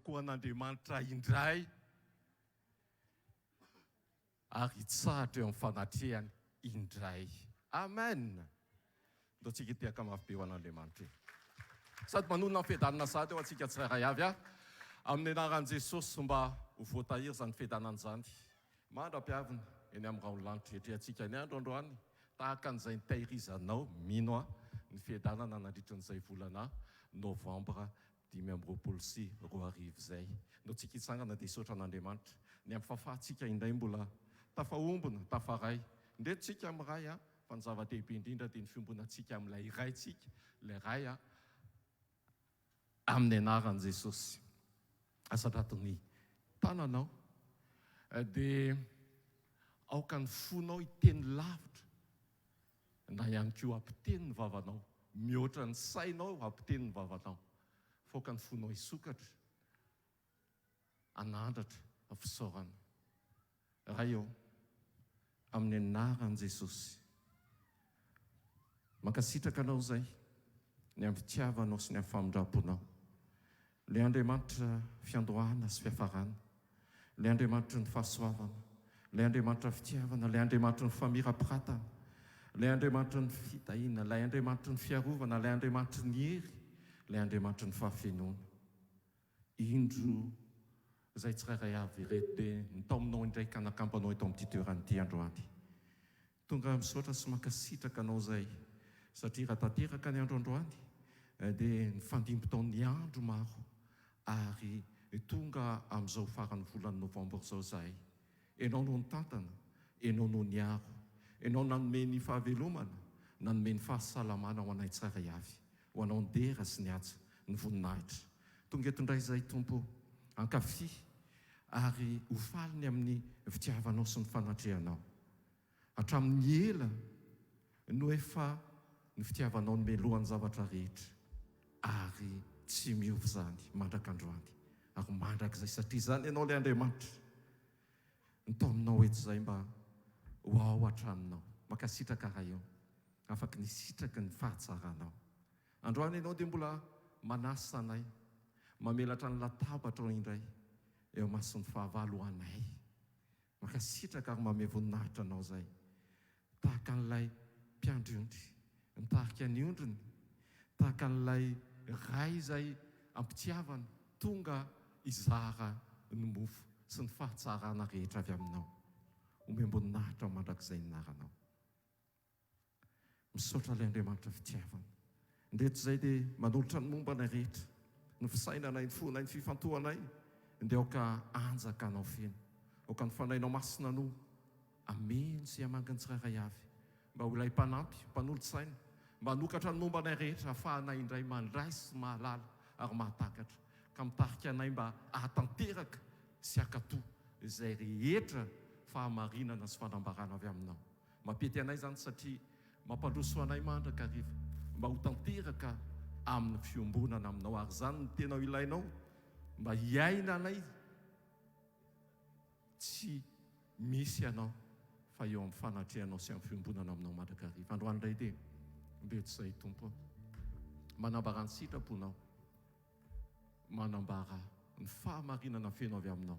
koa an'Andriamanitra indray ary hitsahatra eo amin'ny fanatrehany indray. Amen. Ndao tsika tiaka mafy be ho an'Andriamanitra. Sady manonona ny fiadanana sady eo antsika tsirairay avy amin'ny anaran'i Jesosy mba ho voatahiry zany fiadanana zany. Mandra-piavina eny amin'ny raolanitra etrehantsika ny andro androany tahaka an'izay nitahirizanao mino ny fiadanana nandritran'izay volana novambra 2024 izay. Ndao tsika hitsangana dia hisaotra an'Andriamanitra ny amin'ny fahafahantsika indray mbola tafahombona, tafaray. Ndretontsika amin'ny ray fa ny zava-dehibe indrindra dia ny fiombonantsika amin'ilay irayntsika, ilay ray amin'ny anaran'i Jesosy. Asatraton'ny tananao dia aoka ny fonao hiteny lavitra na ihany koa ampiteny ny vavanao, mihoatra ny sainao ampiteny ny vavanao, fa aoka ny fonao hisokatra anandratra fisaorana. Ray eo amin'ny anaran'i Jesosy. Mankasitraka anao zay ny amin'ny fitiavanao sy ny amin'ny famindraponao. Ilay Andriamanitra fiandohana sy fiafarana, ilay Andriamanitra ny fahasoavana, ilay Andriamanitra fitiavana, ilay Andriamanitra ny famirapiratana, ilay Andriamanitra ny fitahiana, ilay Andriamanitra ny fiarovana, ilay Andriamanitra ny hery, ilay Andriamanitra ny fahafenoana. Indro izay tsirairay avy reto dia nitao aminao indray ka nakampanao eto amin'ity toeranyity androany. Tonga misaotra sy mankasitraka anao zay satria raha tanteraka ny andro androany dia nifandimby taon'ny andro maro ary tonga amin'izao faran'ny volany novambra izao zahay. Ianao no nitantana, ianao no niaro, ianao nanome ny fahavelomana, nanome ny fahasalamana ho anay tsirairay avy, ho anao ny dera sy ny atsa, ny voninahitra. Tonga eto indray izay Tompo, ankafy ary ho faliny amin'ny fitiavanao sy ny fanatrehanao. Hatramin'ny ela no efa ny fitiavanao ny melohan'ny zavatra rehetra ary tsy miovy zany mandrak'androany ary mandrak'izay satria zany ianao ilay Andriamanitra nitao aminao eto izay mba ho ao hatraminao. Mankasitraka raha eo afaka nisitraka ny fahatsaranao. Androany ianao dia mbola manasa anay, mamelatra ny latabatra indray eo mason'ny fahavalo anay. Mankasitraka ary manome voninahitra anao zay tahaka an'ilay mpiandry-ondry mitarika ny ondriny, tahaka an'ilay ray izay ampitiavana tonga izara ny mofo sy ny fahatsarana rehetra avy aminao. Omem-boninahitra mandrak'izay naranao. Misaotra ilay Andriamanitra fitiavana. Ndreto izay dia manolotra ny momba anay rehetra, ny fisainanay, ny fonay, ny fifantohanay, dia aoka anjaka anao feno, aoka ny fanainao masina no ameny sy amangany tsirairay avy, mba ho ilay mpanampy, mpanolotsaina, mba hanokatra ny momba anay rehetra, ahafahanay indray mandray sy mahalala ary mahatakatra, ka mitarika anay mba ahatanteraka sy akatoa izay rehetra fahamarinana sy fanambarana avy aminao. Mampety anay zany satria mampandroso anay mandraka hariva mba ho tanteraka amin'ny fiombonana aminao, ary zany ny tena ilainao mba hiaina anay tsy misy anao fa eo amin'ny fanatrehanao sy amin'ny fiombonana aminao mandraka hariva. Androany indray dia mbeto izay Tompo, manambara ny sitraponao, manambara ny fahamarinana feno avy aminao,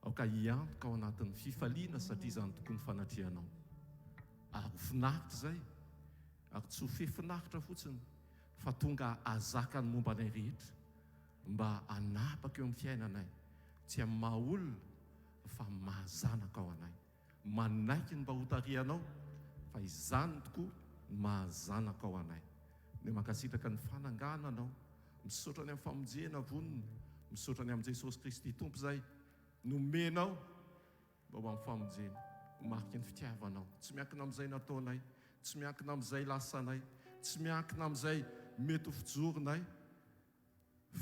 aoka hiantoka ao anatin'ny fifaliana satria izany tokoa ny fanatrehanao. Ary ho finaritra izay, ary tsy ho fefinaritra fotsiny fa tonga azaka ny momba anay rehetra mba hanapaka eo amin'ny fiainanay, tsy amin'ny mahaolona fa mahazanaka ao anay, manaiky ny mba ho tarihanao fa izany tokoa ny mahazanaka ao anay. Dia mankasitraka ny fanangananao, misaotra ny amin'ny famonjena vonona, misaotra ny amin'i Jesosy Kristy Tompo izay nomenao mba ho amin'ny famonjena, ho mariky ny fitiavanao, tsy miankina amin'izay nataonay, tsy miankina amin'izay lasanay, tsy miankina amin'izay mety ho fijoronay,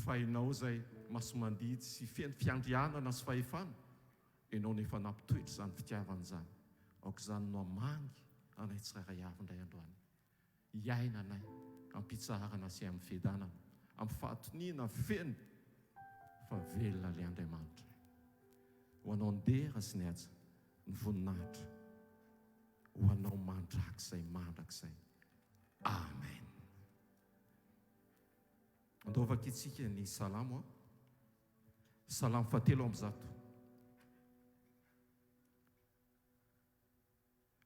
fa ianao izay masomandidy sy feno fiandrianana sy fahefana, ianao nefa nampitoetra izany fitiavana izany. Aoka izany no hamangy anay tsirairay avy indray androany. Hiaina anay ampitsarana sy amin'ny fiadanana, amin'ny fahatoniana feno fa velona ilay Andriamanitra. Ho anao ny dera sy ny atsa, ny voninahitra, ho anao mandrakizay mandrakizay. Amen. Andaovaka itsika ny salamo Salamo fahatelo amby zato.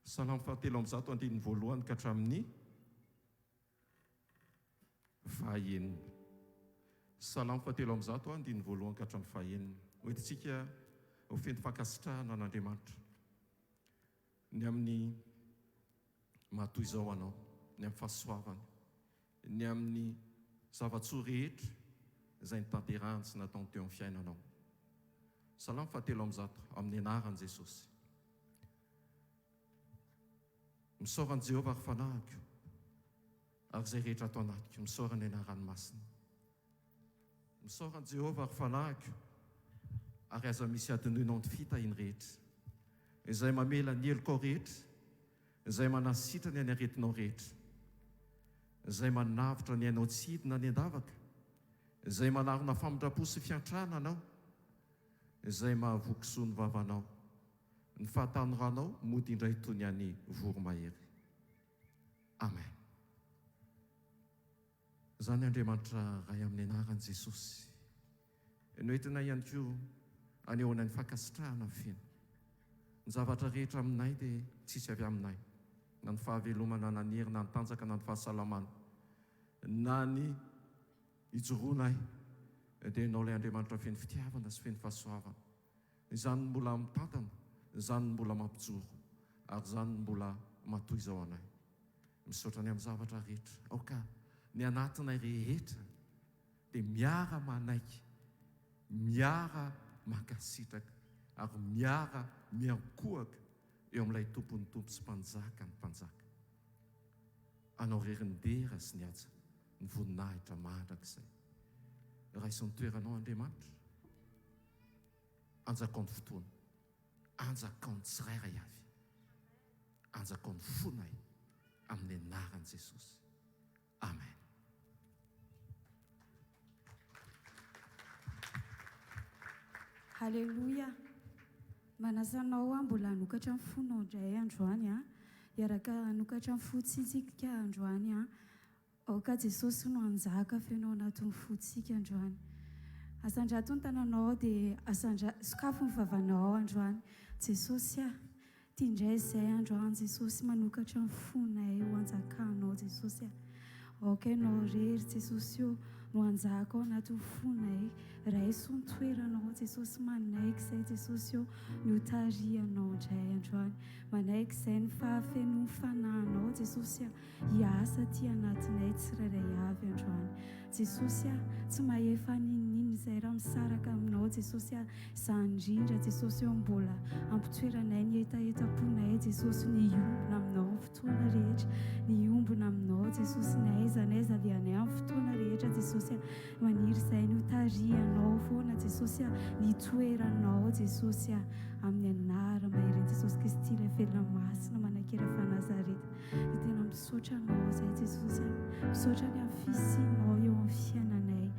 Salamo fahatelo amby zato andininy voalohany ka hatramin'ny fahaenina. Salamo fahatelo amby zato andininy voalohany ka hatramin'ny fahaenina. Hoentintsika ho feno fankasitrahana an'Andriamanitra ny amin'ny matoy izao anao, ny amin'ny fahasoavany, ny amin'ny zava-tsoa rehetra izay nitanterahany sy nataony teo amin'ny fiainanao. Salamo fahatelo amby zato amin'ny anaran'i Jesosy. Misaoran'i Jehovah ary fanahiko ary izay rehetra atao anatiko, misaorany anarany masina. Misaoran'i Jehovah ary fanahiko ary aza misy adinoinao ny fitahiny rehetra, izay mamela ny helokao rehetra, izay manasitrany any aretinao rehetra, izay manavitra ny ainao tsy hidina ny andavaka, izay manarona famindrapo sy fiantrana anao, izay mahavokisoa ny vavanao, ny fahatanoranao mody indray toy ny any voromahery. Amen. Zany Andriamanitra ray amin'ny anaran'i Jesosy. Noentina ihany koa anehoana ny fankasitrahana feno. Ny zavatra rehetra aminay dia tsisy avy aminay, na ny fahavelomana, na ny hery, na ny tanjaka, na ny fahasalamana, na ny hijoroanay, dia enao ilay Andriamanitra feno fitiavana sy feno fahasoavana. Izany ny mbola mitantana, izany ny mbola mampijoro, ary izany ny mbola matoy izao anay. Misaotra ny amin'ny zavatra rehetra. Aoka ny anatinay rehetra dia miara manaiky, miara mankasitraka, ary miara miankohaka eo amin'ilay tompony tompo sy mpanjaka ny mpanjaka. Anao reriny dera sy ny aja, ny voninahitra mandrakizay. Raisy ny toeranao Andriamanitra, anjakao ny fotoana, anjakao ny tsirairay avy, anjakao ny fonay amin'ny anaran'i Jesosy. Amen. Halleluja. Manasanao mbola hanokatra ny fonao indray androany iaraka hanokatra ny fotsitsika androany aoka Jesosy no anjaka fenao anatin'ny fotsika androany. Asandrato ny tananao dia sokafo ny vavanao androany. Jesosy tia indray izay androany Jesosy manokatra ny fonay ho anjakanao Jesosy. Aoka ianao rery Jesosy io no anjaka ao anatin'ny fonay, raiso ny toeranao Jesosy, manaiky izay Jesosy io ny hotarianao indray androany, manaiky izay ny fahafeno fanahinao Jesosy hiasa ty anatinay tsirairay avy androany. Jesosy tsy mahefa ninninina izay raha misaraka aminao Jesosy, izany indrindra Jesosy eo mbola ampitoeranay ny etaetaponay Jesosy, ny ombona aminao amin'ny fotoana rehetra, ny ombona aminao Jesosy, ny aiza n'aiza lianay amin'ny fotoana rehetra Jesosy, maniry izay ny hotarianao foana Jesosy, ny toeranao Jesosy, amin'ny anara mahery Jesosy Kristy ilay velona masina manakera fa Nazareta. Ny tena misaotra anao izay Jesosy, misaotra ny amin'ny fisianao eo amin'ny fiainanay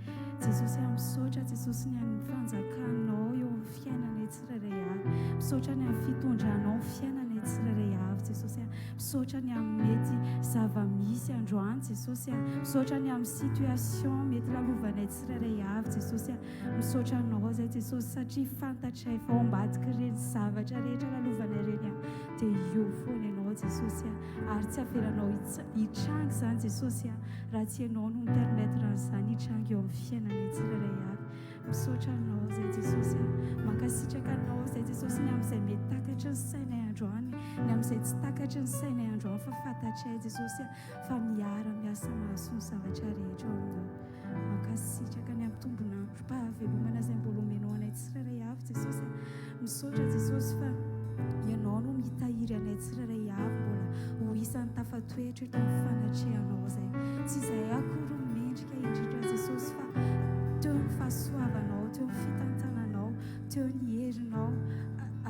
Jesosy, misaotra Jesosy ny amin'ny fanjakanao eo amin'ny fiainanay tsirairay avy, misaotra ny amin'ny fitondranao fiainanay tsirairay avy Jesosy, misaotra ny amin'ny mety zava-misy androany Jesosy, misaotra ny amin'ny situation mety lalovanay tsirairay avy Jesosy, misaotra anao izay Jesosy satria fantatray fa ao ambadika ireny zavatra rehetra lalovanay ireny dia eo foana ianao Jesosy, ary tsy avelanao hitrangy izany Jesosy raha tsy ianao no mipermettre an'izany hitrangy eo amin'ny fiainanay tsirairay avy. Misaotra anao izay Jesosy, mankasitraka anao izay Jesosy ny amin'izay mety takatra ny sainay androany, ny amin'izay tsy takatra ny sainay androany fa fantatray Jesosy fa miara-miasa mahasoa ny zavatra rehetra ao aminao. Mankasitraka ny amin'ny tombona fahavelomana izay mbola omenao anay tsirairay avy Jesosy. Misaotra Jesosy fa ianao no mitahiry anay tsirairay avy, mbola ho isan'ny tafatoetra eto amin'ny fanatrehanao izay, tsy izay akory mendrika indrindra Jesosy fa teo ny fahasoavanao, teo ny fitantananao, teo ny herinao,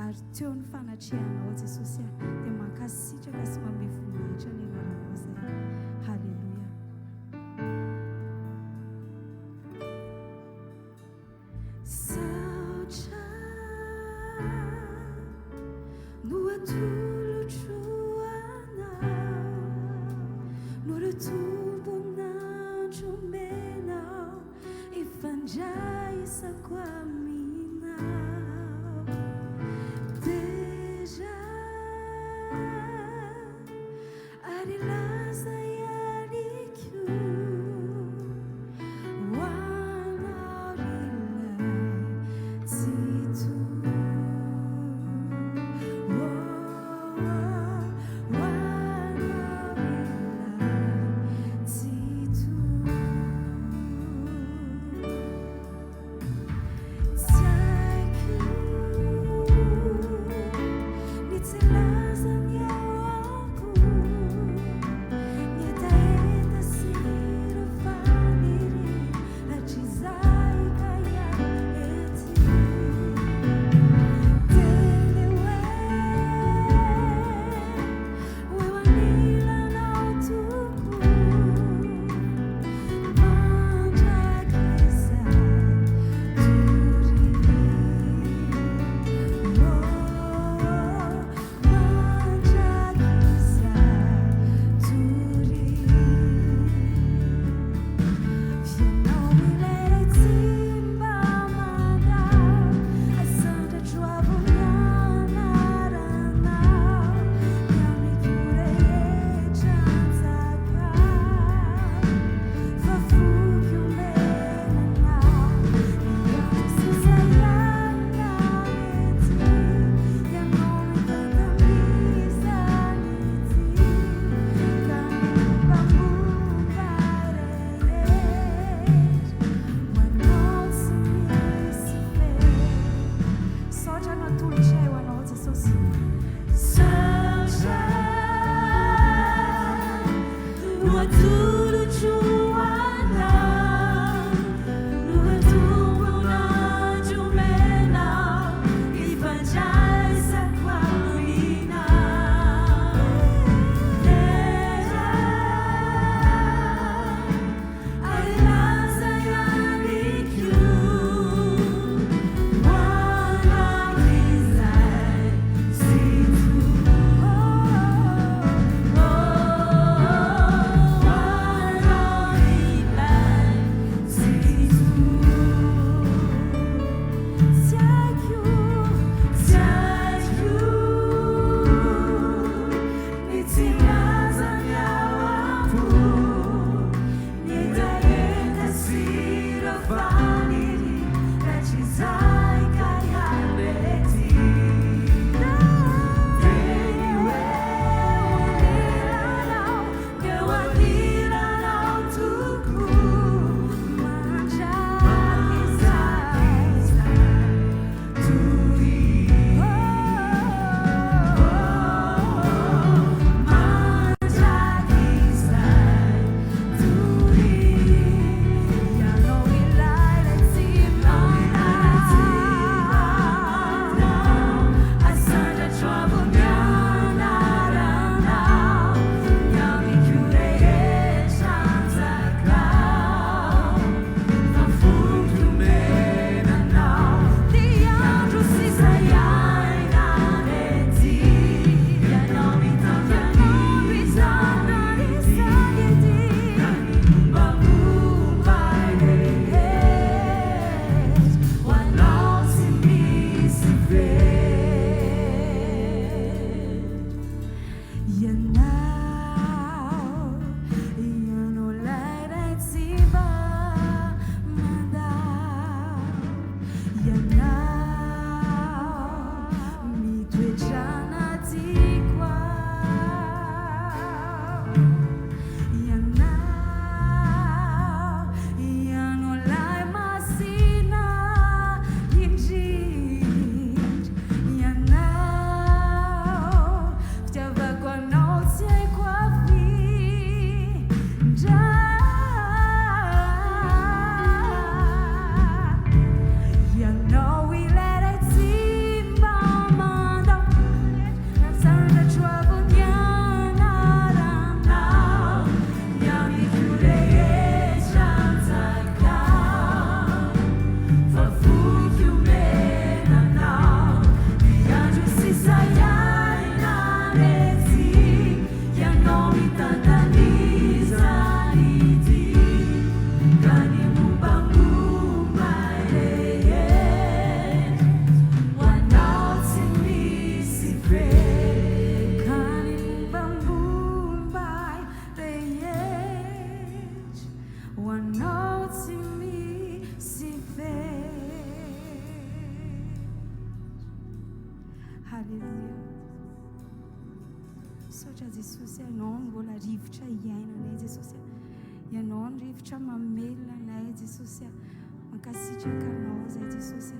ary teo ny fanatrehanao Jesosy, dia mankasitraka sy manome voninahitra ny anaranao izay. Halleluja. Saotra no atolotro anao, no retombonandro menao, ifandraisako aminy Halleluja. Misaotra Jesosy, ianao no mbola rivotra iainanay Jesosy. Ianao no rivotra mamelona anay Jesosy. Mankasitraka anao zay Jesosy.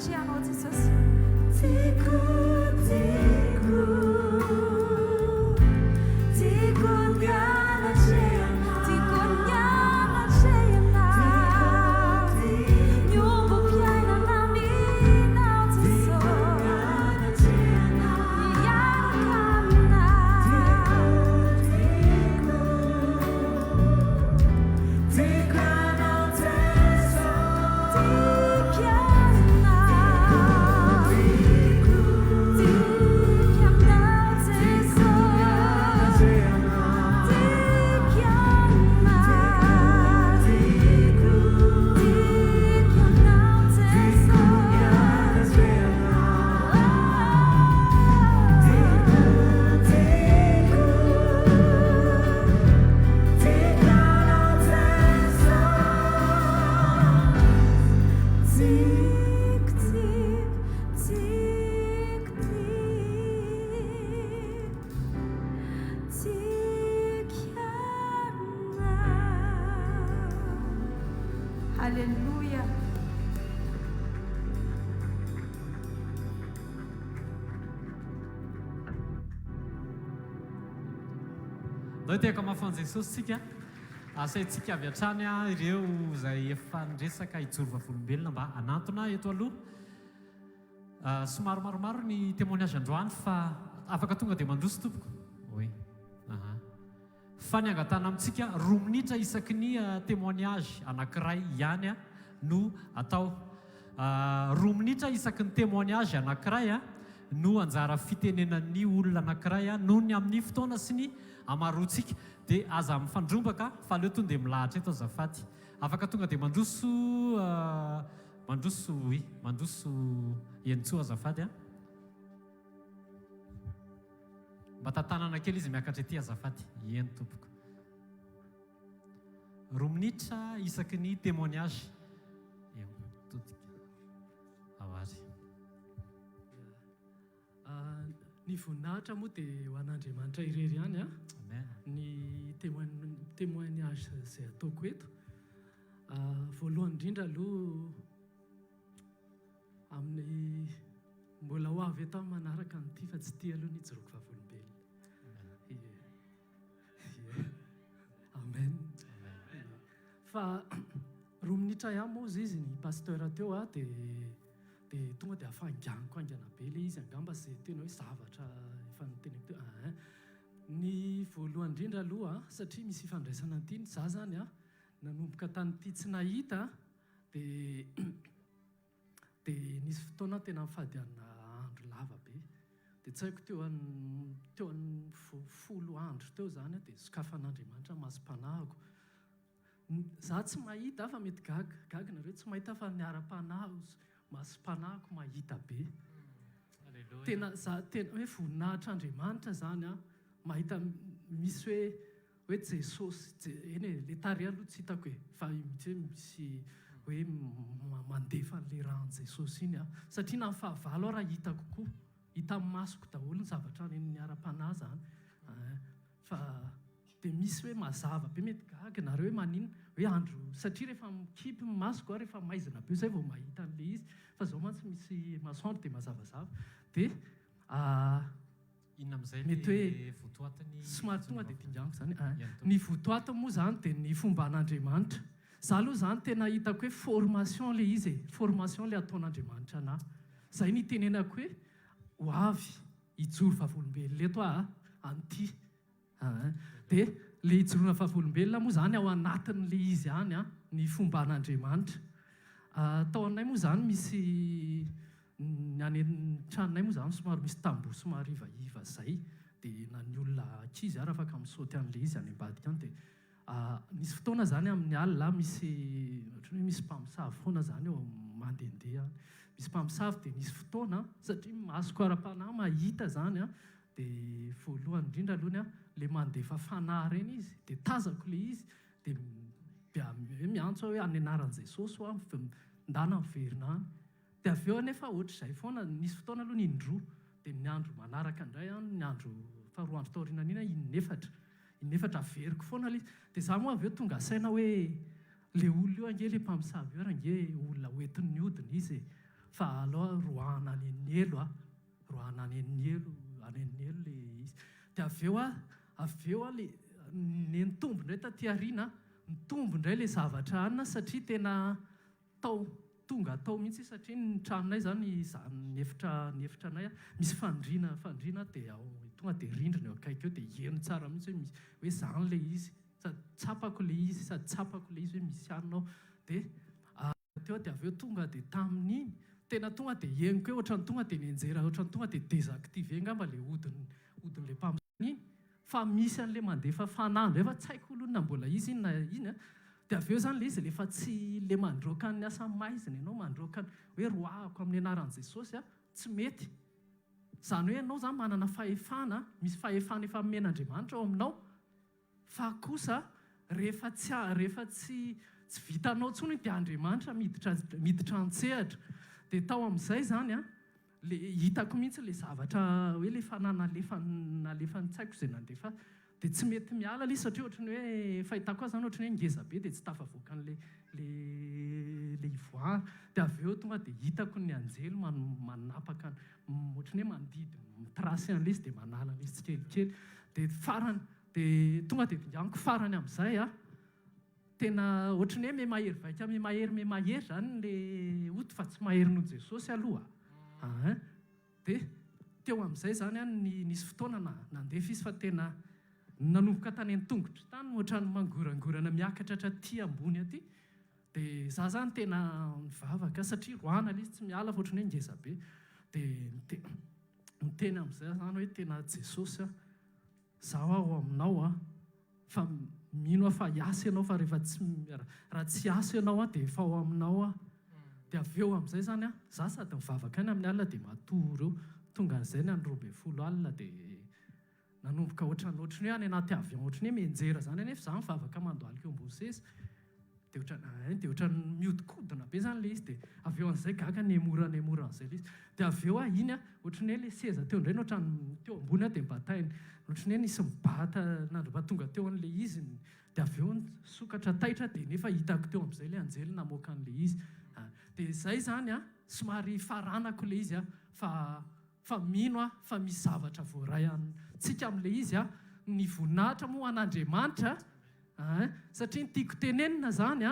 anatrehanao Jesosy. Tiako, tiako, tiako ny anatrehanao, tiako ny anatrehanao, ny ombom-piainana aminao Jesosy, miaraka aminahy. Tiako anao Jesosy, tiako anao, tiako anao Jesosy, tiako anao, tiako anao Hallelujah. Dao teka mahafan'ny Jesosy tsika asaintsika avy hatrany ireo izay efa niresaka hijoro vavolombelona mba anatona eto aloha. Somary maromaro ny témoignage androany fa afaka tonga dia mandroso tompoko. Oui. Fa ny angatana amintsika 2 minitra isaky ny témoignage anankiray ihany no atao. 2 minitra isaky ny témoignage anankiray no anjara fitenenan'ny olona anankiray noho ny amin'ny fotoana sy ny amaroantsika dia aza mifandrombaka fa aleo tonga dia milahatra eto azafady. Afaka tonga dia mandroso enitsoa azafady mba tantanana kely izy miakatra ety azafady eny tompoko. 2 minitra isaky ny témoignage avary. Ny voninahitra moa dia ho an'Andriamanitra irery ihany Amen. ny témoignage izay ataoko eto. Voalohany indrindra aloha amin'ny mbola ho avy eto manaraka nyity fa tsy tia aloha ny hijoroako vavolombelona. Amen. Fa 2 minitra ihany moa izy ny pasteur teo dia tonga dia afanganiko aingana be ilay izy angamba izay tena hoe zavatra efa niteneko teo. Ny voalohany indrindra aloha satria misy ifandraisana an'ity za zany nanomboka tanyity tsy nahita dia nisy fotoana tena mifady andro lava be dia tsy haiko teo amin'ny 10 andro teo zany dia sokafan'Andriamanitra masom-panahiko. Za tsy mahita fa mety gaga nareo tsy mahita fa niara-panahy masom-panahiko mahita be. Tena hoe voninahitr'Andriamanitra zany mahita misy hoe Jesosy eny le tare aloha tsy hitako fa misy hoe mandefa an'le rahan'i Jesosy iny satria na ny fahavalo raha hitako koa hita amin'ny masoko daholo ny zavatra niara-panahy zany. Fa dia misy hoe mazava be mety gaga nareo hoe manino hoe andro satria rehefa mikipy ny masoko rehefa maizina be zay vao mahita an'le izy fa zao mantsy misy masoandro dia mazavazava dia inona amin'izay mety hoe votoatany somary tonga dia dinganiko zany. Ny votoatany moa zany dia ny fomba an'Andriamanitra. Za aloha zany tena hitako hoe formation le izy formation le ataon'Andriamanitra anahy. Zay ny tenenako hoe ho avy hijoro vavolombelona eto an'ity. Dia le hijorona vavolombelona moa zany ao anatin'le izy ihany ny fomba an'Andriamanitra. Tao anay moa zany misy ny any tranonay moa zany somary misy tamboho somary ivaiva zay dia na ny olona ankizy ary afaka misaoty an'le izy any ambadika any dia nisy fotoana zany amin'ny alina misy mpamosavy foana zany eo mandehandeha misy mpamosavy dia nisy fotoana satria masoko ara-panahy mahita zany dia voalohany indrindra alohany le mandefa fanahy reny izy dia tazako le izy dia miantso hoe any anaran'i Jesosy ndana miverina any dia avy eo nefa ohatr'izay foana nisy fotoana aloha nindroa dia ny andro manaraka indray ny andro faharoa andro taoriana inefatra averiko foana le dia za moa avy eo tonga saina hoe le olona io ange le mpamosavy io range olona hoentin'ny hodina izy fa aloha roahana any amin'ny elo roahana any amin'ny elo le izy. Dia aveo le nitombo indray taty ariana nitombo indray le zavatra anina satria tena tonga tao mihitsy satria ny tranonay zany ny efitranay misy fandriana dia tonga dia rindrina eo akaiky eo dia heno tsara mihitsy hoe zany le izy sady tsapako le izy hoe misy anao dia teo dia aveo tonga dia tamin'iny tena tonga dia henoko hoe ohatrany tonga dia nianjera ohatrany tonga dia désactivé ngamba le odin'le mpamosiny iny fa misy an'le mandefa fanandro efa tsy haiko olona mbola izy iny na iny dia aveo zany le izy lefa tsy le mandroaka ny asa maizina ianao mandroaka hoe roahako amin'ny anaran'i Jesosy tsy mety zany hoe ianao zany manana fahefana misy fahefana efa men'Andriamanitra ao aminao fa kosa rehefa tsy vitanao tsony dia Andriamanitra miditra an-tsehatra dia tao amin'izay zany le hitako mihitsy le zavatra hoe le nalefa tsy haiko izay nandefa dia tsy mety miala le satria ohatrany hoe fahitako azy zany ohatrany hoe ngeza be dia tsy tafavoaka an'le ivoahana dia aveo tonga dia hitako ny anjely manapaka ohatrany hoe mandidy mitrasy an'le izy dia manala an'le izy tsikelikely dia farany dia tonga dia anko farany amin'izay tena ohatrany hoe memahery vaika memahery zany le oto fa tsy mahery noho Jesosy aloha dia teo amin'izay zany nisy fotoana nandefa izy fa tena nanomboka tany an-tongotra tany ohatrany mangorangorana miakatra hatraty ambony aty dia za zany tena mivavaka satria roahana le izy tsy miala fa ohatrany hoe ngeza be dia miteny amin'izay zany hoe tena Jesosy zaho ao aminao fa mino fa hiasa ianao fa raha tsy hiasa ianao dia efa ao aminao dia aveo amin'izay zany za sady mivavaka any amin'ny alina dia matory eo tonga an'izay ny any 12 alina dia nanomboka ohatrany hoe any anaty avion ohatrany hoe mianjera zany nefa za mivavaka mandoaliko eo ambony seza dia ohatrany miodikodina be zany le izy dia aveo an'izay gaga nemora an'izay le izy dia aveo iny ohatrany hoe le seza teo indray ohatrany teo ambony dia mbatainy ohatrany hoe nisy mibata nandro tonga teo an'le izy dia aveo sokatra taitra dia nefa hitako teo amin'izay le anjely namoaka an'le izy dia izay zany somary faranako le izy fa mino fa misy zavatra voaray antsika amin'le izy ny voninahitra moa an'Andriamanitra satria nytiako tenenina zany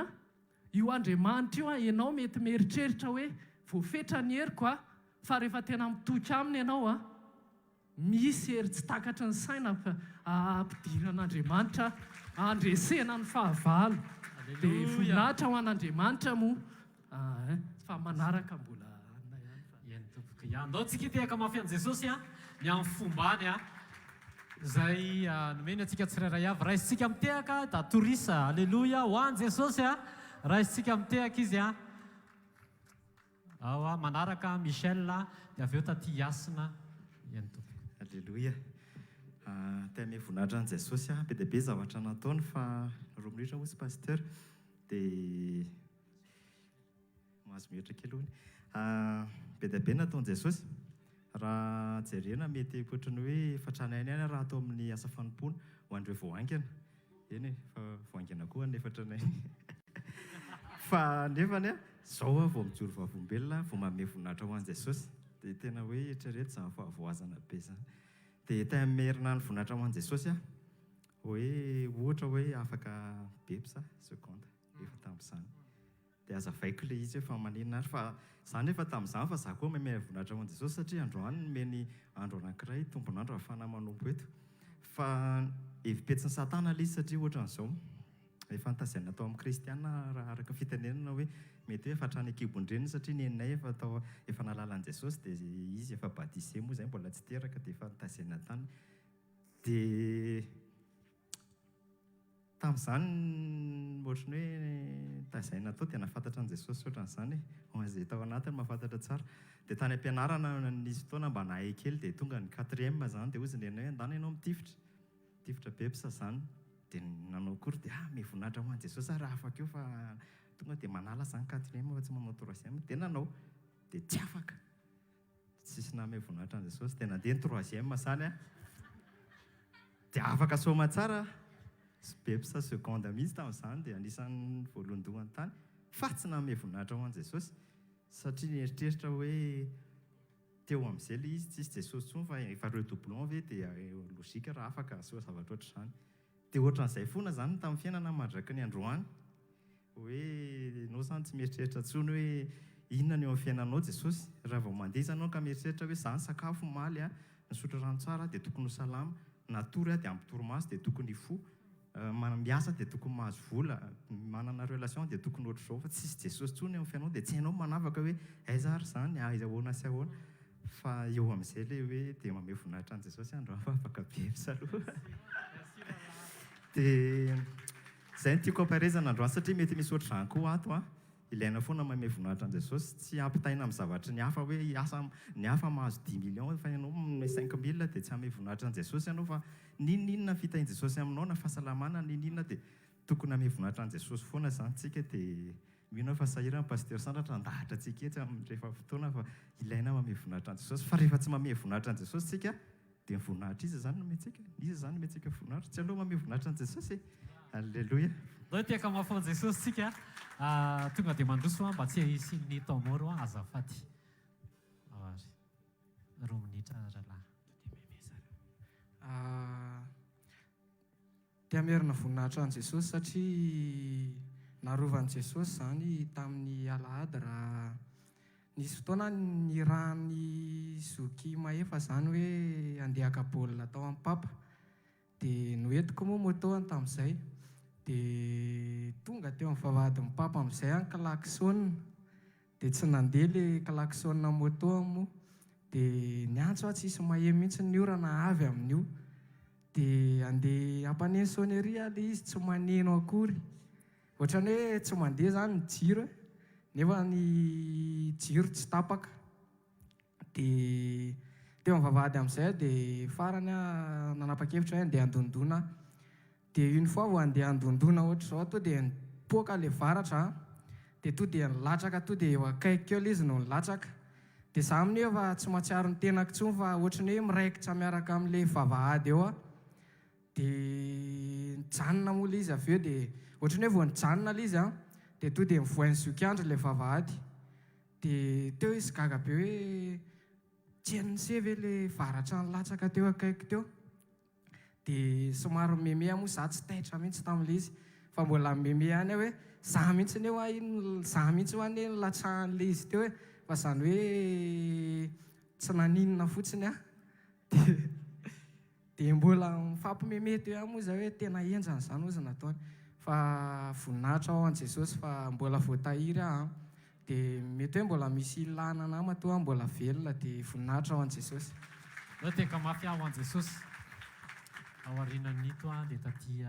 io Andriamanitra io ianao mety mieritreritra hoe voafetra ny heriko fa rehefa tena mitoky aminy ianao misy hery tsy takatra ny saina ampidiran'Andriamanitra andresena ny fahavalo dia voninahitra ho an'Andriamanitra moa fa manaraka mbola andao tsika tehaka mafy an' Jesosy ny amin'ny fombany zay nomeny atsika tsirairay avy raha isitsika mitehaka da torisa alleloia ho an' Jesosy raha isitsika mitehaka izy ao manaraka Michel dia aveo taty Yasina alleloia tena voninahitra an' Jesosy be dia be zavatra nataony fa roa minitra hozy pasteur dia mahazo mihatra kely hony be dia be nataon'i Jesosy raha jerena mety ohatrany hoe fatrany ainy any raha atao amin'ny asa fanompoana ho andreo voangana eny fa voangana koa nefatrany fa nefany zao vao mijoro vavombelona vao manome voninahitra ho an'i Jesosy dia tena hoe eritrereto za voazana be zany dia tena merina ny voninahitra ho an'i Jesosy hoe ohatra hoe afaka bepsa seconde efa tamin'izany dia azavaiko le izy fa maninona ary fa za nefa tamin'izany fa za koa meme voninahitra ho an'i Jesosy satria androany nomeny andro anankiray tombonandro ahafana manompo eto fa evipetsin'ny satana le izy satria ohatran'izao efa nitazaina atao amin'ny kristiana raha araka fitenenana hoe mety hoe efa hatrany akibondreniny satria neninay efa nalala an'i Jesosy dia izy efa badise moa zay mbola tsy teraka dia efa nitazaina tany dia tamin'izany ohatrany hoe tazaina tao dia nafantatra an'i Jesosy ohatran'izany izay tao anatiny mahafantatra tsara dia tany am-pianarana nisy fotoana mba nahay kely dia tonga ny 4e zany dia ozy nenay andana ianao mitifitra bepsa zany dia nanao kory dia mivoninahitra ho an'i Jesosy raha afaka eo fa tonga dia manala zany 4e fa tsy manao 3e dia nanao dia tsy afaka tsisy nahame voninahitra an'i Jesosy dia nandeha ny 3e zany dia afaka soma tsara bepsa seconde mihitsy tamin'izany dia anisan'ny voalondohany tany fa tsy nahame voninahitra ho an'i Jesosy satria nieritreritra hoe teo amin'izay le izy tsisy Jesosy tsony fa efa redoublon ve dia lozika raha afaka aseho zavatra oatra izany. Dia ohatran'izay foana izany tamin'ny fiainana mandraka ny androany hoe ianao izany tsy mieritreritra tsony hoe inona ny eo amin'ny fiainanao Jesosy. Raha vao mandeha izy ianao ka mieritreritra hoe izany sakafo maly nisotro rano tsara dia tokony ho salama, natory dia amin'ny torimaso dia tokony fo, miasa dia tokony mahazo vola, manana relation dia tokony ohatr'izao, fa tsisy Jesosy tsony eo amin'ny fiainanao dia tsy hainao manavaka hoe aiza ary izany, aiza ahoana sy ahoana. Fa eo amin'izay ilay hoe dia manome voninahitra an' Jesosy andro fa afaka be misaloha. Dia izay no tiako amparezana androany satria mety misy ohatr'izany koa ato ilaina foana manome voninahitra an' Jesosy, tsy ampitaina amin'ny zavatra ny hafa hoe ny hafa mahazo 10 millions fa ianao manome 5 000 dia tsy hanome voninahitra an' Jesosy ianao fa ninona fitahin' Jesosy aminao na fahasalamana ninona dia tokony hanome voninahitra an' Jesosy foana izany tsika. Dia mino fa sahirana pasteur Sandratra andahatra antsika etsy amin'ny rehefa fotoana fa ilaina manome voninahitra an' Jesosy, fa rehefa tsy manome voninahitra an' Jesosy tsika dia ny voninahitra iza izany nomentsika, iza izany nomentsika voninahitra, tsy aloha manome voninahitra an' Jesosy. Alleluia. Dao tiaka mahafaony Jesosy tsika tonga dia mandroso mba tsy hisiny taomoro azafady. Roa minitra rahalahy. Tia merina voninahitra an' Jesosy satria narovan'i Jesosy izany tamin'ny alahady raha nisy fotoana nirahany zoky mahefa izany hoe handeha haka baolina tao amin'ny papa. Dia noentiko moa moto tamin'izay dia tonga teo amin'ny vavahadin'ny papa amin'izay ny klaksona dia tsy nandeha ilay klaksona moto moa dia niantso tsisy mahe mihitsy ny orana avy amin'io. Dia andeha hampaneno sonnerie ilay izy tsy maneno akory, ohatrany hoe tsy mandeha izany ny jiro nefa ny jiro tsy tapaka. Dia teo amin'ny vavahady amin'izay dia farany nanapa-kevitra hoe andeha andondona. Dia une fois vao andeha andondona ohatr'izao to dia nipoaka ilay varatra dia to dia nilatraka to dia eo akaiky keo ilay izy no nilatraka. Dia izaho amin'io efa tsy mahatsiaro ny tenako intsony fa ohatrany hoe miraikitra miaraka amin'ilay vavahady eo dia nijanona moa ilay izy avy eo dia ohatrany hoe vao nijanona ilay izy dia to dia mivoainy zokiandro ilay vavahady. Dia teo izy gaga be hoe tsy hainy seva ilay varatra nilatsaka teo akaiky teo. Dia somary meme moa izaho tsy taitra mihitsy tamin'ilay izy fa mbola meme ihany hoe izaho mihitsy ny eo izaho mihitsy ho any nilatsahan'ilay izy teo fa izany hoe tsy naninona fotsiny dia mbola mifampimeme teo ihany moa izaho hoe tena enjana izany ozy nataony fa voninahitra ao an' Jesosy fa mbola voatahiry dia mety hoe mbola misy ilana nama to mbola velona dia voninahitra ao an' Jesosy. Dao tiaka mafy ao an' Jesosy. Ao aorianan'ito dia taty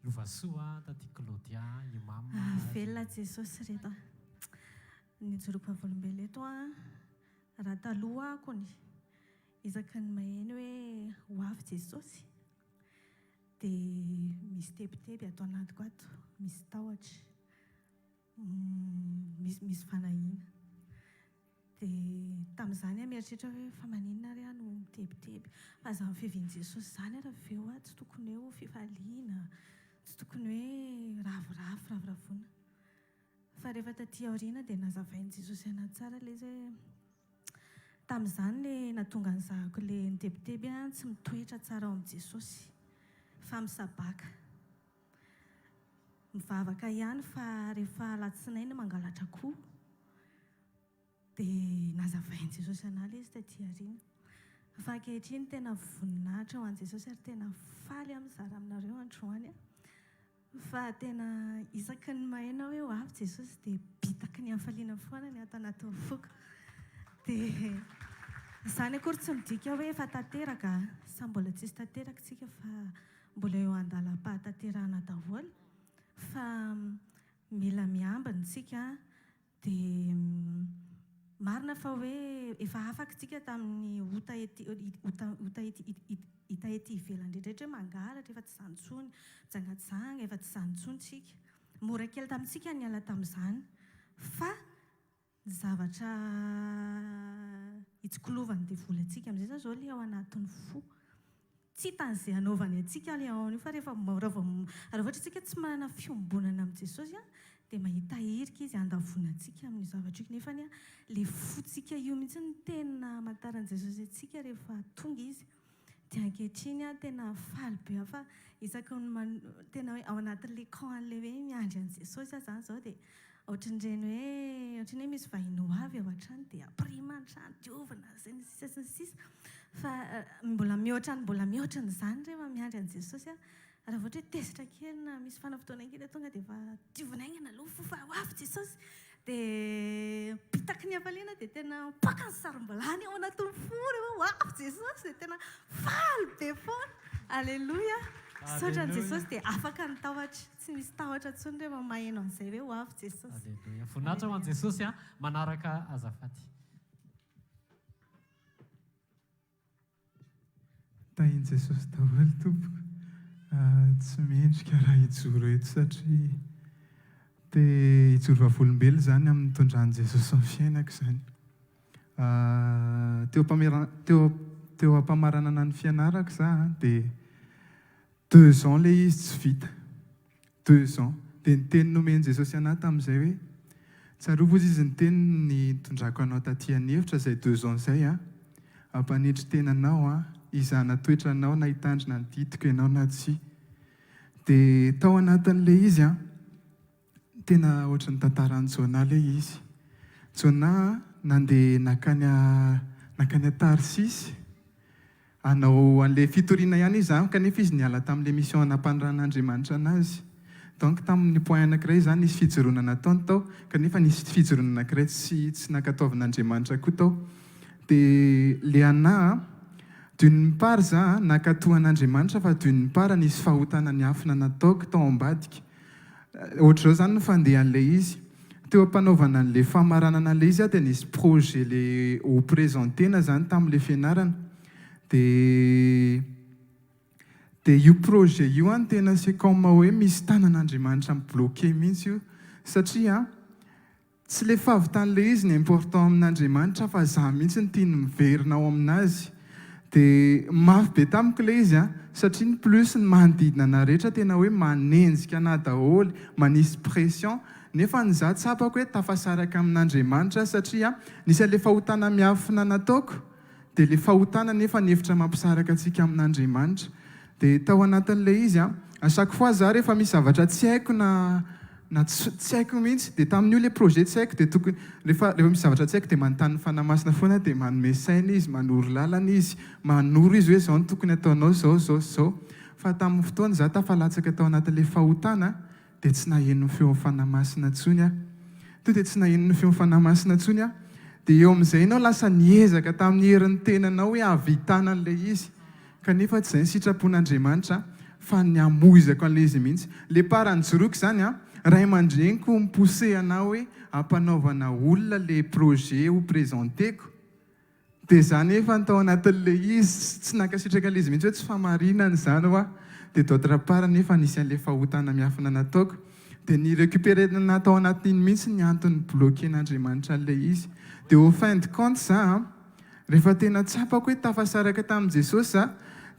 Lovasoa, taty Claudia, imam. Velona Jesosy reto nijoroako avolombelona eto raha taloha kony isaky ny maheno hoe ho avy Jesosy dia misy tebiteby atao anatiko ato, misy tahotra, misy fanahina. Dia tamin'izany mieritreritra hoe fa maninona ary no mitebiteby fa izany fihavian'i Jesosy izany raha aveo tsy tokony hoe fifaliana, tsy tokony hoe ravorafona. Fa rehefa taty aoriana dia nazavain'i Jesosy anaty tsara ilay izy hoe tamin'izany ilay nahatonga ny zahako ilay nitebiteby tsy mitoetra tsara ao amin'i Jesosy fa misabaka. Mivavaka ihany fa rehefa alatsinainy mangalatra koa dia nazavain'i Jesosy anahy ilay izy taty aoriana. Fa ankehitriny tena voninahitra ao an' Jesosy ary tena faly mizara aminareo androany fa tena isaky ny maheno hoe ho avy Jesosy dia bitaky ny hafaliana foana ny ato anatin'ny foko. Dia izany akory tsy midika hoe efa tanteraka sa mbola tsisy tanteraka tsika fa mbola eo an-dalam-pahatanterahana daholo fa mila miambina tsika dia marina fa hoe efa afaka tsika tamin'ny ota hita ety ivelany rehetrarehetra hoe mangalatra efa tsy izany intsony, mijangatsanga efa tsy izany intsony tsika. Mora kely tamintsika ny ala tamin'izany fa ny zavatra itsikolovany devoly antsika amin'izay zao ilay ao anatin'ny fo. Tsy hitan'izay anaovany antsika ilay ao an'io fa rehefa ohatra tsika tsy manana fiombonana amin'i Jesosy dia mahita herika izy andavonantsika amin'ny zavatra io nefa le fotsika io mihitsy ny tena amantaran'i Jesosy atsika rehefa tonga izy dia ankehitriny tena faly be fa isaky tena hoe ao anatin'le camp-le hoe miandry an'i Jesosy zany izao dia ohatran'ireny hoe misy vahiny ho avy ao an-trano dia ampiriman-trano diovana sy ny sisa fa mbola mihoatra n'izany rehefa miandry an'i Jesosy raha ohatra hoe tezitra kely na misy fanavotona kely tonga dia efa diovana aingana aloha fofa ho avy Jesosy dia pitaky ny hafaliana dia tena paka ny sarom-balany ao anatin'ny fo rehefa ho avy Jesosy dia tena faly be foana. Aleloia. Saotra ny Jesosy dia afaka ny tahotra, tsy misy tahotra intsony rehefa maheno an'izay hoe ho avy Jesosy. Aleloia. Voninahitra ho an'i Jesosy manaraka azafady. Tahian Jesosy daholo tompoko. Tsy mendrika raha hijoro eto satria dia hijoro vavolombelona zany amin'ny tondran'i Jesosy amin'ny fiainako zany. Teo ampamaranana ny fianarako za dia 2 ans ilay izy tsy vita. 2 ans. Dia ny teny nomeny Jesosy anahy tamin'izay hoe tsarovo izy ny teny ny tondrako anao taty an'hevitra izay 2 ans izay ampanetry tenanao izana toetranao na hitandrina ny ditiko ianao na tsy. Dia tao anatin'ilay izy tena ohatran'ny tantaran'ny Jona ilay izy. Jona nandeha nakany Tarsisy hanao an'ilay fitoriana ihany izy kanefa izy niala tamin'ilay mission nampanondran'Andriamanitra anazy. Donc tamin'ny point anankiray zany nisy fijoroana nataony tao kanefa nisy fijoroana anankiray tsy nakataovan'Andriamanitra koa tao. Dia le anahy d'une part za nakatohan'Andriamanitra fa d'une part nisy fahotana niafina nataoko tao ambadika. Ohatr'izao zany ny fandehan'ilay izy. Teo ampanaovana an'ilay famaranana an'ilay izy dia nisy projet le ho présentena zany tamin'ilay fianarana. Dia io projet io tena c'est comme hoe misy tanan'Andriamanitra mibloqué mihitsy io satria tsy le fahavitan'ilay izy ny important amin'Andriamanitra fa za mihitsy ny tiany miverina ao aminazy. Dia mafy be tamiko ilay izy satria ny plus ny manodidina ana rehetra tena hoe manenjika ana daholo, manisy pression nefa ny za tsapako hoe tafasaraka amin'Andriamanitra satria nisy an'ilay fahotana miafina nataoko dia le fahotana nefa nihevitra mampisaraka antsika amin'Andriamanitra. Dia tao anatin'ilay izy à chaque fois za rehefa misy zavatra tsy haiko na tsy haiko mihitsy dia tamin'io le projet tsy haiko dia tokony rehefa misy zavatra tsy haiko dia manontany fanamasina foana dia manome saina izy, manoro lalana izy, manoro izy hoe zao no tokony ataonao zao. Fa tamin'ny fotoana za tafalatsaka tao anatin'ilay fahotana dia tsy naheno ny feo fanamasina intsony to dia tsy naheno ny feo fanamasina intsony dia eo amin'izay ianao lasa niezaka tamin'ny herin'ny tenanao hoe havitana an'ilay izy kanefa tsy izay ny sitrapon'Andriamanitra fa ny hamoizako an'ilay izy mihitsy. Le parany joroako zany ray aman-dreniko mipousse anao hoe ampanaovana olona le projet ho présenteko. Dia za nefa tao anatin'ilay izy tsy nankasitraka an'ilay izy mihitsy hoe tsy famarinana izany dia d'autre part nefa nisy an'ilay fahotana miafina nataoko dia ny récupérena tao anatin'iny mihitsy ny antony bloquen'Andriamanitra an'ilay izy. Dia au fin de compte za rehefa tena tsapako hoe tafasaraka tamin'i Jesosy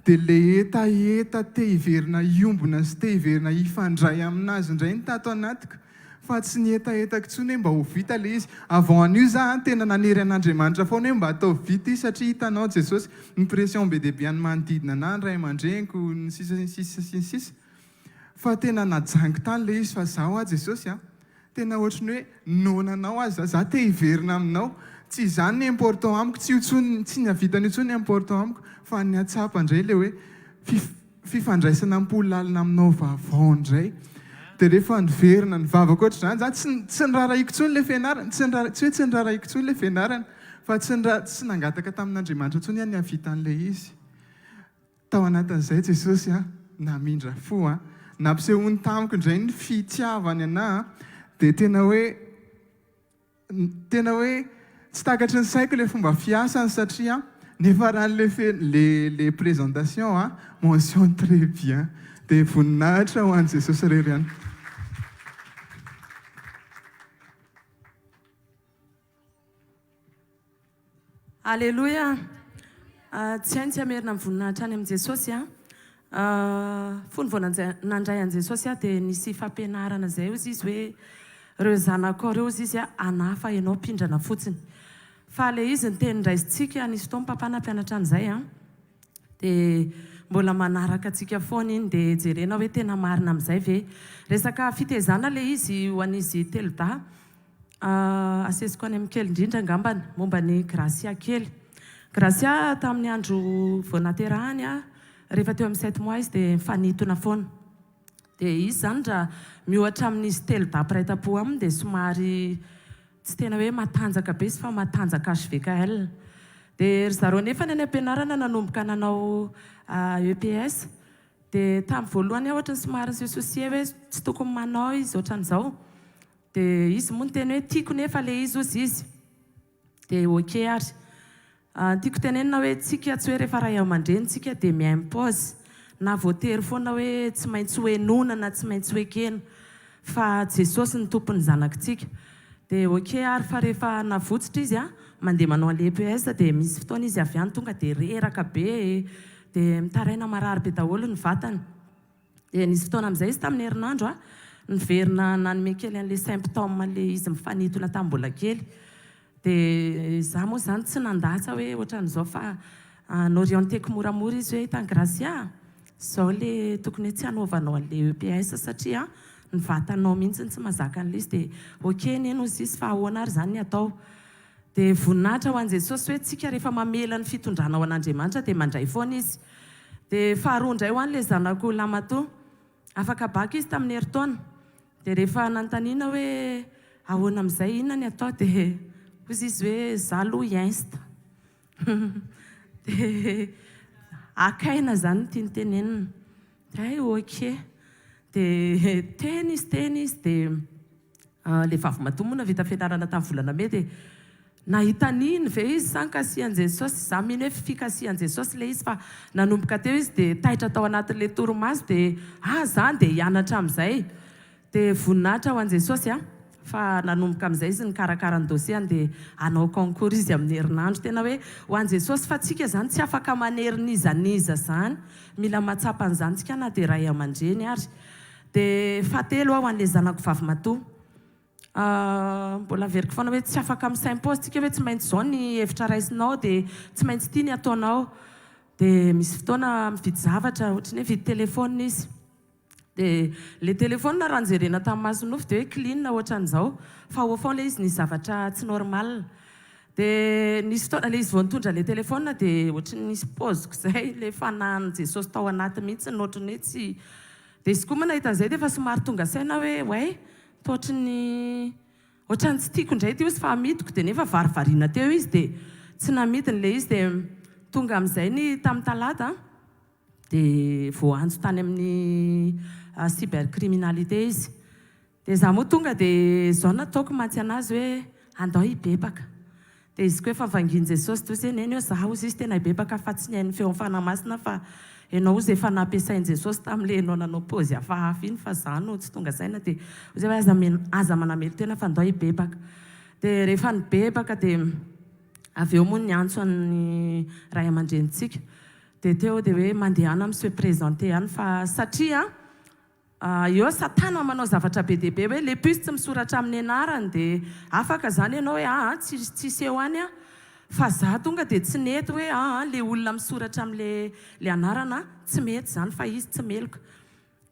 dia le etaeta te hiverina iombona sy te hiverina hifandray aminazy indray ny tato anatiko fa tsy ny etaetako intsony hoe mba ho vita le izy. Avant an'io za tena nanery an'Andriamanitra foana hoe mba atao vita izy satria hitanao Jesosy ny pression be dia be any manodidina ana ny ray aman-dreniko ny sisa. Fa tena najango tany le izy fa zaho Jesosy tena ohatrany hoe nonanao za te hiverina aminao. Tsy izany ny important amiko, tsy ny havitany intsony ny important amiko fa ny hatsapa indray le hoe fifandraisana mpolalina aminao vaovao indray. Dia rehefa niverina ny vavako ohatr'izany za tsy niraraiko intsony le fianarana, tsy hoe tsy niraraiko intsony le fianarana fa tsy nangataka tamin'Andriamanitra intsony ny havitan'ilay izy. Tao anatin'izay Jesosy namindra fo nampisehony tamiko indray ny fitiavany anahy dia tena hoe tsy takatry ny saiko le fomba fiasany satria nefa raha le présentation mention très bien. Dia voninahitra ho an'i Jesosy irery ihany. Aleloia. Tsy hainy tsy hamerina amin'ny voninahitra any amin'i Jesosy fony vao nandray an'i Jesosy dia nisy fampianarana izay izy hoe reo zanako reo izy anafa ianao pindrana fotsiny fa le izy ny teny ndraisintsika nisy fotoana mpampana mpianatra an'izay dia mbola manaraka antsika foana iny dia jerena hoe tena marina amin'izay ve resaka fitezana le izy ho an'izy teloda asesiko any amin'ny kely indrindra angambany momba ny gracia kely gracia tamin'ny andro vao naterahany rehefa teo amin'ny 7 mois izy dia mifanitona foana dia izy zany raha miohatra amin'izy teloda piraitam-po aminy dia somary tsy tena hoe matanjaka be izy fa matanjaka hvkl dia ry zareo nefa ny any am-pianarana nanomboka nanao EPS dia tamin'ny voalohany ohatra ny somary nysosiosy hoe tsy tokony manao izy ohatran'izao dia izy moa ny teny hoe tiako nefa le izy ozy izy dia ok ary tiako tenenina hoe tsika tsy hoe rehefa ray aman-drenitsika dia miimpose na voatery foana hoe tsy maintsy hoe nona na tsy maintsy hoe kena fa jesosy ny tompony zanakitsika dia ok ary fa rehefa navotsitra izy mandeha manao an'le EPS dia misy fotoana izy avy any tonga dia reraka be dia mitaraina marary be daholo ny vatany dia nisy fotoana amin'izay izy tamin'ny herinandro niverina nanome kely an'le symptôme le izy mifanitona tamin'ny mbola kely dia za moa zany tsy nandatsa hoe ohatran'izao fa norienteko moramora izy hoe hitany gracia zao le tokony hoe tsy hanaovanao an'le EPS satria ny vatanao mihitsy tsy mazaka an'le izy dia ok neny ozy izy fa ahoana ary zany ny atao dia voninahitra ho an' Jesosy hoe tsika rehefa mamela ny fitondrana ao an'Andriamanitra dia mandray foana izy dia faharoa indray ho an'le zanako lamatoa afaka baka izy tamin'ny heritaona dia rehefa nanontaniana hoe ahoana amin'izay inona ny atao dia ozy izy hoe za aloha insta dia akaina zany tia nytenenina ay ok dia teny izy dia le vavy-matoa moa navita fianarana tamin'ny volana me dia nahitaniny ve izy sankasian' Jesosy za miny hoe fikasian' Jesosy le izy fa nanomboka teo izy dia taitra tao anatin'le toromaso dia zany dia hianatra amin'izay dia voninahitra ho an' Jesosy fa nanomboka amin'izay izy ny karakarany dosiany dia hanao concours izy amin'ny herinandro tena hoe ho an' Jesosy fa tsika zany tsy afaka manerinizaniza zany mila matsapa an'izany tsika na dia ray aman-dreny ary dia fahatelo ho an'le zanako vavy-matoa mbola veriko foana hoe tsy afaka misaimpozy tsika hoe tsy maintsy zao ny hevitra raisinao dia tsy maintsy tia ny ataonao dia misy fotoana mividy zavatra ohatrany hoe vidy telefona izy dia le telefona raha nijerena tamin'ny masonofo dia hoe clean ohatran'izao fa ao foana le izy nisy zavatra tsy normal dia nisy fotoana le izy vao nitondra le telefona dia ohatrany nisy poziko izay le fanahin' Jesosy tao anaty mihitsy nohatrany hoe tsy dia izy koa moa nahita an'izay dia efa somary tonga saina hoe way ohatrany tsy tiako indray ty izy fa amidiko dia nefa varivariana teo izy dia tsy namidiny le izy dia tonga amin'izay ny tamin'ny talata dia voanjo tany amin'ny cybercriminalité izy dia za moa tonga dia zao nataoko mantsy anazy hoe andao hibebaka dia izy koa efa vangian' Jesosy toy izy neny eo za ozy izy tena hibebaka fa tsy nihain'ny feo fanamasina fa ianao ozy efa nampiasain' Jesosy tamin'le ianao nanao pozy hafahafa iny fa za no tsy tonga saina dia ozy hoe aza manamely tena fa andao hibebaka dia rehefa nibebaka dia avy eo moa ny antso an'ny ray aman-drenitsika dia teo dia hoe mandehana amin'ny se présenté any fa satria eo satana manao zavatra be dia be hoe le puce tsy misoratra amin'ny anarany dia afaka zany ianao hoe tsisy eo any fa za tonga dia tsy nety hoe le olona misoratra amin'le anarana tsy mety zany fa izy tsy meloko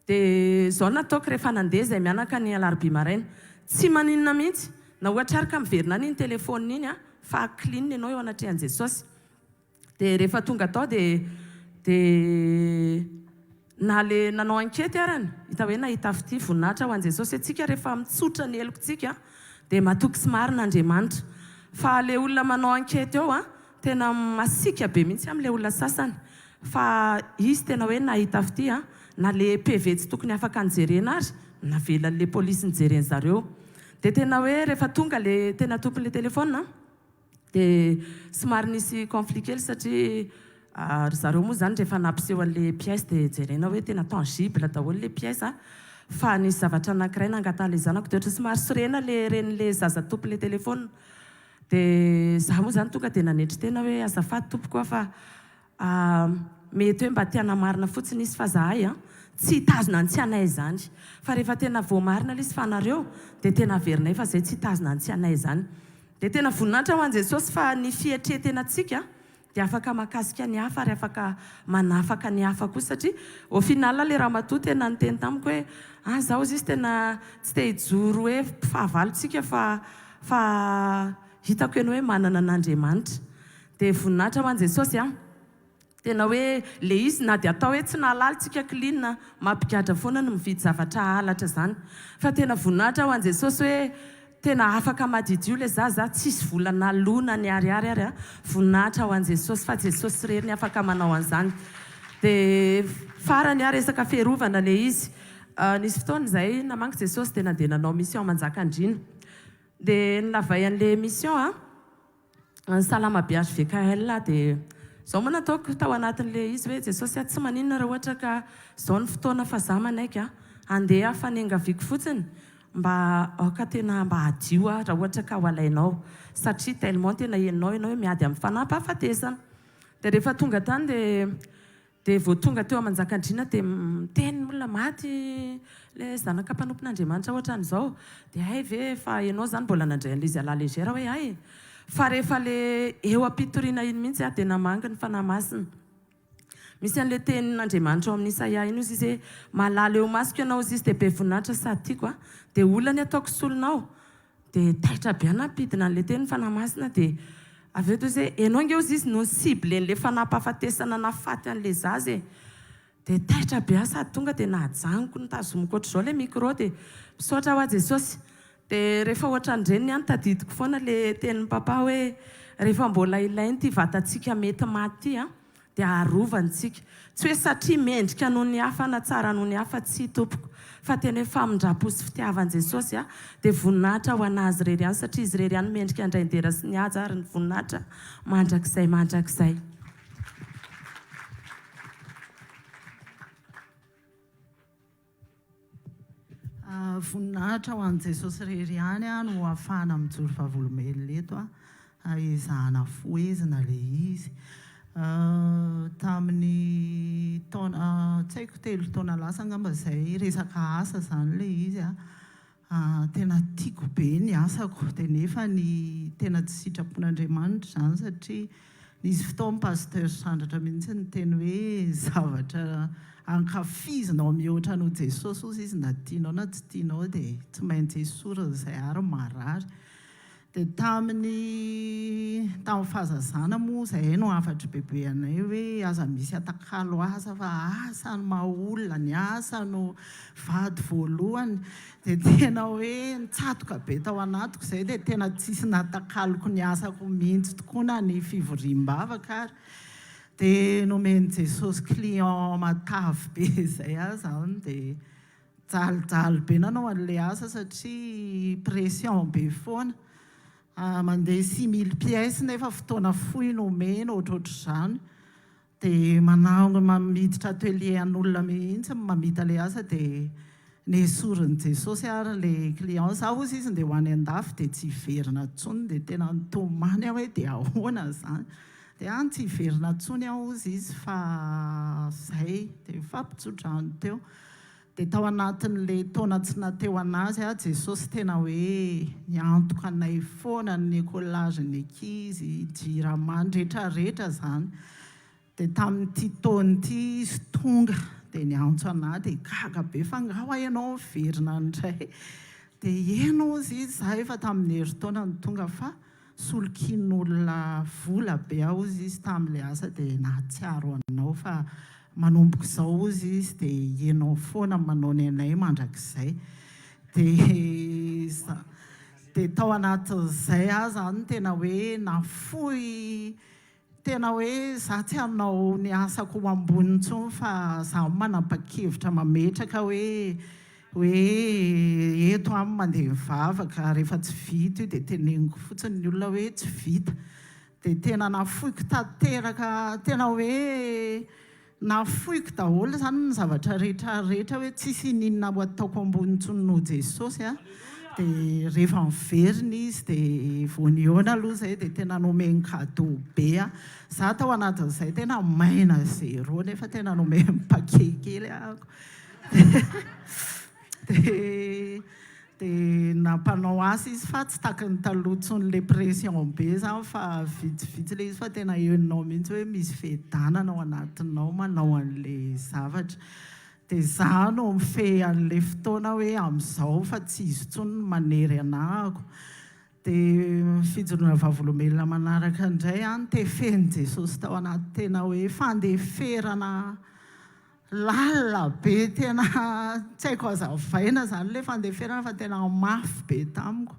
dia zao nataoko rehefa nandeha izay mianaka ny alarobia maraina tsy maninona mihitsy na ohatra ary ka miverina any ny telefona iny fa clean ianao eo anatrehan' Jesosy dia rehefa tonga tao dia na le nanao ankety arany hita hoe nahita fity voninahitra ho an' Jesosy atsika rehefa mitsotra ny helokontsika dia matoky sy marin'Andriamanitra fa le olona manao ankety eo tena masika be mihitsy amin'le olona sasany fa izy tena hoe nahita fity na le PV tsy tokony afaka nijerena ary navelan'le polisy nijereny zareo dia tena hoe rehefa tonga le tena tompon'le telefona dia somary nisy conflit kely satria ry zareo moa zany rehefa nampiseho an'le pièce dia jerena hoe tena tangible daholo le pièce fa nisy zavatra anankiray nangatan'le zanako dia ohatra somary sorena le ren'le zaza tompon'le telefona dia za moa zany tonga dia nanetry tena hoe azafady tompoko fa mety hoe mba tiana marina fotsiny izy fa zahay tsy hitazona ny tsy anay zany fa rehefa tena voamarina izy fa nareo dia tena averinay fa zay tsy hitazona ny tsy anay zany dia tena voninahitra ho an' Jesosy fa ny fietretena antsika dia afaka makasika ny hafa ary afaka manafaka ny hafa kosa satria au final le ramatoa tena niteny tamiko hoe zaho izy tena tsy te hijoro hoe fahavalontsika fa hitako ianao hoe manana an'Andriamanitra dia voninahitra ho an' Jesosy tena hoe le izy na dia atao hoe tsy nahalalitsika klina mampigadra foana no mividy zavatra halatra zany fa tena voninahitra ho an' Jesosy hoe tena afaka madidio le zaza tsisy volana lona ny ariary ary voninahitra ho an' Jesosy fa Jesosy rery ny afaka manao an'izany dia farany resaka fiarovana le izy nisy fotoana izay namangy Jesosy dia nandeha nanao mission manjakandriana dia nilavay an'le mission ny salama be hvkl dia zao moa nataoko tao anatin'le izy hoe Jesosy tsy maninona raha ohatra ka zao ny fotoana fa za manaiky andeha fanengaviako fotsiny mba aoka tena mba adio raha ohatra ka ho alainao satria tellement tena henonao ianao hoe miady amin'ny fanampahafatesana dia rehefa tonga tany dia vao tonga teo amanjakandriana dia miteny olona maty le zanaka mpanompon'Andriamanitra ohatran'izao dia hay ve fa ianao zany mbola nandray an'le izy alalégera hoe hay fa rehefa le eo ampitoriana iny mihitsy dia namangy ny fanahy masina misy an'le tenin'Andriamanitra ao amin'ny Isaia iny izy hoe malala eo masiko ianao izy dia be voninahitra sady tiako dia olana ataoko solonao dia taitra be anapidina an'le tenin'ny fanahy masina dia avy eo toy izay ianao nge izy no cible an'le fanampahafatesana nafaty an'le zaza dia taitra be sady tonga dia nahajanoko nitazomiko ohatr'izao le micro dia misaotra ho a Jesosy dia rehefa ohatran'ireny tadidiko foana le tenin'ny papa hoe rehefa mbola ilainy ty vatantsika mety maty dia arovantsika tsy hoe satria mendrika noho ny hafa na tsara noho ny hafa tsy tompoko fa tena hoe famindra-po sy fitiavan' Jesosy dia voninahitra ho anazy rery ihany satria izy rery ihany mendrika andraindera sy ny haja ary ny voninahitra mandrakizay voninahitra ho an' Jesosy rery ihany no ahafahana mijoro fahavolombelona eto izahana foezina le izy tamin'ny taona tsy haiko 3 taona lasa angamba izay resaka asa zany le izy tena tiako be ny asako dia nefa ny tena tsy sitrapon'Andriamanitra zany satria nisy fotoana pasteur sandratra mihitsy ny teny hoe zavatra ankafizinao mihoatra no Jesosy ozy izy na tianao na tsy tianao dia tsy maintsy esorana izay ary marary dia tamin'ny fahazazana moa izay no afatry bebe anay hoe aza misy atakalo asa fa asa no mahaolona ny asa no vady voalohany dia tena hoe nitsatoka be tao anatiko izay dia tena tsisy natakaloko ny asako mihitsy tokoa na ny fivoriam-bavaka ary dia nomeny Jesosy client matavy be izay zany dia jalijaly be nanao an'le asa satria pression be foana mandeha 6000 pièces nefa fotoana fohy no mena ohatrohatr'izany dia mamiditra atelier an'olona mihitsy mamita le asa dia nesoriny Jesosy ary le client zaho ozy izy dia ho any an-dafy dia tsy hiverina ntsony dia tena nitomany aho hoe dia ahoana zany dia tsy hiverina ntsony aho ozy izy fa zay dia fampitsodrano teo dia tao anatin'le taona tsy nateo anazy Jesosy tena hoe niantoka anay foana ny écolage ny ankizy jiramany rehetrarehetra zany dia tamin'ity taona ity izy tonga dia niantso anahy dia gaga be fa ngaho ianao verina ndray dia eno izy izy za efa tamin'ny herintaona ny tonga fa solokin'olona vola be aho izy izy tamin'le asa dia nahatsiaro anao fa manomboka izao izy izy dia ianao foana manao ny anay mandrakizay dia tao anatin'izay zany tena hoe nafoy tena hoe za tsy hanao ny asako ambony intsony fa za manapa-kevitra mametraka hoe eto amin'ny mandeha mivavaka rehefa tsy vita io dia teneniko fotsiny ny olona hoe tsy vita dia tena nafoiko tanteraka tena hoe nafoiko daholo zany ny zavatra rehetrarehetra hoe tsisy ninona ho ataoko ambony intsony no Jesosy dia rehefa miverina izy dia voaniona aloha izay dia tena nomeny cadeau be a. Za tao anatin'izay tena maina 0 nefa tena nomeny pakekely ahako. Dia nampanao asa izy fa tsy taky ny talotson'le pression be zany fa vitsivitsy le izy fa tena henonao mihitsy hoe misy fedanana ao anatinao manao an'le zavatra. Dia za no mifehy an'le fotoana hoe amin'izao fa tsy izy intsony no manery anahako. Dia fijoroana vavolombelona manaraka indray a nitefeny Jesosy tao anaty tena hoe fandeferana lalina be tena tsy haiko hazavaina zany le fandeferana fa tena mafy be tamiko.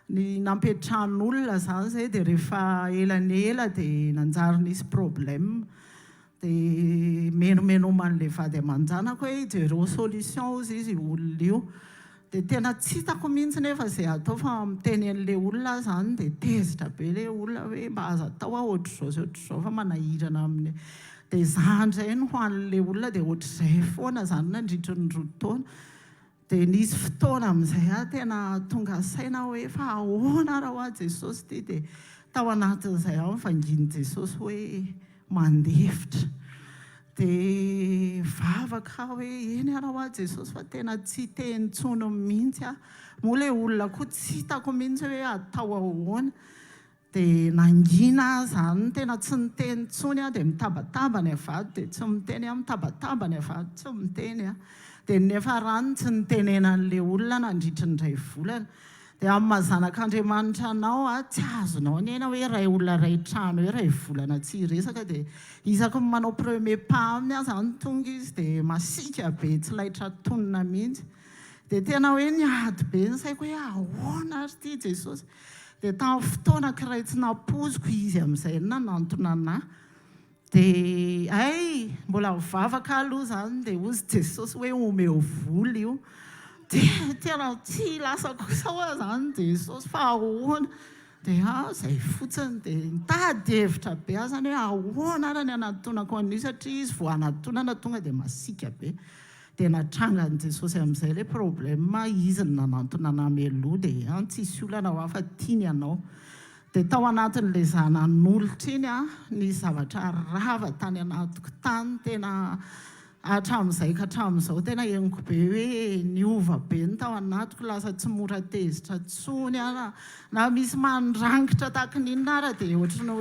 Ny nampetrahan'olona zany zay dia rehefa elanela dia nanjary nisy problème. Dia menomenoman'le vady aman-janako hoe hijereo solution ozy izy olona io. Dia tena tsy hitako mihitsy nefa izay atao fa miteny an'le olona zany dia tezitra be le olona hoe mba aza atao ohatr'izao sy ohatr'izao fa manahirana amin'ny. Dia za indray no ho an'le olona dia ohatr'izay foana zany nandritry ny 2 taona. Dia nisy fotoana amin'izay a tena tonga saina hoe fa ahoana raha hoa Jesosy ity. Dia tao anatin'izay aho mivanginy Jesosy hoe mandefitra. Dia vavaka hoe eny raha hoa Jesosy fa tena tsy teny intsony mihitsy a. Moa le olona koa tsy hitako mihitsy hoe atao ahoana. Dia nangina zany tena tsy niteny intsony a dia mitabataba ny avady dia tsy miteny a, mitabataba ny avady tsy miteny a. Dia nefa rano tsy nitenenan'le olona nandritry ny 2 volana. Dia amin'ny mahazanak'Andriamanitra anao a tsy azonao ny aina hoe ray olona ray trano hoe 2 volana tsy resaka. Dia isako manao premier pas aminy a zany tonga izy dia masika be tsy laitra tonina mihitsy. Dia tena hoe niady be ny saiko hoe ahoana ary ity Jesosy. Dia tamin'ny fotoana kiray tsy napoziko izy amin'izay nanantona anahy. Dia mbola mivavaka aloha zany dia ozy Jesosy hoe omeo vola io. Dia tena tsy lasa kosa hoa zany Jesosy fa ahoana. Dia izay fotsiny dia nitady hevitra be aho zany hoe ahoana ary ny anatonako an'io satria izy vao anatonana tonga dia masika be. Dia natrangany Jesosy amin'izay le problème izy ny nanantona anahy meloha dia tsisy olana ho afa tiany ianao. Dia tao anatin'le zanan'olitra iny a nisy zavatra rava tany anatiko tany tena hatramin'izay ka hatramin'izao tena henoko be hoe niova be ny tao anatiko lasa tsy mora tezitra tsony na misy mandrangitra tahaka n'inona ara dia ohatrany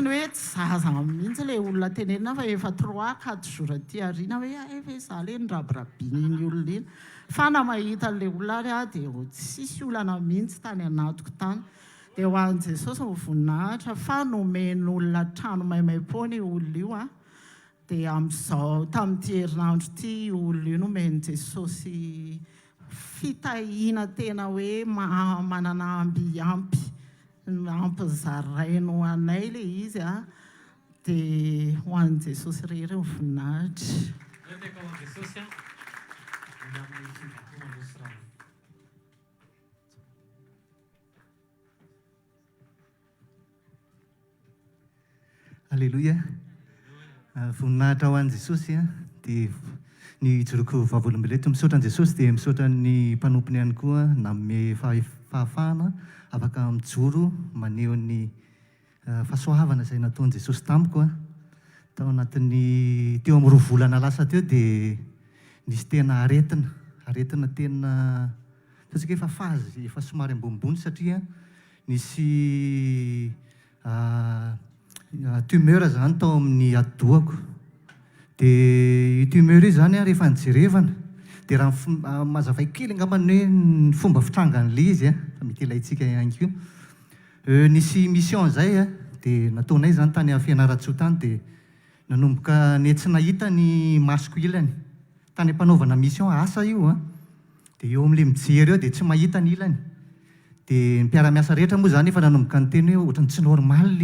hoe tsy zaza mihitsy le olona tenenina fa efa 3-4 jours aty aoriana hoe efa za le nirabirabiany olona iny. Fa na mahita le olona ary a dia tsisy olana mihitsy tany anatiko tany. Dia ho an'i Jesosy mivoninahitra fa nomen'olona trano maimaim-poana io olona io a. Dia amin'izao tamin'ity herinandro ity olona io nomeny Jesosy fitahiana tena hoe manana ambiampy. Ampizaraino anay le izy a. Dia ho an'i Jesosy rehetra mivoninahitra. Alleluia. Voninahitra ho an'i Jesosy a. Dia ny joroko vavolombelona eto misaotra an'i Jesosy dia misaotra ny mpanompony ihany koa nanome fahafahana afaka mijoro maneho ny fahasoavana izay nataon'i Jesosy tamiko a. Tao anatin'ny teo amin'ny 2 volana lasa teo dia nisy tena aretina tena satsika efa fazy efa somary ambonimbony satria nisy tumeur zany tao amin'ny adohako. Dia io tumeur io zany a rehefa nijerevana dia raha mazavay kely angambany hoe ny fomba fitrangan'le izy a fa mety ilayntsika ihany koa. Nisy mission zay a dia nataonay zany tany amin'ny fianaran-tsoa tany dia nanomboka ny tsy nahita ny masoko ilany tany ampanaovana mission asa io a. Dia eo amin'le mijery eo dia tsy mahita ny ilany. Dia ny mpiara-miasa rehetra moa zany efa nanomboka ny teny hoe ohatrany tsy normal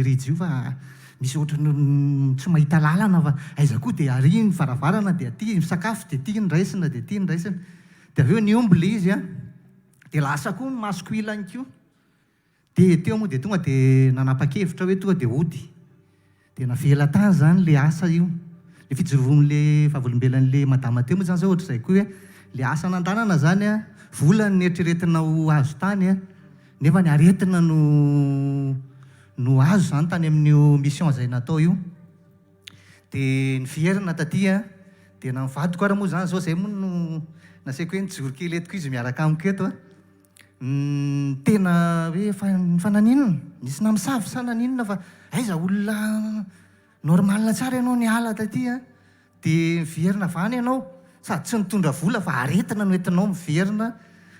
rijo io fa misy ohatrany tsy mahita lalana fa aiza koa dia ary ny varavarana dia aty misakafo dia aty niraisina dia aty niraisina. Dia avy eo niomby le izy a dia lasa koa masoko ilany koa. Dia teo moa dia tonga dia nanapa-kevitra hoe tonga dia hody. Dia navela tany zany le asa io. Le fijoroan'le vavolombelon'le madama teo moa zany zao ohatr'izay koa hoe le asa nandanana zany a vola ny eritreretina ho azo tany a nefa ny aretina no azo zany tany amin'io mission zay natao io. Dia ny fierina taty a dia navadiko ara moa zany zao zay moa no nasaiko hoe nijoro kely etiko izy miaraka amiko eto a. Tena hoe fa naninona misy namisavy sa naninona fa aiza olona normal tsara ianao ny ala taty a. Dia miverina vany ianao sady tsy nitondra vola fa aretina no entinao miverina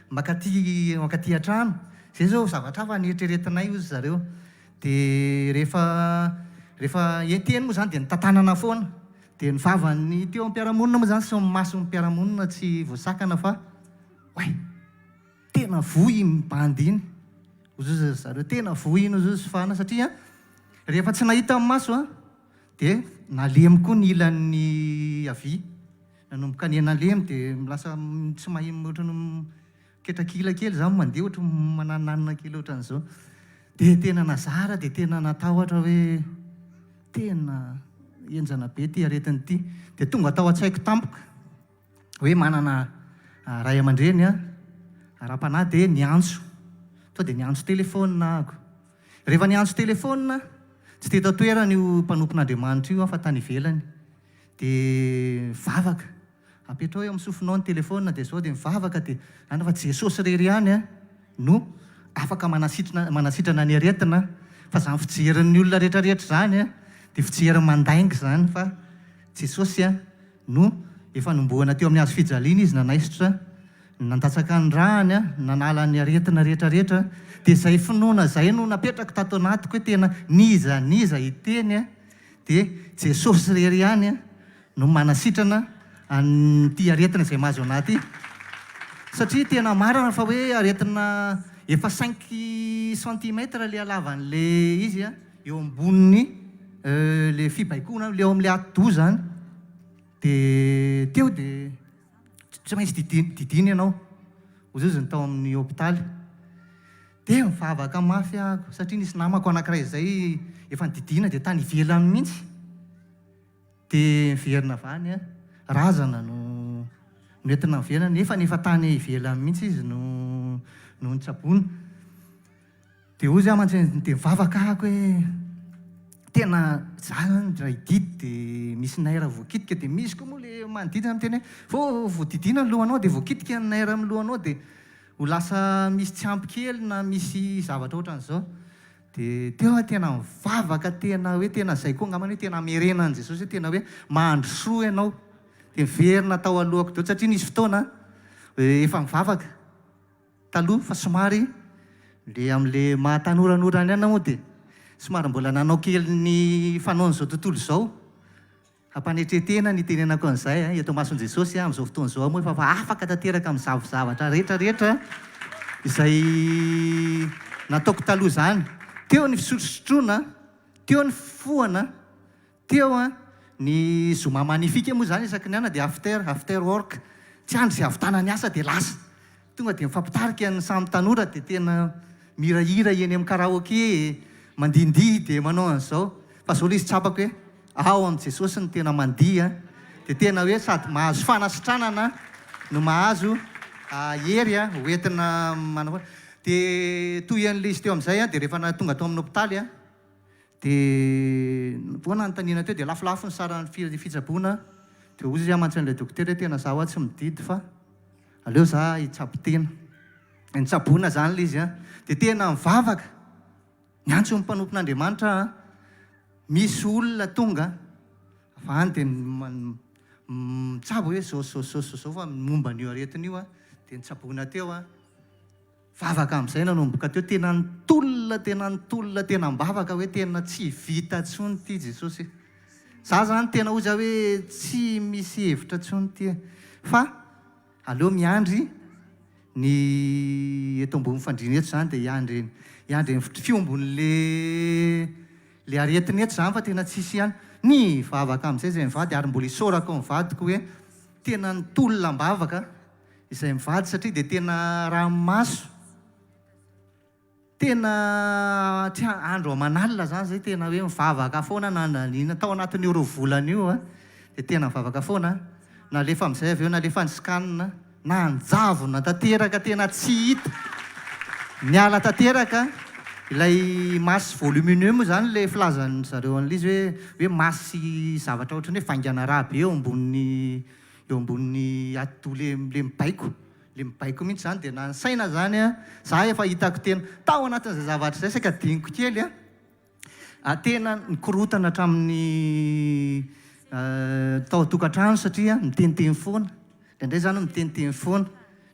makaty an-trano. Zay zao zavatra fa nieritreretinay ozy zareo. Dia rehefa eteny moa zany dia nitantanana foana. Dia ny vavany teo am-piaramonina moa zany sy maso mpiaramonina tsy voasakana fa oay tena voy mibandy iny ozy zareo tena voy iny ozy fana satria rehefa tsy nahita amin'ny maso a dia nalemy koa ny ilan'ny avy nanomboka ny nalemy dia lasa tsy mahim ohatrany ketrakila kely zany mandeha ohatra manananina kely ohatran'izao. Dia tena nazara dia tena natao ohatra hoe tena enjana be ty aretiny ity. Dia tonga atao an-tsaiko tampoka hoe manana ray aman-dreny a ara-panahy dia niantso to dia niantso telefônina ako. Rehefa niantso telefônina tsy teto toerana io mpanompon'Andriamanitra io fa tany ivelany. Dia mivavaka apetrao eo amin'ny sofinao ny telefônina dia zao dia mivavaka dia any fa Jesosy rery ihany a no afaka manasitrana ny aretina fa zany fijerin'ny olona rehetrarehetra zany a dia fijery mandaingy zany fa Jesosy a no efa nomboana teo amin'ny hazo fijaliana izy nanaisitra nandatsaka ny rany a nanala ny aretina rehetrarehetra. Dia zay finoana zay no napetrako tato anatiko hoe tena niza iteny a dia Jesosy rery ihany a no manasitrana ty aretina izay mahazo anaty. Satria tena marina fa hoe aretina efa 5 centimètre le halavan'le izy a eo amboniny le fibaikona le eo amin'le ato zany. Dia teo dia tsy maintsy didina ianao ozy izy ny tao amin'ny hôpitaly. Dia mivavaka mafy ahako satria nisy namako anankiray zay efa nididina dia tany ivelany mihitsy. Dia miverina vany a razana no entina miverina nefa tany ivelany mihitsy izy no nitsabona. Dia ozy aho mantsy dia mivavaka ahako hoe tena zany raha ididy dia misy naira voakitika dia misy koa moa le manodidina miteny hoe voadidina ny lohanao dia voakitika ny naira amin'ny lohanao dia ho lasa misy tsy ampy kely na misy zavatra ohatran'izao. Dia teo a tena mivavaka tena hoe tena zay koa ngamany hoe tena merena an' Jesosy hoe tena hoe mahandro soa ianao. Dia miverina tao alohako deo satria nisy fotoana efa mivavaka taloha fa somary le amin'le mahatanoranora any moa dia somary mbola nanao kely ny fanaon'izao tontolo izao hampanetretena ny tenenako an'izay eto mason'i Jesosy amin'izao fotoan'izao moa efa afaka tanteraka amin'ny zavatra rehetrarehetra izay nataoko taloha zany. Teo ny fisotrosotrona, teo ny foana, teo ny zoma magnifika moa zany isaky ny ana dia after work tsy andro izay avy tana ny asa dia lasa tonga dia mifampitarika ny samy tanora dia tena mirahira eny amin'ny karaoke mandindihy dia manao an'izao. Fa zao le izy tsapako hoe ao amin'i Jesosy ny tena mandihy a dia tena hoe sady mahazo fanasitranana no mahazo hery a hoentina manao. Dia toy an'le izy teo amin'izay a dia rehefa tonga tao amin'ny hôpitaly a dia foana notanina teo dia lafolafo ny sarany fitsaboana. Dia ozy izy amantsy an'ilay dokotera hoe tena zaho a tsy mididy fa aleo za hitsabo tena nitsaboana zany le izy a. Dia tena mivavaka niantso ny mpanompon'Andriamanitra misy olona tonga avany dia mitsabo hoe zao fa momba n'io aretina io a dia nitsaboana teo a vavaka amin'izay nanomboka teo tena nitolona tena mivavaka hoe tena tsy vita tsony ty Jesosy. Za zany tena oza hoe tsy misy hevitra tsony ty fa aleo miandry ny eto ambony fandrina eto zany dia iandry ny fiombon'le aretina eto zany fa tena tsisy ihany ny vavaka amin'izay zay mivady ary mbola isorako mivadiko hoe tena nitolona mbavaka izay mivady satria dia tena ranomaso tena tsy andro amanalina zany zay tena hoe mivavaka foana nanina tao anatin'io roa volana io a dia tena mivavaka foana nalefa amin'izay avy eo nalefa ny scanne na anjavona tanteraka tena tsy hita miala tanteraka ilay masy volumineux moa zany le filazany zareo an'ilay izy hoe masy zavatra ohatrany hoe vaingana raha be eo ambon'ny ato le mibaiko le mibaiko mihitsy zany dia nansaina zany a za efa hitako tena tao anatin'izay zavatra zay saika diniko kely a tena nikorotana hatramin'ny tao tokantrano satria miteniteny foana indray zany miteniteny foana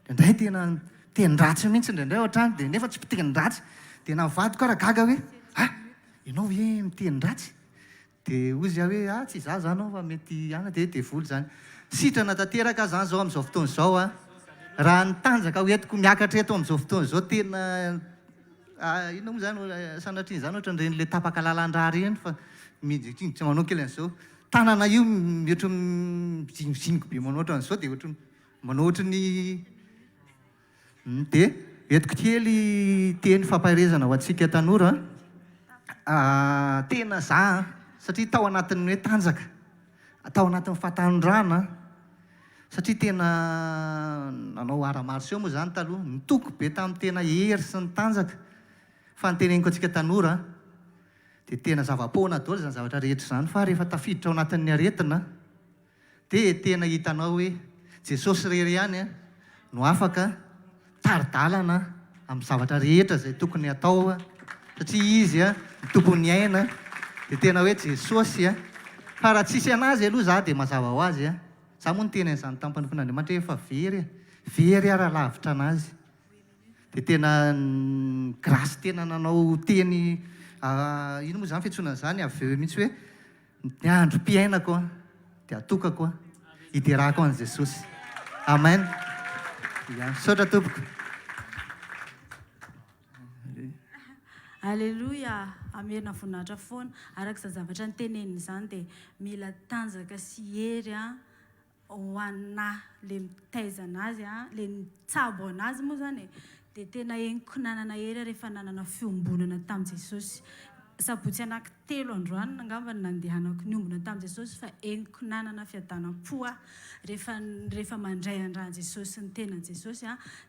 indray tena tenindratsy mihitsy indraindray ohatrany dia nefa tsy mpitenindratsy dia navadiko raha gaga hoe ianao hoe mitenindratsy dia ozy aho hoe tsy za zany ao fa mety ana dia voly zany sitrana tanteraka zany zao amin'izao fotoana izao a raha nitanjaka hoentiko miakatra eto amin'izao fotoana izao tena ino moa zany sanatriny zany ohatra nireny le tapaka lalan-draha reny fa miditsy manao kely an'izao tanana io ohatry mizingozingo be manao ohatra an'izao dia ohatry manao ohatra ny dia entiko kely teny fampaherezana ho antsika tanora tena za satria tao anatin'ny hoe tanjaka tao anatin'ny fahatanon-drana satria tena nanao ara-marseo moa zany taloha nitoko be tamin'ny tena hery sy ny tanjaka fa nyteneniko antsika tanora dia tena zava-poana daholo zany zavatra rehetra zany fa rehefa tafiditra ao anatin'ny aretina dia tena hitanao hoe Jesosy rery ihany no afaka taridalana amin'ny zavatra rehetra zay tokony atao satria izy tompony aina dia tena hoe Jesosy fa raha tsisy anazy aloha za dia mazava ho azy za moa niteny an'izany tampanimpon'Andriamanitra efa very raha lavitra anazy dia tena grasy tena nanao teny ino moa zany fiantsoana zany avy eo mihitsy hoe ny andro mpiainako dia atokako hiderako an'i Jesosy amen saotra tompoko Alleluia, amena voninahitra foana arak'izay zavatra nyteneniny zany dia mila tanjaka sy hery ho anà le mitaiza anazy le mitsabo anazy moa zany dia tena enkonanana hery rehefa nanana fiombonana tamin'i Jesosy sabotsy anankitelo androany angamba nandehanako niombona tamin'i Jesosy fa enkonanana fiadanam-po rehefa mandray andrahan'i Jesosy ny tenan'i Jesosy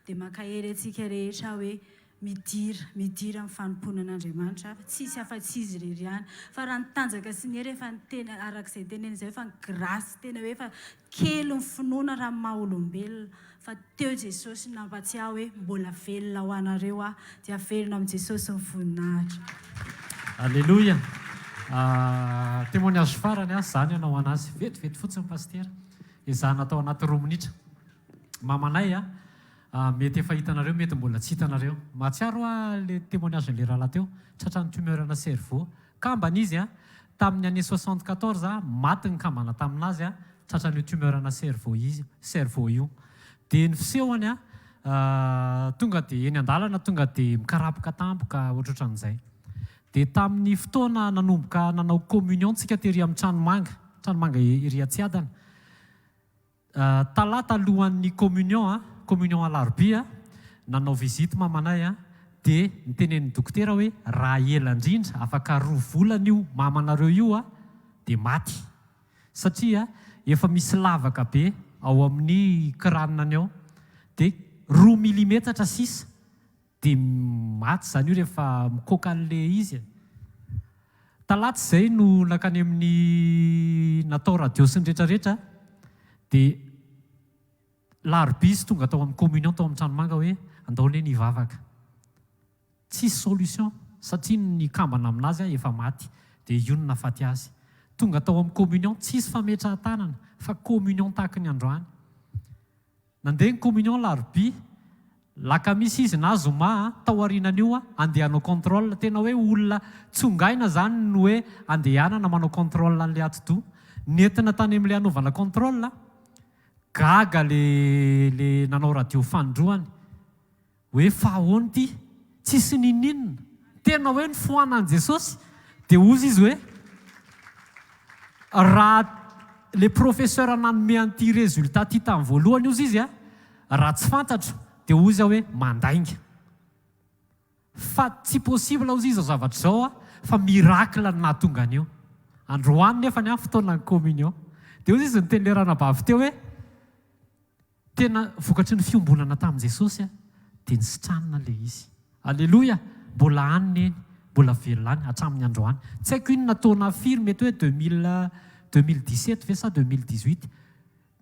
dia maka hery antsika rehetra hoe midira amin'ny fanomponan'Andriamanitra tsisy afa-tsy izy rery ihany fa raha nitanjaka sy ny hery efa nytena arak'izay teneny izay efa grasy tena hoe efa kely ny finoana raha maha olombelona fa teo Jesosy nampatsiahy hoe mbola velona ho anareo dia velona amin'ny Jesosy ny voninahitra. Alleluia. Témoignage farany zany ianao anazy vetivety fotsiny pastera izaho natao anaty 2 minitra mamanay mety efa hitanareo mety mbola tsy hitanareo mahatsiaro le témoignage le raha teo tratrany tumeur ana cerveau kambana izy tamin'ny année 74 maty ny kambana taminazy tratrany tumeur ana cerveau io dia ny fisehony tonga dia eny an-dalana tonga dia mikarapoka tampoka ohatrohatran'izay dia tamin'ny fotoana nanomboka nanao communion tsika tery amin'ny tranomanga ery Atsiadana talata alohan'ny communion alarobia nanao visite mamanay dia nitenen'ny dokotera hoe raha ela indrindra afaka 2 volana io mamanareo io dia maty satria efa misy lavaka be ao amin'ny kiranany ao dia 2 milimetatra sisa dia maty zany io rehefa mikoka an'le izy talata izay no nakany amin'ny natao radio sy ny rehetrarehetra dia larobia tonga tao amin'ny communion tao amin'ny tranomanga hoe andaony ny vavaka tsisy solution satria ny kambana aminazy efa maty dia io no nafaty azy tonga tao amin'ny communion tsisy fametrahan-tanana fa communion tahaka ny androany nandeha ny communion larobia lakamisy izy na zoma tao arinan'io andehanao contrôle tena hoe olona tsongaina zany no hoe andehanana manao contrôle an'le atido nentina tany amin'le anaovana contrôle gaga le nanao radio fandroany hoe fahoany ty tsisy nininina tena hoe ny foanan'i Jesosy dia ozy izy hoe raha le professeur nanome an'ity résultat ty tamin'ny voalohany ozy izy raha tsy fantatro dia ozy hoe mandainga fa tsy possible ozy izy zavatra zao fa miracle no nahatonga an'io androany nefa ny fotoana ny communion dia ozy izy niteny le ranabavy teo hoe tena vokatry ny fiombonana tamin'i Jesosy dia nisitranina ilay izy. Alleloia, mbola aniny eny, mbola velona any hatramin'ny androany. Tsy haiko inona taona firy, mety hoe 2017 ve sa 2018.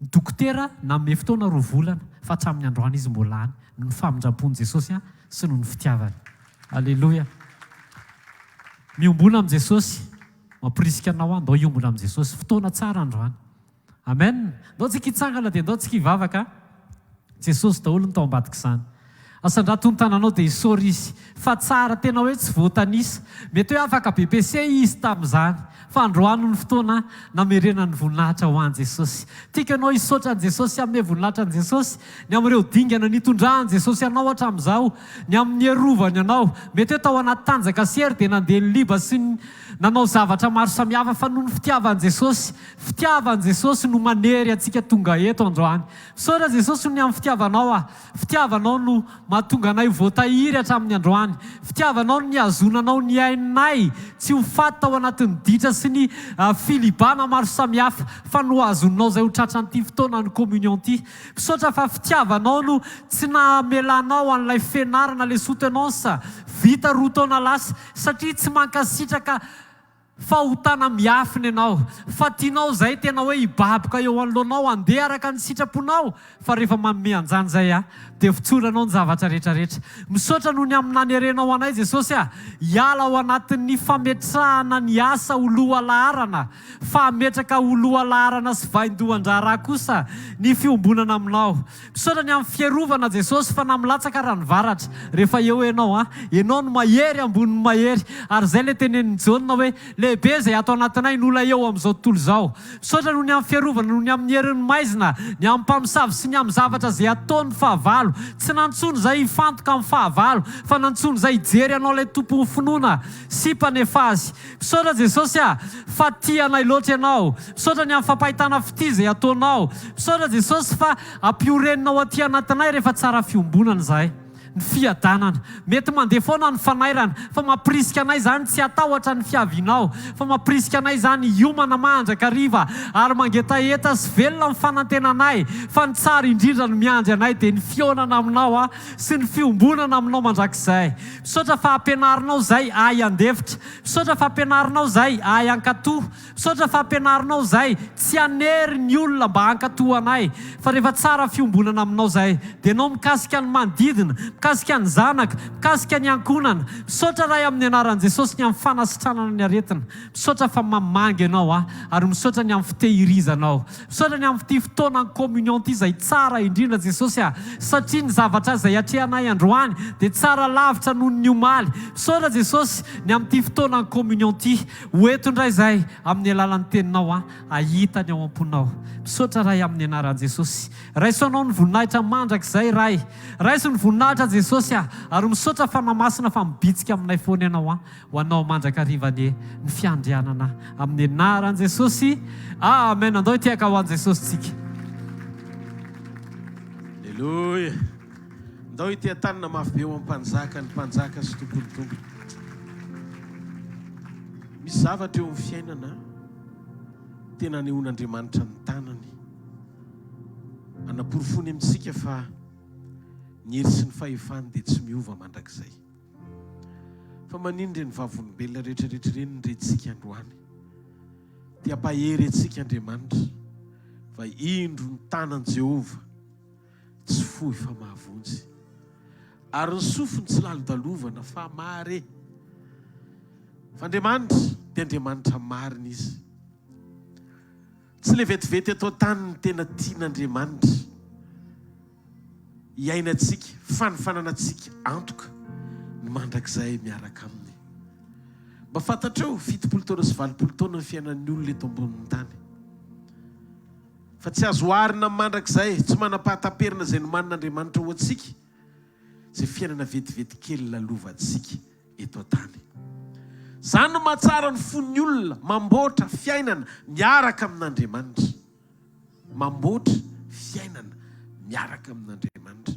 Ny dokotera nanome fotoana 2 volana fa hatramin'ny androany izy mbola any. Ny famindram-pon'i Jesosy sy noho ny fitiavany. Alleloia. Miombona amin'i Jesosy, mampirisika anao andao iombona amin'i Jesosy, fotoana tsara androany. Amen. Ndao tsika hitsangana dia ndao tsika hivavaka. Jesosy daholo ny tao ambadika izany. Asandrato ny tananao dia hisaory izy fa tsara tena hoe tsy voatanisa. Mety hoe afaka BBC izy tamin'izany fa androany ny fotoana namerena ny voninahitra ho an'i Jesosy. Tiaka ianao hisaotra an'i Jesosy, hanome voninahitra an'i Jesosy, ny amin'ireo dingana nitondrahan'i Jesosy ianao hatramin'izao, ny amin'ny iarovany ianao. Mety hoe tao anaty tanjaka sery dia nandeha ny liba sy nanao zavatra maro samihafa fa noho ny fitiavan'i Jesosy. Fitiavan'i Jesosy no manery antsika tonga eto androany. Misaotra Jesosy ny amin'ny fitiavanao fitiavanao no mahatonga anay voatahiry hatramin'ny androany. Fitiavanao no niazonanao ny ainay tsy ho faty tao anatin'ny ditra sy ny filibana maro samihafa fa no azonao izay ho tratran'ity fotoana ny communion ity. Misaotra fa fitiavanao no tsy namelanao an'ilay fianarana le soutenance vita 2 taona lasa satria tsy mankasitraka fahotana miafiny ianao. Fa tianao izay tena hoe hibaboka eo anoloanao, andeha araka ny sitraponao. Fa rehefa manome anjany izay dia fitsoranao ny zavatra rehetrarehetra. Misaotra noho ny amin'ny nanerenao anay Jesosy hiala ao anatin'ny fametrahana ny asa ho loha laharana, fa hametraka ho loha laharana sy vaindohan-draharaha kosa ny fiombonana aminao. Misaotra ny amin'ny fiarovana Jesosy fa namilatsaka ranovaratra. Rehefa eo ianao ianao no mahery ambony mahery, ary izay le tenenin'ny Jaona hoe lehibe izay atao anatinay no olona eo amin'izao tontolo izao. Misaotra noho ny amin'ny fiarovana, noho ny amin'ny herin'ny maizina, ny amin'ny mpamosavy sy ny amin'ny zavatra izay ataony fahavalo. Tsy nantsony izay hifantoka amin'ny fahavalo, fa nantsony izay hijery anao ilay tompon'ny finoana sy mpanefa azy. Misaotra Jesosy fa tianay loatra ianao. Misaotra ny amin'ny fampahitana fity izay ataonao. Misaotra Jesosy fa ampioreninao aty anatinay rehefa tsara fiombonana izay. Ny fiadanana mety mandeha foana ny fanairana, fa mampirisika anay izany tsy atahotra ny fiavinao, fa mampirisika anay izany hiomana mandrakariva ary mangetaeta sy velona ny fanantenanay. Fa ny tsara indrindra no miandry anay dia ny fionana aminao sy ny fiombonana aminao mandrakizay. Misaotra fa ampianarinao izay ahy andefitra. Misaotra fa ampianarinao izay ahy ankatoha. Misaotra fa ampianarinao izay tsy hanery ny olona mba hankatoha anay. Fa rehefa tsara fiombonana aminao izay dia anao mikasika ny manodidina, mikasika ny zanaka, mikasika ny ankonana. Misaotra raha amin'ny anaran'i Jesosy ny amin'ny fanasitranana ny aretina. Misaotra fa mamangy ianao ary misaotra ny amin'ny fitehirizanao. Misaotra ny amin'ny fotoana ny communion ity izay tsara indrindra Jesosy satria ny zavatra izay atrehanay androany dia tsara lavitra noho ny omaly. Misaotra Jesosy ny amin'ny fotoana ny communion ity hoeto indray izay amin'ny alalan'ny teninao ahitany ao am-ponao. Misaotra raha amin'ny anaran'i Jesosy. Raisanao ny voninahitra mandrakizay ray. Raiso ny voninahitra Jesosy ary misaotra fa namasina fa mibitsika aminay foana ianao ho anao mandrakariva ny fiandrianana amin'ny anaran'i Jesosy. Amen. Andao tiaka ho an'i Jesosy tsika. Alleluia. Andao ity tanana mafy be eo amin'ny mpanjaka, ny mpanjaka sy tompony tompony. Misy zavatra eo amin'ny fiainana tena nehoan'Andriamanitra ny tanany anaporofony amintsika fa ny hery sy ny fahefany dia tsy miova mandrakizay. Fa manindry ny vavolombelona rehetrarehetra ireny niretsika androany dia ampahery antsika Andriamanitra fa indro ny tanan'i Jehova tsy fohy fa mahavonjy, ary ny sofiny tsy lalo-dalovana fa mare. Fa Andriamanitra dia Andriamanitra marina izy. Tsy le vetivety atao tany ny tena tian'Andriamanitra hiainantsika, fanofananantsika antoka ny mandrakizay miaraka aminy. Mba fantatrao 70 taona sy 80 taona ny fiainan'ny olona eto ambonin'ny tany. Fa tsy azo oharina amin'ny mandrakizay, tsy manam-pahataperina izay nomanin'Andriamanitra ho antsika izay fiainana vetivety kely lalovantsika eto an-tany. Izany no mahatsara ny fon'ny olona mamboatra fiainana miaraka amin'Andriamanitra. Mamboatra fiainana miaraka amin'Andriamanitra.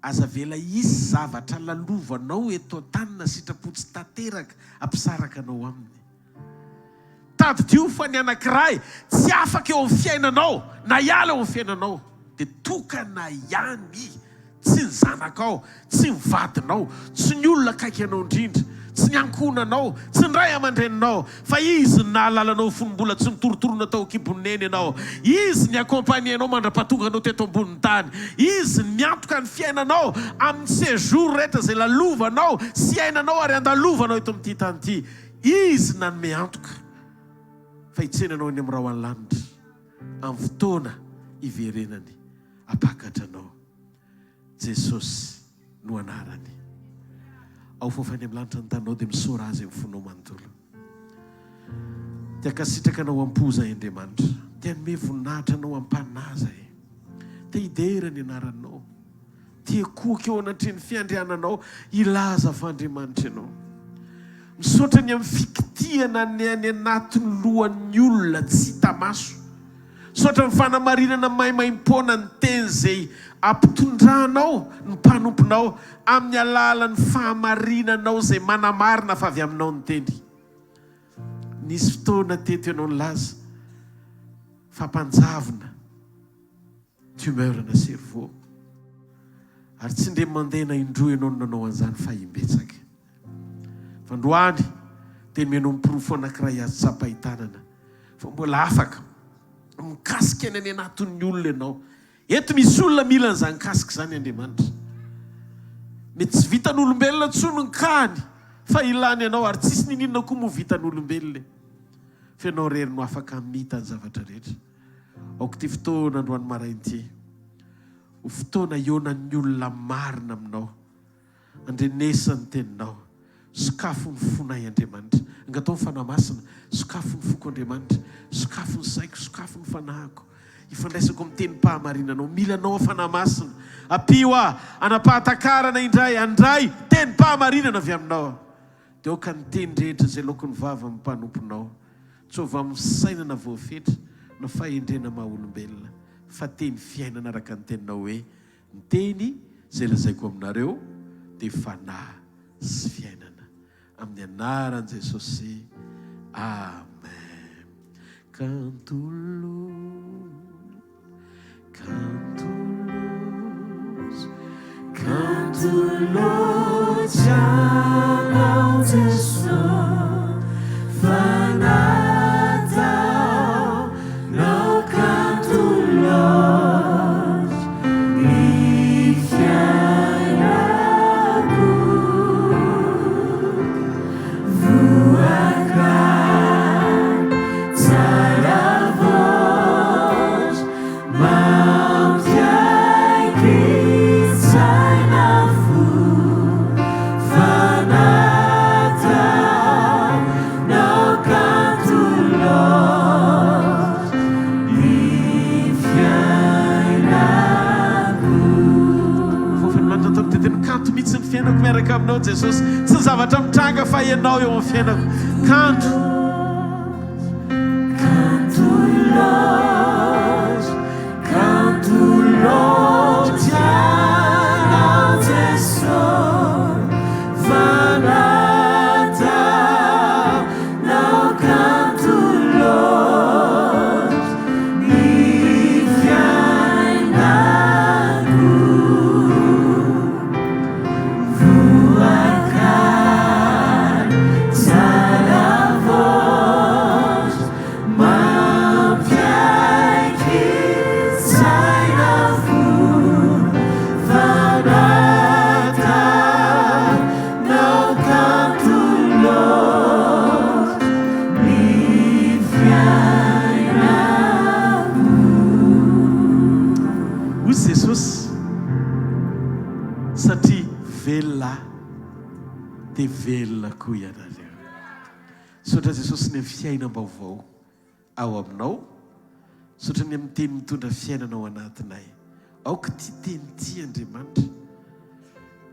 Aza vela isy zavatra lalovanao eto an-tany na sitrapotsy tanteraka ampisaraka anao aminy. Tadidio fa ny anankiray tsy afaka eo amin'ny fiainanao na hiala eo amin'ny fiainanao dia tokana ihany tsy ny zanakao, tsy ny vadinao, tsy ny olona akaiky anao indrindra, tsy ny ankonanao, tsy ny ray aman-dreninao, fa izy ny nahalalanao fonombola, tsy nitorotorona tao kiboneny ianao, izy ny akompanianao mandra-pahatonganao teto ambonin'ny tany, izy miantoka ny fiainanao amin'ny séjour rehetra zay lalovanao sy ainanao ary andalovanao eto amin'ity tany ity. Izy nanome antoka fa hitsenanao any amin'ny rahoan'ny lanitra amin'ny fotoana iverenany apakatranao. Jesosy no anarany. Ao fofany amin'ny lanitra ny tanao dia misaora azy amin'ny fonao manontolo. Tia kasitraka anao ampoza Andriamanitra, tia hanome voninahitra anao ampanaza e, tia hidera ny anaranao, tia koka eo anatreny fiandriananao ilaza fa Andriamanitra ianao. Misaotra ny amin'ny fikitiana ny any anatin'ny lohan'ny olona tsy hita maso. Misaotra ny fanamarinana maimaim-poana ny teny zay ampitondranao ny mpanomponao amin'ny alalan'ny fahamarinanao zay manamarina fa avy aminao ny teny. Nisy fotoana teto ianao ny laza fampanjavona tumeur na cerveau, ary tsy ndre mandehana indroa ianao no nanao an'izany fa imbetsaka. Fandroany dia menao mipirofo anankiray azy tsapahitanana fa mbola afaka mikasika any anatin'ny olona ianao. Eto misy olona mila an'izany kasika izany Andriamanitra. Mety tsy vitan'olombelona tsony ny kany fa ilany ianao, ary tsisy nininona koa mo vitan'olombelona. Fa ianao rery no afaka mita ny zavatra rehetra. Aoko ty fotoana androany marainty, ho fotoana ionan'ny olona marina aminao, andrenesany teninao, sokafo ny fonay Andriamanitra. Angatao ny fanahy masina, sokafo ny foko Andriamanitra, sokafo ny saiko, sokafo ny fanahiko, ifandraisako amin'ny tenim-pahamarinanao. Milanao fanahy masina, apio anapahatakarana indray, andray tenim-pahamarinana avy aminao. Dia aoka ny teny rehetra zay laoko ny vava amin'ny mpanomponao, tsova amin'ny sainana voafetra na fahendrena maha-olombelona, fa teny fiainana araka ny teninao hoe ny teny zay lazaiko aminareo dia fanahy sy fiainana. Amin'ny anaran'i Jesosy, amen. Cantulo, janao Jesosy, fanatao, no canto Lord, mi fiainako, voacar, tsara voz, mampiai que sai na fu, fanatao, no canto Lord, mi fiainako. Fofan'Andriamanitra atao teteno kanto mihitsy ny fiainako miaraka aminao Jesosy, tsy ny zavatra mitranga fa ianao eo amin'ny fiainako. Kanto Lord, janao Jesosy, fanatao, no canto Lord, mi fiainako, voacar, tsara voz, mampiai que sai na fu, fanatao, no canto Lord, mi fiainako. Hoy Jesosy, satria velona dia velona koa ianareo. Saotra Jesosy ny fiainam-baovao ao aminao, saotra ny amin'ny teny mitondra fiainana ao anatinay. Aoka ty teny ty Andriamanitra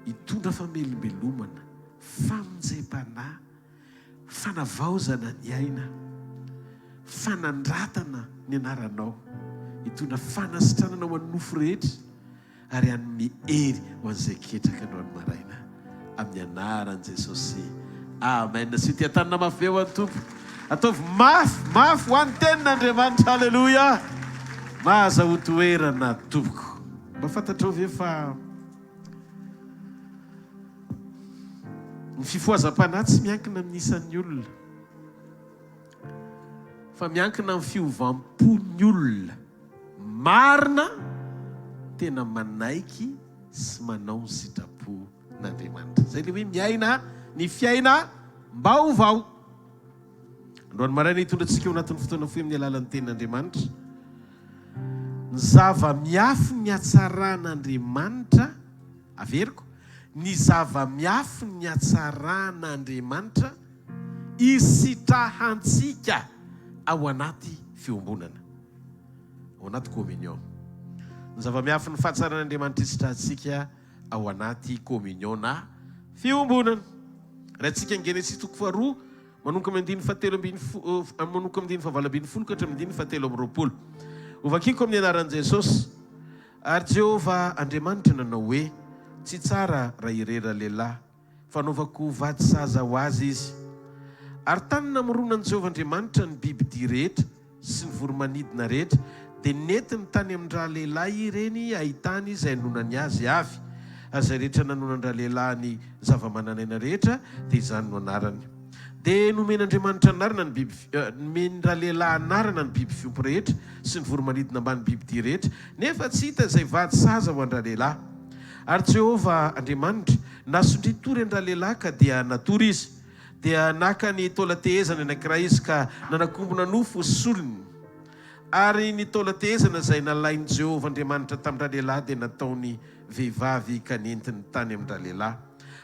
hitondra famelombelomana, famonjam-panahy, fanavaozana ny aina, fanandratana ny anaranao, hitondra fanasitranana ho an'ny nofo rehetra, ary hanome hery ho an'izay ketraka anao ny maraina. Amin'ny anaran'i Jesosy, amen. Sy tia tanana mafy be ho an'ny Tompo, ataovy mafy ho an'ny tenin'Andriamanitra. Halleluia. mahaza ho toerana tompoko. Mba fantatrao ve fa ny fifohazam-panahy tsy miankina amin'ny isan'ny olona fa miankina amin'ny fiovampon'ny olona marina tena manaiky sy manao ny sitrapon'Andriamanitra. Zay le hoe miaina ny fiaina mbaovao. Androany maraina hitondratsika eo anatin'ny fotoana fohy amin'ny alalan'ny tenin'Andriamanitra. Ny zava-miafin'ny hatsaran'Andriamanitra, averiko, ny zava-miafin'ny hatsaran'Andriamanitra hisitrahantsika ao anaty fiombonana, ao anaty communion. Ny zava-miafin'ny fahatsaran'Andriamanitra hisitrahantsika ao anaty communion na fiombonana. Rahantsika ny Genesis 2:2 manomboka amin'ny 7:20 ka hatramin'ny 7:20. Ovakiko amin'ny anaran'i Jesosy. Ary Jehovah Andriamanitra nanao hoe tsy tsara raha irera lehilahy, fanaovako vady saza ho azy izy. Ary tany namoronan'i Jehovah Andriamanitra ny bibidia rehetra sy ny voromanidina rehetra, dia nentiny tany amin-draha lehilahy ireny ahitany izay nonany azy avy. Ary izay rehetra nanonandra lehilahy ny zava-mananaina rehetra dia izany no anarany. Dia nomen'Andriamanitra anarana ny biby, nomendra lehilahy anarana ny biby fiompy rehetra sy ny voromanidina ambany bibidia rehetra, nefa tsy hita izay vady saza ho andra lehilahy. Ary Jehovah Andriamanitra nasondritory andra lehilahy ka dia natory izy. Dia naka ny taola tehezana anankiray izy ka nanakombona nofo solony. Ary ny taola tehezana izay nalain'i Jehovah Andriamanitra tamin-dra lehilahy dia nataony vehivavy ka nentiny tany amin-dra lehilahy.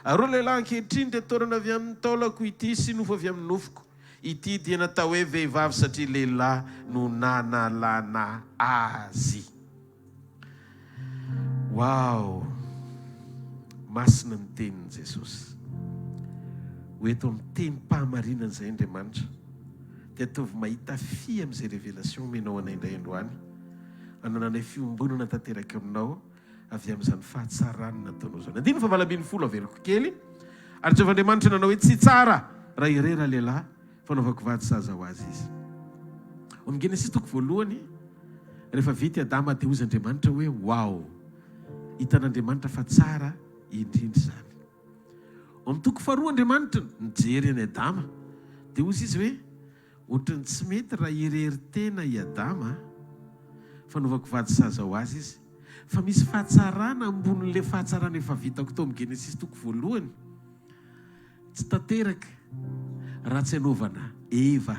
Ary ro lehilahy ankehitriny dia taorana avy amin'ny taolako ity sy nofo avy amin'ny nofoko. Ity dia natao hoe vehivavy satria lehilahy no nanalana azy. Wow! Masina ny tenin'i Jesosy. Hoeto amin'ny tenim-pahamarinana izay Andriamanitra dia ataovy mahita fi amin'izay révélation menao anay indray androany. Anananay fiombonana tanteraka aminao avy amin'izany fahatsarany nataonao zany. 9:20 averiko kely. Ary Jehovah Andriamanitra nanao hoe tsy tsara raha irera lehilahy, fanaovako vady saza ho azy izy. Amin'ny Genesis 1 rehefa vita Adama dia hozy Andriamanitra hoe wow, hitan'Andriamanitra fa tsara indrindra izany. Amin'ny 2 Andriamanitra nijery any Adama dia hozy izy hoe ohatrany tsy mety raha irery tena i Adama, fanaovako vady saza ho azy izy. Fa misy fahatsarana ambonin'ilay fahatsarana efa vitako tao amin'ny Genesis 1 tsy tanteraka raha tsy hanaovana Eva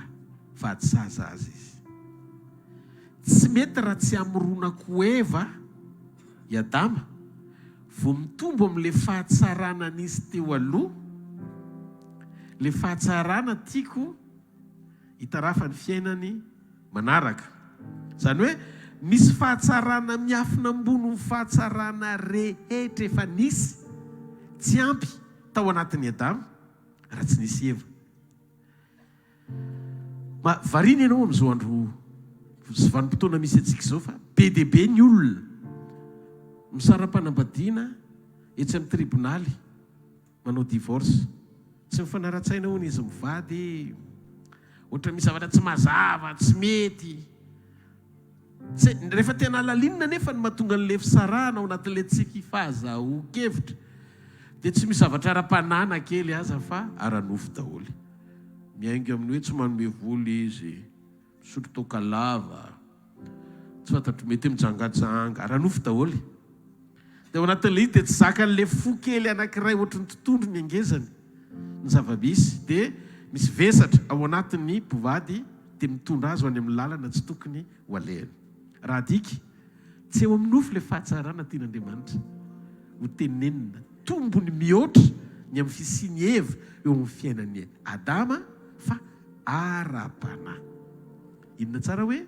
vady saza azy izy. Tsy mety raha tsy amoronako Eva i Adama vao mitombo amin'ilay fahatsarana nisy teo aloha. Ilay fahatsarana tiako hitarafa ny fiainany manaraka. Izany hoe misy fahatsarana miafina ambony ny fahatsarana rehetra efa nisy tsy ampy tao anatin'ny Adama raha tsy nisy Eva. Variana ianao amin'izao andro sy vanim-potoana misy antsika izao fa be dia be ny olona misara-panambadiana etsy amin'ny tribonaly manao divorce. Tsy mifanara-tsaina hono izy mivady, ohatra misy zavatra tsy mazava, tsy mety. Rehefa tena alalinina nefa ny mahatonga an'ilay fisarahana ao anatin'ilay tsiky fahazahoan-kevitra dia tsy misy zavatra ara-panana kely aza fa ara-nofo daholo. Miaingo amin'ny hoe tsy manome voly izy, misotro toaka lava, tsy fantatro mety mijangajanga, ara-nofo daholo. Dia ao anatin'ilay izy dia tsy zakan'ilay fo kely anankiray ohatrany tontondro ny angezany ny zava-misy, dia misy vesatra ao anatin'ny mpivady dia mitondra azy ho any amin'ny lalana tsy tokony ho alehany. Raha diky tsy eo amin'ny nofo ilay fahatsarana tian'Andriamanitra ho tenenina tombony mihoatra ny amin'ny fisiany Eva eo amin'ny fiainan'ny Adama fa ara-panahy. Inona tsara hoe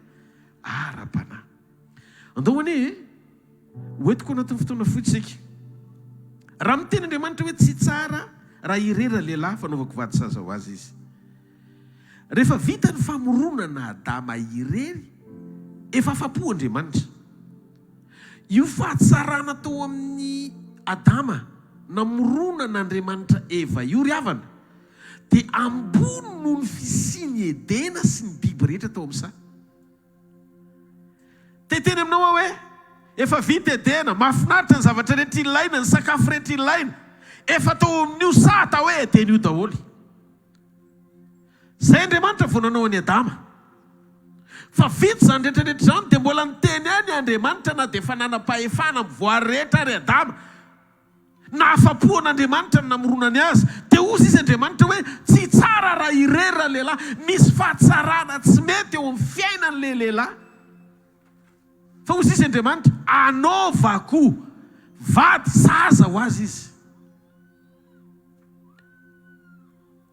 ara-panahy. Andohany hoentiko anatin'ny fotoana fotsika. Raha miteny Andriamanitra hoe tsy tsara raha irera lehilahy fanaovako vady saza ho azy izy. Rehefa vita ny famoronana Adama irery, efa afa-po Andriamanitra. Io fahatsarana tao amin'ny Adama namoronana Andriamanitra Eva io ry havana dia ambony noho ny fisiany Edena sy ny biby rehetra tao amin'izany. dia teny aminao hoe efa vita edena, mahafinaritra ny zavatra rehetra ilaina, ny sakafo rehetra ilaina, efa tao amin'io sa tao hoe edena io daholo. Zay Andriamanitra vao nanao any Adama. Fa vita zany rehetrarehetra zany dia mbola niteny any Andriamanitra na dia efa nanam-pahefana amin'ny voary rehetra ary Adama. Na afa-po an'Andriamanitra ny namoronany azy, dia ozy izy Andriamanitra hoe tsy tsara raha irera lehilahy, misy fahatsarana tsy mety eo amin'ny fiainan'le lehilahy. Fa ozy izy Andriamanitra anaovako vady zaza ho azy izy.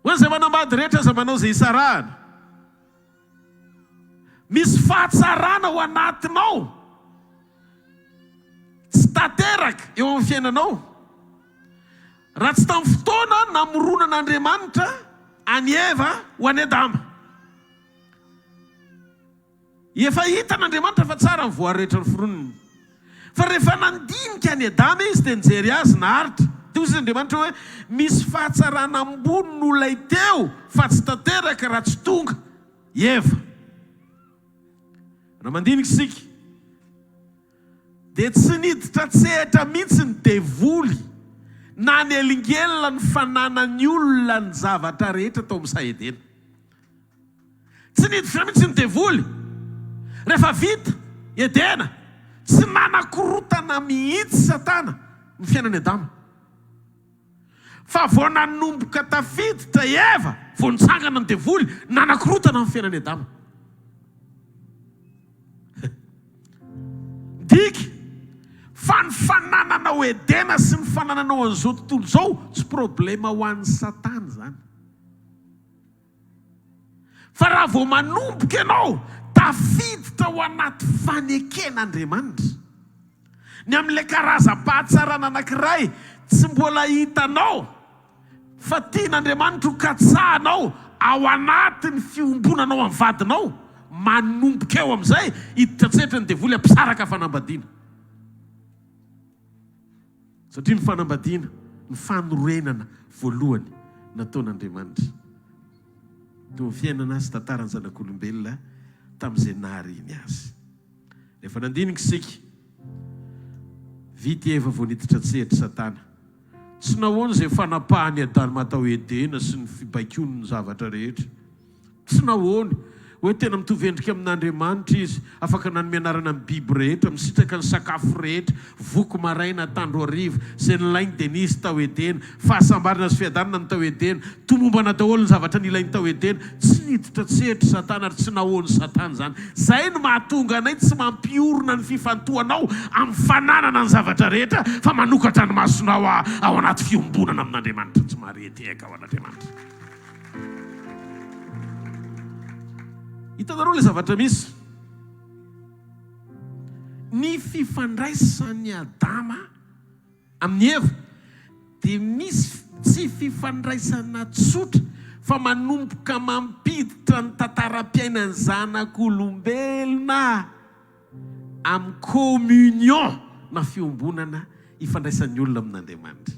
Hoy izay manambady rehetra aza manao izay isarahana. Misy fahatsarana ao anatinao tsy tanteraka eo amin'ny fiainanao. Raha tsy tamin'ny fotoana namoronan'Andriamanitra any Eva ho any Adama. Efa hita n'Andriamanitra fa tsara ny voary rehetra ny foroniny. Fa rehefa nandinika any Adama izy dia nijery azy naharitra. Dia ozy Andriamanitra hoe misy fahatsarana ambony n'olona teo fa tsy tanteraka raha tsy tonga Eva. Raha mandinika isika dia tsy niditra tsehatra mihitsy ny devoly na ny elingelina ny fananany olona ny zavatra rehetra tao amin'ny Edena. Tsy niditra mihitsy ny devoly. Rehefa vita Edena, tsy nanakorotana mihitsy Satana ny fiainan'ny Adama. Fa vao nanomboka tafiditra Eva, vao nitsangana ny devoly, nanakorotana ny fiainan'ny Adama. Diky, fa ny fanananao Edena sy ny fanananao an'izao tontolo izao tsy problema ho an'ny Satana zany. Fa raha vao manomboka ianao tafiditra ho anaty faneken'Andriamanitra, ny amin'ilay karazam-pahatsarana anankiray tsy mbola hitanao fa tian'Andriamanitra ho katsahanao ao anatin'ny fiombonanao amin'ny vadinao, manomboka eo amin'izay hiditra tsetra ny devoly hampisaraka fanambadiana. Satria ny fanambadiana ny fanorenana voalohany nataon'Andriamanitra teo amin'ny fiainana sy tantarany zanak'olombelona tamin'izay nahariany azy. Rehefa nandinika isika, vita Eva vao niditra tsehatra Satana. Tsy nahoana izay fanapahany Adama tao Edena sy ny fibaikony ny zavatra rehetra. Tsy nahoana hoe tena mitovy endrika amin'Andriamanitra izy, afaka nanome anarana amin'ny biby rehetra, misitraka ny sakafo rehetra, voko maraina, tandro hariva, izay nilainy dia nisy tao Edena, fahasambarana sy fiadanana ny tao Edena, tomombana daholo ny zavatra nilainy tao Edena. Tsy niditra tsehatra Satana ary tsy nahoany Satana zany. Zay no mahatonga anay tsy mampiorona ny fifantohanao amin'ny fananana ny zavatra rehetra, fa manokatra ny masonao ao anaty fiombonana amin'Andriamanitra. Tsy mahareteka ao an'Andriamanitra. Hitanareo ilay zavatra misy. Ny fifandraisan'ny Adama amin'ny Eva dia misy tsy fifandraisana tsotra fa manomboka mampiditra ny tantaram-piainan'ny zanak'olombelona amin'ny communion na fiombonana ifandraisan'ny olona amin'Andriamanitra.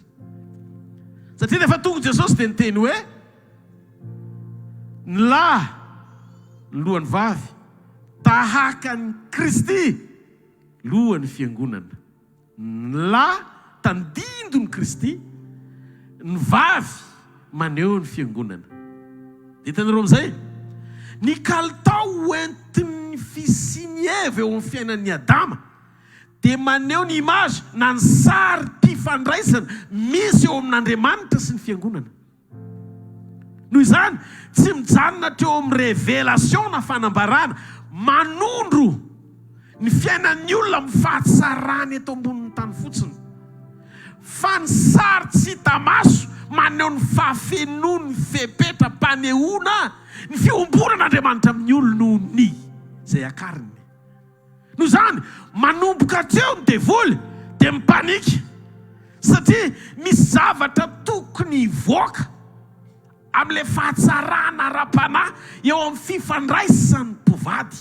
Satria rehefa tonga Jesosy dia niteny hoe ny lahy ny lohan'ny vavy tahaka ny Kristy lohan'ny fiangonana. Ny lahy tandindo ny Kristy, ny vavy maneho ny fiangonana. Hitanareo amin'izay ny kalitao entin'ny fisiany Eva eo amin'ny fiainan'ny Adama dia maneho ny image na ny sary mpifandraisana misy eo amin'Andriamanitra sy ny fiangonana. Noho izany tsy mijanona teo amin'ny révélation na fanambarana, manondro ny fiainan'ny olona amin'ny fahatsarany eto ambonin'ny tany fotsiny. Fa ny sary tsy hita maso maneho ny fahafenoany, ny fepetra-panehoana, ny fiombonan'Andriamanitra amin'ny olonony izay akariny. Noho izany manomboka teo ny devoly dia mipanika, satria misy zavatra tokony hivoaka amin'ilay fahatsarana ara-panahy eo amin'ny fifandraisan'ny mpivady.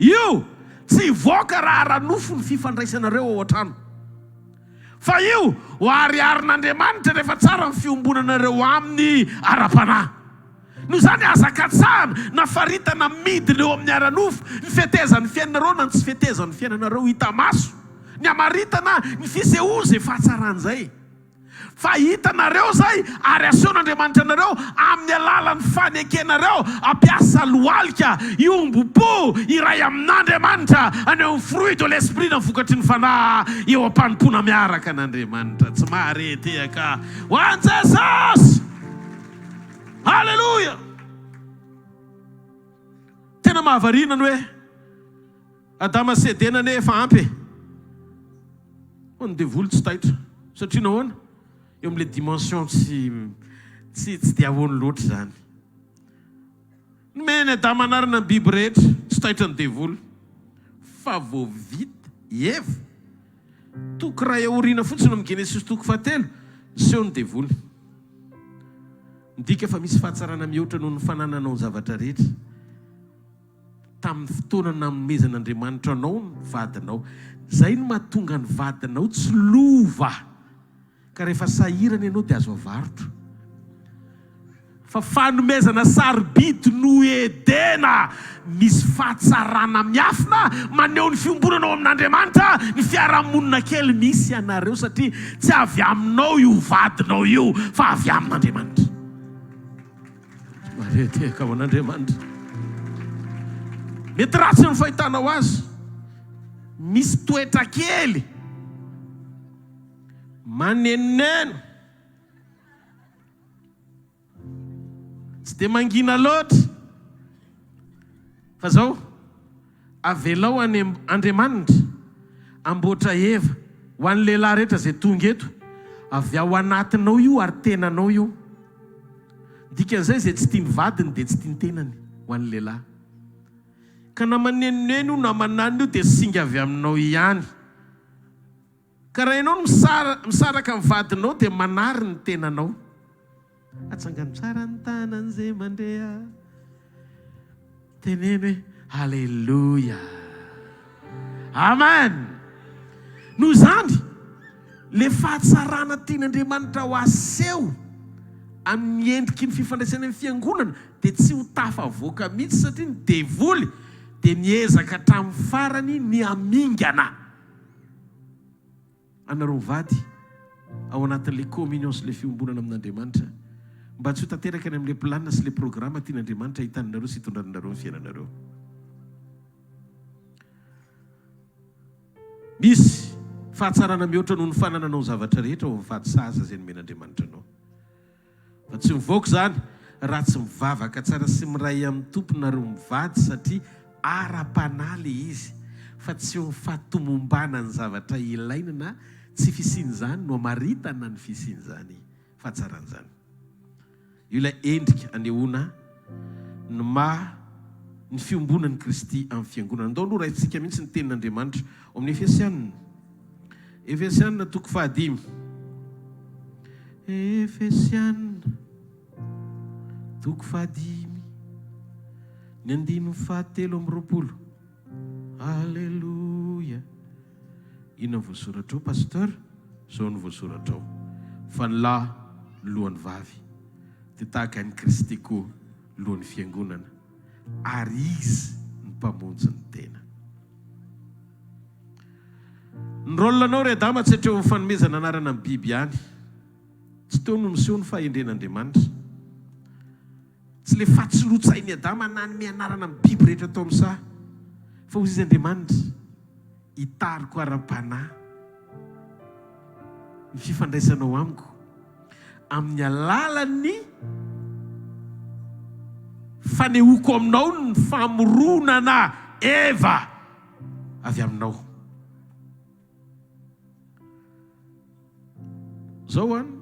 Io tsy hivoaka raha ara-nofo ny fifandraisanareo ao an-trano, fa io ho ariarin'Andriamanitra rehefa tsara ny fiombonanareo amin'ny ara-panahy. noho izany azakatsahana nafaritana midina eo amin'ny aranofo ny fetezan'ny fiainanareo na tsy fetezan'ny fiainanareo hita maso, ny amaritana ny fisehozy fahatsaran'izay. Fa hitanareo zay ary asehoan'Andriamanitra anareo amin'ny alalan'ny fanekenareo ampiasa lohalika, iombom-po iray amin'Andriamanitra aneo fruit de l'esprit na vokatry ny fanahy eo am-panompona miaraka n'Andriamanitra. Tsy maharetehaka ho an' Jesosy. Halleluja. Tena mahavarina ny hoe Adama sy Edena nefa ampy ny devoly tsy taitra satria nahoana eo amin'ilay dimension tsy dia ahoany loatra zany. Nomeny Adama anarana ny biby rehetra tsy taitra ny devoly, fa vao vita Eva toko ray aoriana fotsiny amin'ny Genesis toko 7 seho ny devoly. Ndika fa misy fahatsarana mihoatra noho ny fanananao ny zavatra rehetra tamin'ny fotoana nanomezan'Andriamanitra anao ny vadinao. Zay no mahatonga ny vadinao tsy lova, ka rehefa sahirana ianao dia azo avarotra. Fa fanomezana sarobidy no Edena misy fahatsarana miafina maneho ny fiombonanao amin'Andriamanitra. Ny fiarahamonina kely misy ianareo satria tsy avy aminao io vadinao io fa avy amin'Andriamanitra. Mareteka ho an'Andriamanitra. Mety ratsy ny fahitanao azy, misy toetra kely manenoneno, tsy dia mangina loatra, fa zao avelao any Andriamanitra amboatra Eva ho an'ny lehilahy rehetra zay tonga eto, avy ao anatinao io ary tenanao io. Dikan'izay zay tsy tia ny vadiny dia tsy tia ny tenany ho an'ny lehilahy. Ka na manenoneno na mananina io dia singa avy aminao ihany. Ka raha ianao misaraka amin'ny vadinao dia manary ny tenanao. Atsangany tsara ny tanany izay mandeha, teneny hoe halleluja, amen. Noho izany le fahatsarana tian'Andriamanitra ho aseho amin'ny endriky ny fifandraisana amin'ny fiangonana dia tsy ho tafavoaka mihitsy satria ny devoly dia miezaka hatramin'ny farany ny amingana. Anareo vady ao anatin'ilay communion sy ilay fiombonana amin'Andriamanitra mba tsy ho tanteraka ny amin'ilay planina sy ilay programma tian'Andriamanitra hitanareo sy hitondranareo ny fiainanareo. Misy fahatsarana mihoatra noho ny fanananao zavatra rehetra ao amin'ny fahadisaza izay nomen'Andriamanitra anao. Fa tsy mivoaka zany raha tsy mivavaka tsara sy miray amin'ny tomponareo mivady satria ara-panahy le izy, fa tsy eo fahatomombana ny zavatra ilaina na tsy fisiany zany no amaritana ny fisiany zany fahatsaran'izany. Io ilay endrika anehoana ny fiombonan'i Kristy amin'ny fiangonana. Andao aloha raintsika mihitsy ny tenin'Andriamanitra ao amin'ny Efesianina toko 5. Efesianina toko 5 ny 7:20. Halleluja. Inona voasoratra ao pasteur? Zao no voasoratra ao. Fa ny lahy lohan'ny vavy dia tahaka ny Kristy koa lohan'ny fiangonana, ary izy ny mpamonjy ny tena. Ny rôlanao ry Adama tsy hatreho amin'ny fanomezana anarana amin'ny biby ihany, tsy teo no miseho ny fahendren'Andriamanitra. Tsy le fahatsolotsain'ny Adama nanome anarana amin'ny biby rehetra tao amin'ny saha, fa hozy izy Andriamanitra hitariko ara-panahy ny fifandraisanao amiko amin'ny alalan'ny fanehoako aminao ny famoronana Eva avy aminao. Zao any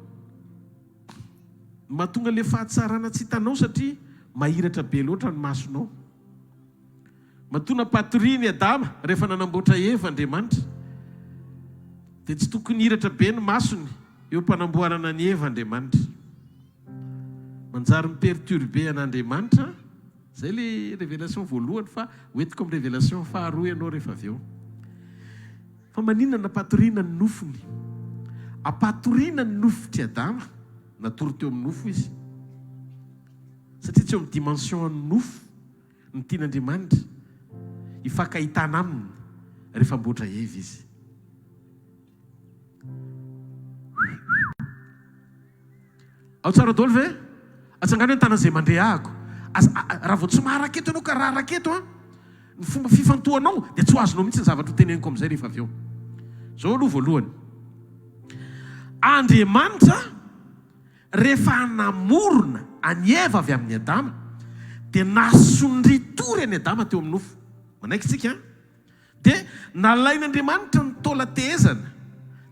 mahatonga le fahatsarana tsy hitanao satria mahiratra be loatra ny masonao. Matona patoriany Adama rehefa nanamboatra Eva Andriamanitra dia tsy tokony hiratra be ny masony eo mpanamboarana ny Eva Andriamanitra. Manjary miperturbe an'Andriamanitra. Zay le révélation voalohany, fa hoentiko amin'ny révélation faharoa ianao rehefa avy eo. Fa maninona napatoriana ny nofony? Apatoriana ny nofotry Adama, natory teo amin'ny nofo izy. satria tsy eo amin'ny dimension ny nofo ny tian'Andriamanitra hifankahitana aminy rehefa mboatra evy izy. ao tsara dolo ve atsangany hoe tana izay mandeha ahako raha vao tsy maharaketo ianao ka raha raketo a ny fomba fifantohanao dia tsy ho azonao mihitsy ny zavatra ho teneniko amin'izay rehefa avy eo. Zao aloha voalohany, Andriamanitra rehefa namorona any Eva avy amin'ny Adama dia nasondritory any Adama teo amin'ny nofo. Manaiky tsika dia nalain'Andriamanitra ny taola tehezana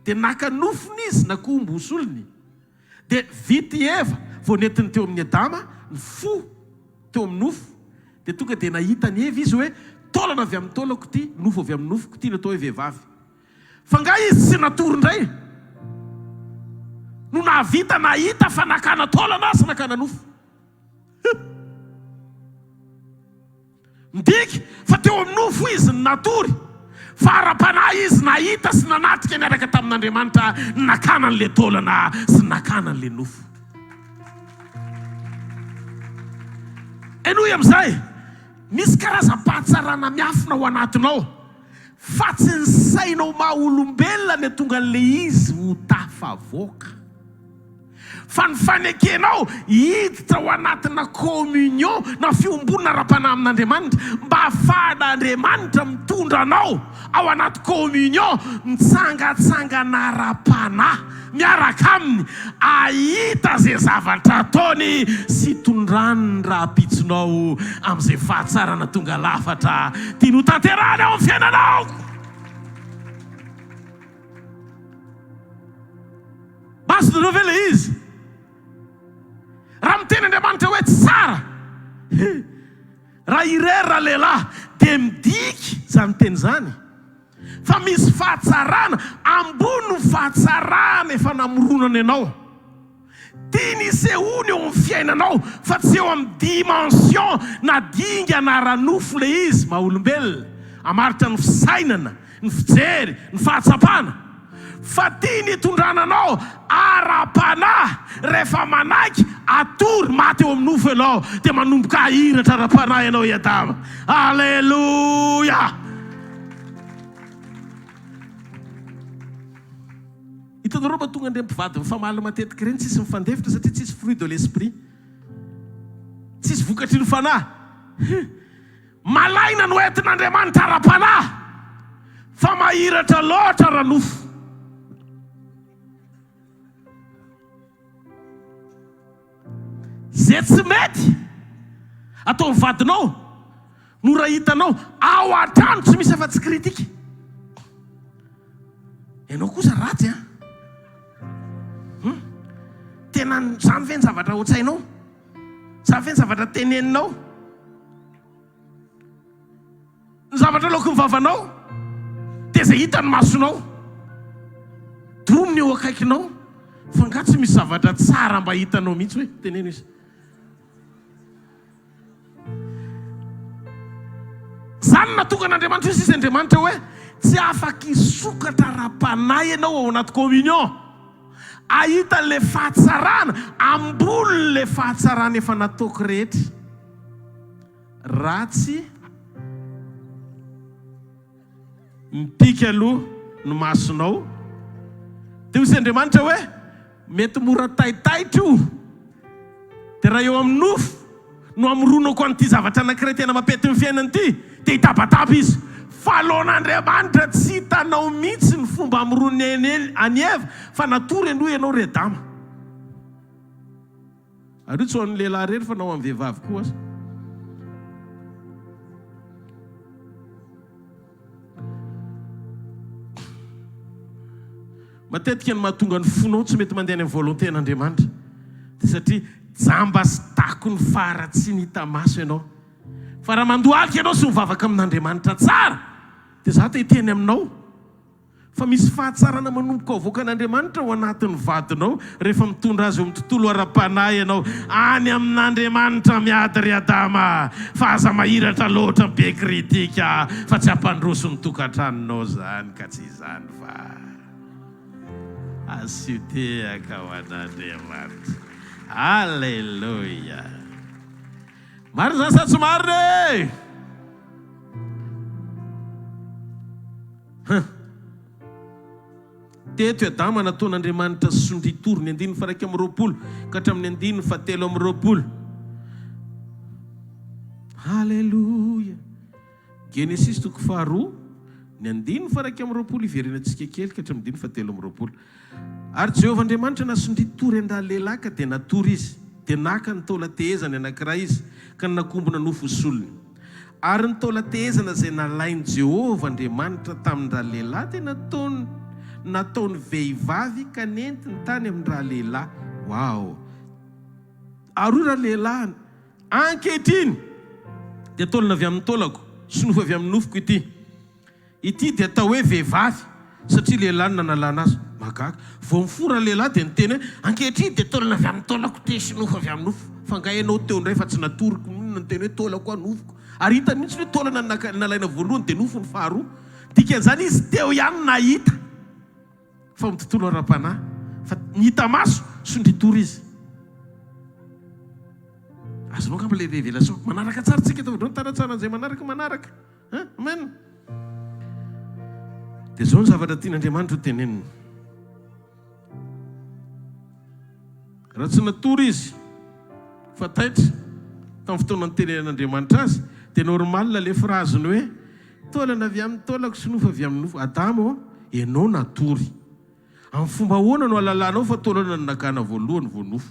dia naka nofony izy na koa ombosolony dia vity Eva vao nentiny teo amin'ny Adama ny fo teo amin'ny nofo dia tonga dia nahita ny Eva izy hoe taolana avy amin'ny taolako ty, nofo avy amin'ny nofoko ty, natao hoe vehivavy. Fa nga izy tsy natory indray no nahavita nahita fa nakana taolana sy nakana nofo. Ndiky fa teo amin'ny nofo izy ny natory, fa ara-panahy izy nahita sy nanatrika niaraka tamin'Andriamanitra nakana an'le taolana sy nakana an'le nofo. Enoy amin'izay misy karazam-pahatsarana miafina ao anatinao fa tsy ny sainao maha-olombelona ny tonga an'le izy ho tafavoaka, fa ny fanekenao hiditra ao anatina communion na fiombonana ara-panahy amin'Andriamanitra mba ahafahan'Andriamanitra mitondra anao ao anaty communion mitsangatsangana ara-panahy miaraka aminy ahita zay zavatra ataony sy tondrany raha pitsinao amin'izay fahatsarana tonga lafatra tiano tanterahany ao amin'ny fiainanao. Masonareo ve le izy? Raha miteny Andriamanitra hoe tsara raha irera lehilahy dia midiky zany teny zany, fa misy fahatsarana ambony fahatsarana efa namoronana ianao tiany isehony eo amin'ny fiainanao fa tsy eo amin'ny dimension na dinga na ranofo le izy maha-olombelona amaritra ny fisainana, ny fijery, ny fahatsapana, fa tiany hitondrananao ara-panahy rehefa manaiky atory maty eo amin'ny nofo ianao dia manomboka ahiratra ara-panahy ianao Adama. Alleluia. Hitanareo mba tonga indray mpivady mifamaly matetika ireny tsisy mifandefitra satria tsisy fruit de l'esprit, tsisy vokatry ny fanahy. Malaina no entin'Andriamanitra ara-panahy fa mahiratra loatra ranofo. Zay tsy mety atao ny vadinao no raha hitanao ao an-trano tsy misy afa-tsy kritika. Ianao kosa ratsy a tena zany ve ny zavatra hotsainao, zany ve ny zavatra teneninao, ny zavatra laoko ny vavanao dia zay hita ny masonao dominy eo akaikinao, fa nga tsy misy zavatra tsara mba hitanao mihitsy hoe teneno izy. Zany natonga n'Andriamanitra izy Andriamanitra hoe tsy afaka hisokatra ara-panahy ianao ao anaty communion, ahita le fahatsarana ambony le fahatsarana efa nataoko rehetra. Ratsy mipika aloha no masonao dia hoy Andriamanitra hoe mety mora taitaitra io, dia raha eo amin'ny nofo no amoronako an'ity zavatra anankiray tena mapety ny fiainany ity dia hitabataba izy. Fa alohan'Andriamanitra tsy hitanao mihitsy ny fomba amorony any Eva fa natory aloha ianao ry Adama. Ary tsy ho an'ny lehilahy rery fa nao amin'ny vehivavy koa aza. Matetika ny mahatonga ny fonao tsy mety mandeha any amin'ny volonté n'Andriamanitra satria jamba sy tako ny faratsy ny hita maso ianao. Fa raha mandohalika ianao sy mivavaka amin'Andriamanitra tsara dia za te hiteny aminao fa misy fahatsarana manomboka avoaka an'Andriamanitra ao anatin'ny vadinao rehefa mitondra azy eo amin'ny tontolo ara-panahy ianao any amin'Andriamanitra miady ry Adama, fa aza mahiratra loatra be kritika fa tsy hampandroso ny tokantranonao zany ka tsy izany fa asiotehaka ho an'Andriamanitra. Alleluia. Marina zany sa tsy marina e? Teto Adama nataon'Andriamanitra sondritory ny 9:20 ka hatramin'ny 9:7. Halleluja. Genesis 2:2 ny 9:20 iverenantsika kely ka hatramin'ny 9:7. Ary Jehovah Andriamanitra nasondritory andra lehilahy ka dia natory izy, dia naka ny taola tehezany anankiray izy ka nakombona nofo solony. Ary ny taola tehezana izay nalainy Jehovah Andriamanitra tamin'ny raha lehilahy dia nataony vehivavy ka nentiny tany amin'ny raha lehilahy. Wow! Ary raha lehilahy ankehitriny dia taolana avy amin'ny taolako sy nofo avy amin'ny nofoko ity dia atao hoe vehivavy satria lehilahy nanalana azy. Magaga vao mifora lehilahy dia niteny hoe ankehitriny dia taolana avy amin'ny taolako ty sy nofo avy amin'ny nofo. Fa ngainao teo indray fa tsy natoriko niteny hoe taolako a nofoko. Ary hitany mihitsy hoe taolana nalaina voalohany dia nofo ny faharoa. Dikan'izany izy teo ihany nahita fa amin'ny tontolo ara-panahy fa nihita maso sondritory izy. Azonao ngamba le révélation manaraka tsara tsika eto voalohany taratsara an'izay manaraka. Amen. Dia zao ny zavatra tian'Andriamanitra ho teneniny. Raha tsy natory izy fa taitra tamin'ny fotoana nytenenan'Andriamanitra azy dia normal le phraseny hoe taolana avy amin'ny taolako sy nofo avy amin'ny nofo. Adamo ianao natory. Amin'ny fomba ahoana no alalanao fa taolana ny nakana voalohany vao nofo.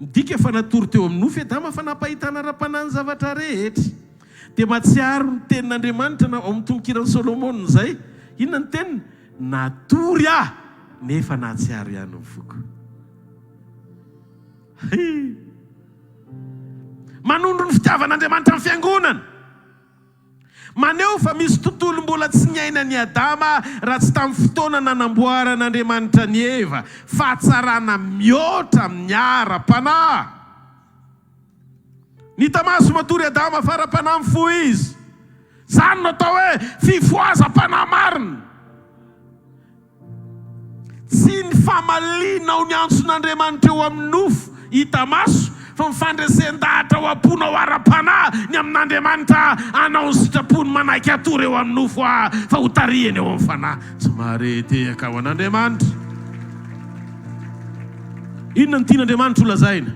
Midika fa natory teo amin'ny nofo Adama fa nampahitana ara-panahy ny zavatra rehetra. Dia matsiaro ny tenin'Andriamanitra ao amin'ny tononkirany Solomon izay. Inona ny teniny? Natory aho nefa nahatsiaro ihany ny foko. Manondro ny fitiavan'Andriamanitra amin'ny fiangonana. Maneho fa misy tontolo mbola tsy niaina ny Adama raha tsy tamin'ny fotoana nanamboaran'Andriamanitra ny Eva. Fahatsarana mihoatra amin'ny ara-panahy. Ny tamaso matory Adama fa ara-panahy mifohy izy. Zany natao hoe fifoazam-panahy marina. Tsy ny famalina ao ny antson'Andriamanitra eo amin'ny nofo hita maso fa mifandresen-dahatra ho ampona ao ara-panahy ny amin'Andriamanitra anao ny sitrapony manaiky atory eo amin'ny nofo fa ho tarihany eo amin'ny fanahy. Tsy maharetehaka ao an'Andriamanitra. Inona ny tian'Andriamanitra ho lazaina?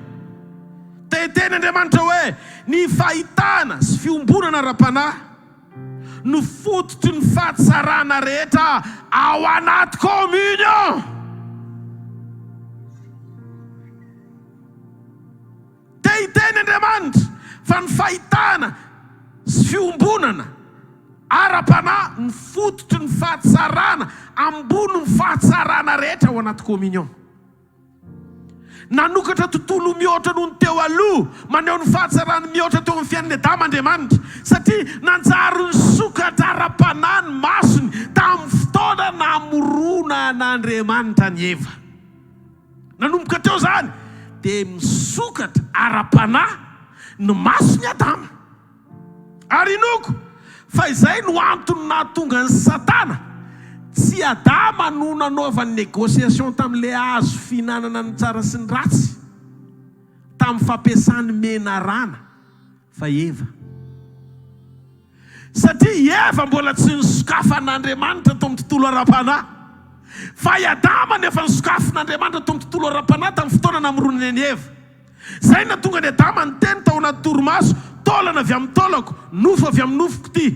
Teny Andriamanitra hoe ny fahitana sy fiombonana ara-panahy no fototry ny fahatsarana rehetra ao anaty communion. Teny Andriamanitra fa ny fahitana sy fiombonana ara-panahy ny fototry ny fahatsarana ambony ny fahatsarana rehetra ao anaty communion. Nanokatra tontolo mihoatra noho ny teo aloha maneho ny fahatsarana mihoatra teo amin'ny fiainan'ny Adama Andriamanitra satria nanjary ny sokatra ara-panahy ny masony tamin'ny fotoana namorona n'Andriamanitra ny Eva. Nanomboka teo zany dia misokatra ara-panahy ny masony Adama. Ary inoko fa izay no antony nahatonga ny Satana tsy Adama no nanaovany négociation tamin'ilay hazo fihinanana ny tsara sy ny ratsy tamin'ny fampiasany menarana fa Eva. Satria Eva mbola tsy nisokafan'Andriamanitra tao amin'ny tontolo ara-panahy fa i Adama nefa nisokafan'Andriamanitra tao amin'ny tontolo ara-panahy tamin'ny fotoana namoronany ny Eva. Zay natonga ny Adama niteny tao anaty torimaso taolana avy amin'ny taolako nofo avy amin'ny nofoko ty.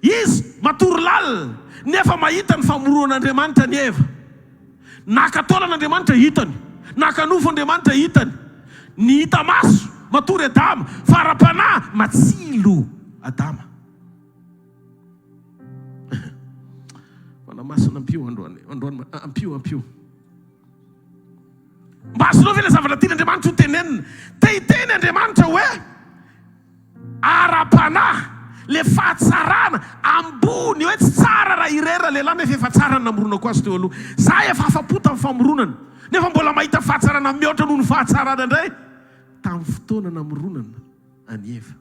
Izy matory lalina nefa mahita ny famoronan'Andriamanitra ny Eva. Naka taolan'Andriamanitra hitany, naka nofo Andriamanitra hitany. Ny hita maso matory Adama fa ara-panahy matsilo Adama. Masina ampio androany ampio. Masina ve le zavatra tian'Andriamanitra ho tenenina. Teny Andriamanitra hoe ara-panahy le fahatsarana ambony hoe tsy tsara raha irera lehilahy nefa efa tsara namorona ko azy teo aloha. Za efa afa-po tamin'ny famoronana nefa mbola mahita fahatsarana mihoatra noho ny fahatsarana indray tamin'ny fotoana namoronana any Eva.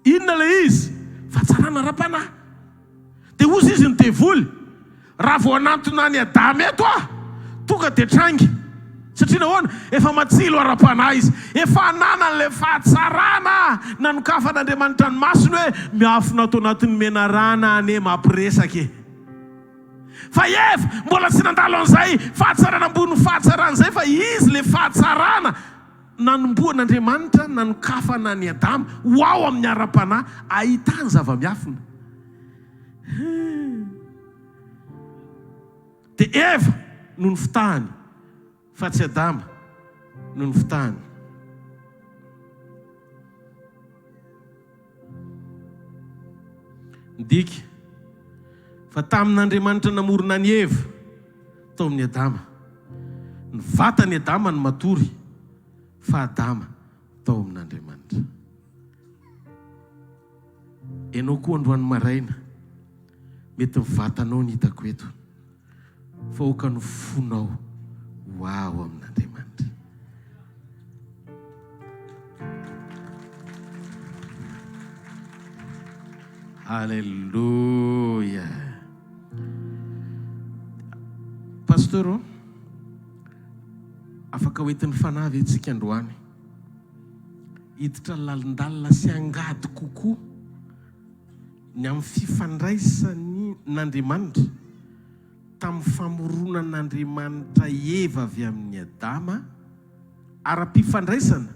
Inona le izy? Fahatsarana ara-panahy. Dia ozy izy ny devoly raha vao anantona ny Adama eto tonga dia trangy satria nahoana efa matsilo ara-panahy izy, efa ananan'le fahatsarana nanokafan'Andriamanitra ny masony hoe miafina atao anatin'ny menarana ane mampiresaka. Fa efa mbola tsy nandalo an'izay fahatsarana ambony fahatsarana izay, fa izy le fahatsarana nanomboan'Andriamanitra nanokafana ny Adama ho ao amin'ny ara-panahy ahitany zava-miafina. Dia Eva no ny fitahany, fa tsy Adama no ny fitahany. Ndika fa tamin'Andriamanitra namorona ny Eva tao amin'ny Adama, ny vatany Adama ny matory, fa Adama tao amin'Andriamanitra. Ianao koa androany maraina mety mivatanao ny hitako eto, fa oka no fonao ho ao amin'Andriamanitra. Halleluja. Pasteur, afaka hoentin'ny fanahy ve tsika androany hiditra lalindalina sy angady kokoa ny amin'ny fifandraisany n'Andriamanitra tamin'ny famoronan'Andriamanitra Eva avy amin'ny Adama, ara-pifandraisana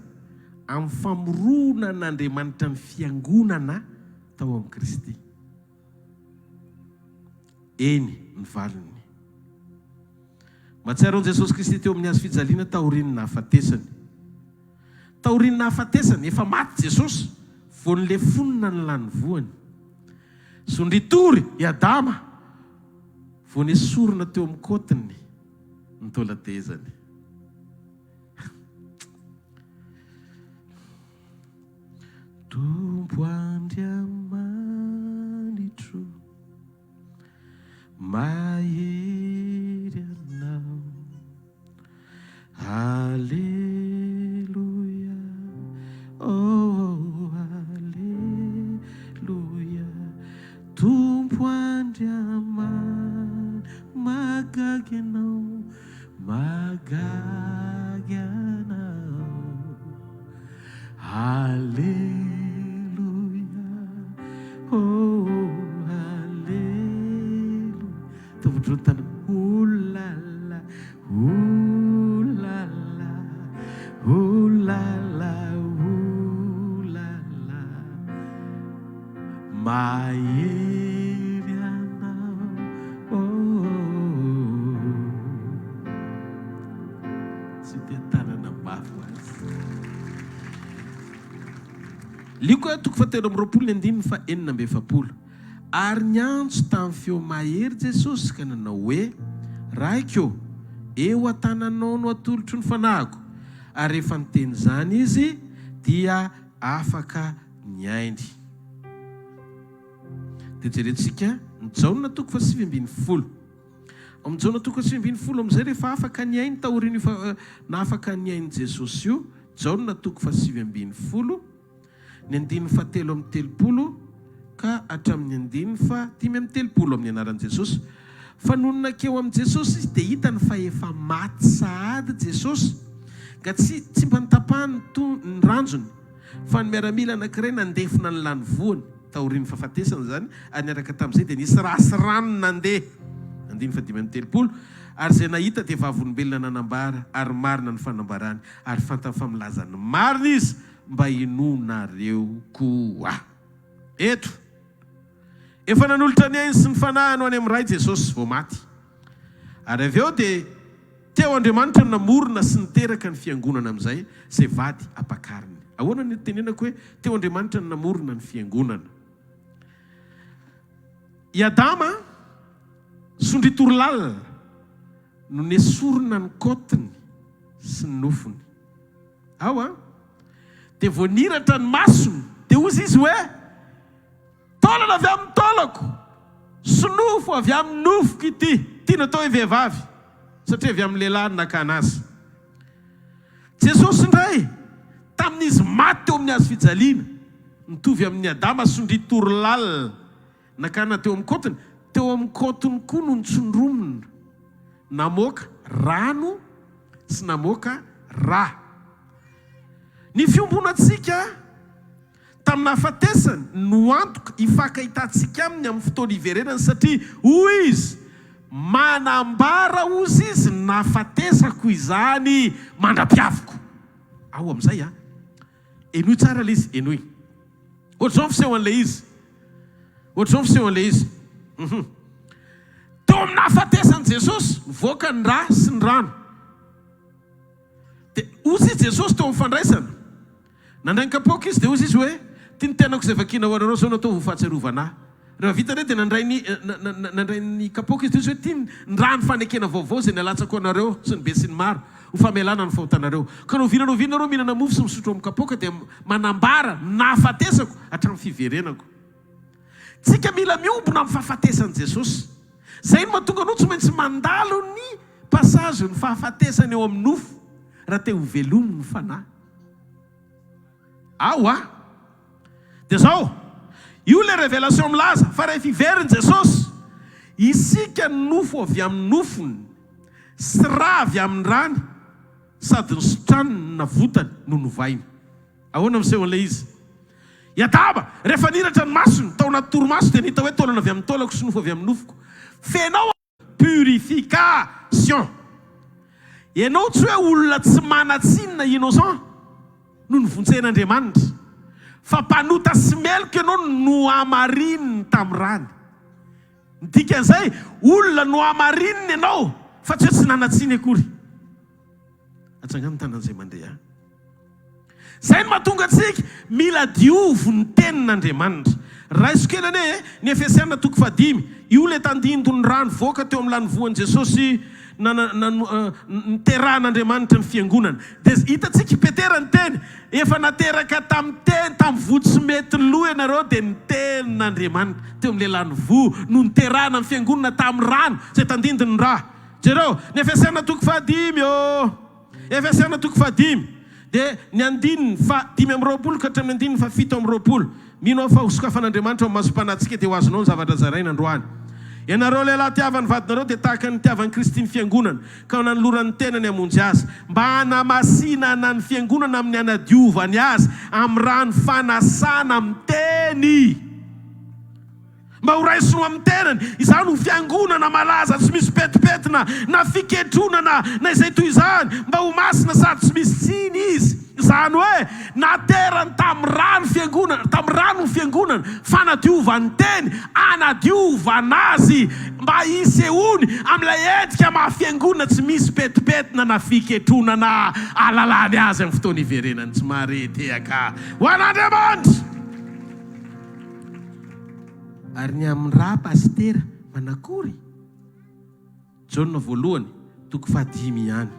amin'ny famoronan'Andriamanitra ny fiangonana tao amin'ny Kristy. Eny ny valiny. Mahatsiaro an'i Jesosy Kristy teo amin'ny hazo fijaliana taoriany nahafatesany. Taoriany nahafatesany, efa maty Jesosy, vao n'le fonina ny lany voany. Sondritory i Adama, vao nesorina teo amin'ny kotiny ny taolatezany. Tompo Andriamanitro, mahery anao, Alleluia, oh Alleluia. Tompo Andriamanitro, magagy anao, magagy anao, Alleluia. Oh, Alleluia. Tovondro tana. Oh la la, oh la la, oh la la, oh la la. Mahery anao, oh. Tsy dia tanana mafy azy. Liko toko fahatelo amby roapolo ny andininy fa enina amby efapolo. Ary niantso tamin'ny feo mahery Jesosy ka nanao hoe, raikô, eo an-tananao no atolotro ny fanahiko. Ary rehefa niteny izany izy dia afaka miainy. Dia jerentsika ny Jaona toko fa 7:10. Amin'ny Jaona toko fa 7:10 amin'izay rehefa afaka niainy taoriny na afaka niainy Jesosy io. Jaona toko fa 7:10. Ny andininy fa 7:30 ka hatramin'ny andininy fa 5:30 amin'ny anaran'i Jesosy. Fa nonona keo amin'i Jesosy izy dia hitany fa efa maty sahady Jesosy, ka tsy mba nitapahany ny ranjony, fa ny miaramila anankiray nandefina ny lany voany taoriany fahafatesana zany, ary niaraka tamin'izay dia nisy rasy rano nandeha. Andininy fa 5:30. Ary izay nahita dia vavolombelona nanambara, ary marina ny fanambarany, ary fantany fa milaza ny marina izy mba inonareo koa. Eto, efa nanolotra ny ainy sy ny fanahy no any amin'ny ray Jesosy vao maty. Ary avy eo dia teo Andriamanitra namorona sy niteraka ny fiangonana amin'izay, izay vady ampakariny. Ahoana ny tenenako hoe teo Andriamanitra namorona ny fiangonana? I Adama sondritorolala no nesorina ny kotiny sy ny nofony. Ao dia vao niratra ny masony dia ozy izy hoe, taolana avy amin'ny taolako, sy nofo avy amin'ny nofoko ity. Tiana atao hoe vehivavy, satria avy amin'ny lehilahy nakana azy. Jesosy indray tamin'izy maty teo amin'ny hazo fijaliana, nitovy amin'ny Adama sondritorolala nakana teo amin'ny kotiny. Teo amin'ny kotiny koa no nitsondromona namoaka rano sy namoaka ra. Ny fiombonatsika tamina hafatesany no antoka ifakahitantsika aminy amin'ny fotoana iverenany satria hoy izy manambara ozy izy nafatesako izany mandra-piaviko. Ao amin'izay enoy tsara le izy enoy. Ohatr'izao fisehoan'ilay izy. Ohatr'izao fisehoan'ilay izy. Tao amin'ny hafatesan'i Jesosy nivoaka ny ra sy ny rano. Dia ozy izy Jesosy teo amin'ny fandraisana. Nandray ny kapoaka izy dia ozy izy hoe ty ny tenako izay vakiana ho anareo zao natao ho fahatsiarovana. Rehefa vita re dia nandray ny kapoaka izy dia izy hoe ty ny rano fanekena vaovao izay nialatsako anareo sy ny be sy ny maro ho famelana ny fahotanareo. Ka no vinanao mihinana mofo sy misotro amin'ny kapoaka dia manambara nahafatesako hatramin'ny fiverenako. Tsika mila miombona amin'ny fahafatesan'i Jesosy. Zay no mahatonga anao tsy maintsy mandalo ny pasazy ny fahafatesany eo amin'ny nofo raha te ho velomy ny fanahy. Dia zao io le révélation milaza fa rehefa iveriny Jesosy isika ny nofo avy amin'ny nofony sy ra avy amin'ny rany sady ny sotraniny navotany no novainy. Ahoana misehoan'ilay izy? Yadaba rehefa niratra ny masony tao anaty toromaso dia nita hoe taolana avy amin'ny taolako sy nofo avy amin'ny nofoko. Fenao purification. Ianao tsy hoe olona tsy manatsinina innocent no novontseh'Andriamanitra. Fa mpanota sy meloka ianao no amarininy tamin'ny rany. Ny dikan'izay olona no amarininy ianao fa tsy hoe tsy nanatsiny akory. Atsangany tanan'izay mandeha. Zay no mahatonga antsika mila diovo ny tenin'Andriamanitra. Raisokelany ny Efesiana 5:5 io le tandindo ny rano voaka teo amin'ny lanovoan'i Jesosy niteran'Andriamanitra ny fiangonana. Dia hitantsika Petera ny teny efa nateraka tamin'ny teny tamin'ny vody sy mety ny loha ianareo dia ny tenin'Andriamanitra teo amin'ilay lanovo no niterana ny fiangonana tamin'ny rano izay tandindo ny ra. Jereo ny Efesiana 5:5 Efesiana 5:5 dia ny andininy 5:20 ka hatramin'ny andininy 7:20 mino fa hosokafan'Andriamanitra amin'ny masom-panatsika dia ho azonao ny zavatra zaraina androany. Ianareo lehilahy tiavan'ny vadinareo dia tahaka ny tiavan'ny Kristy ny fiangonana ka nanolorany tenany hamonjy azy mba hanamasinana ny fiangonana amin'ny hanadiovany azy amin'ny rano fanasana amin'ny teny. Mba ho raisino amin'ny tenany izany ho fiangonana malaza tsy misy petipetina na fiketronana na izay toy izany mba ho masina sady tsy misy tsiny izy. Izany hoe naterany tamin'ny rano fiangonana tamin'ny rano ny fiangonana fanadiovany teny anadiovana azy mba hisehony amin'ilay endrika mahafiangonana tsy misy petipetina na fiketronana alalany azy amin'ny fotoana iverenany tsy maharetehaka ho an'Andriamanitra. Ary ny amin'ny raha pastera manakory Jaona voalohany 5:5 ihany.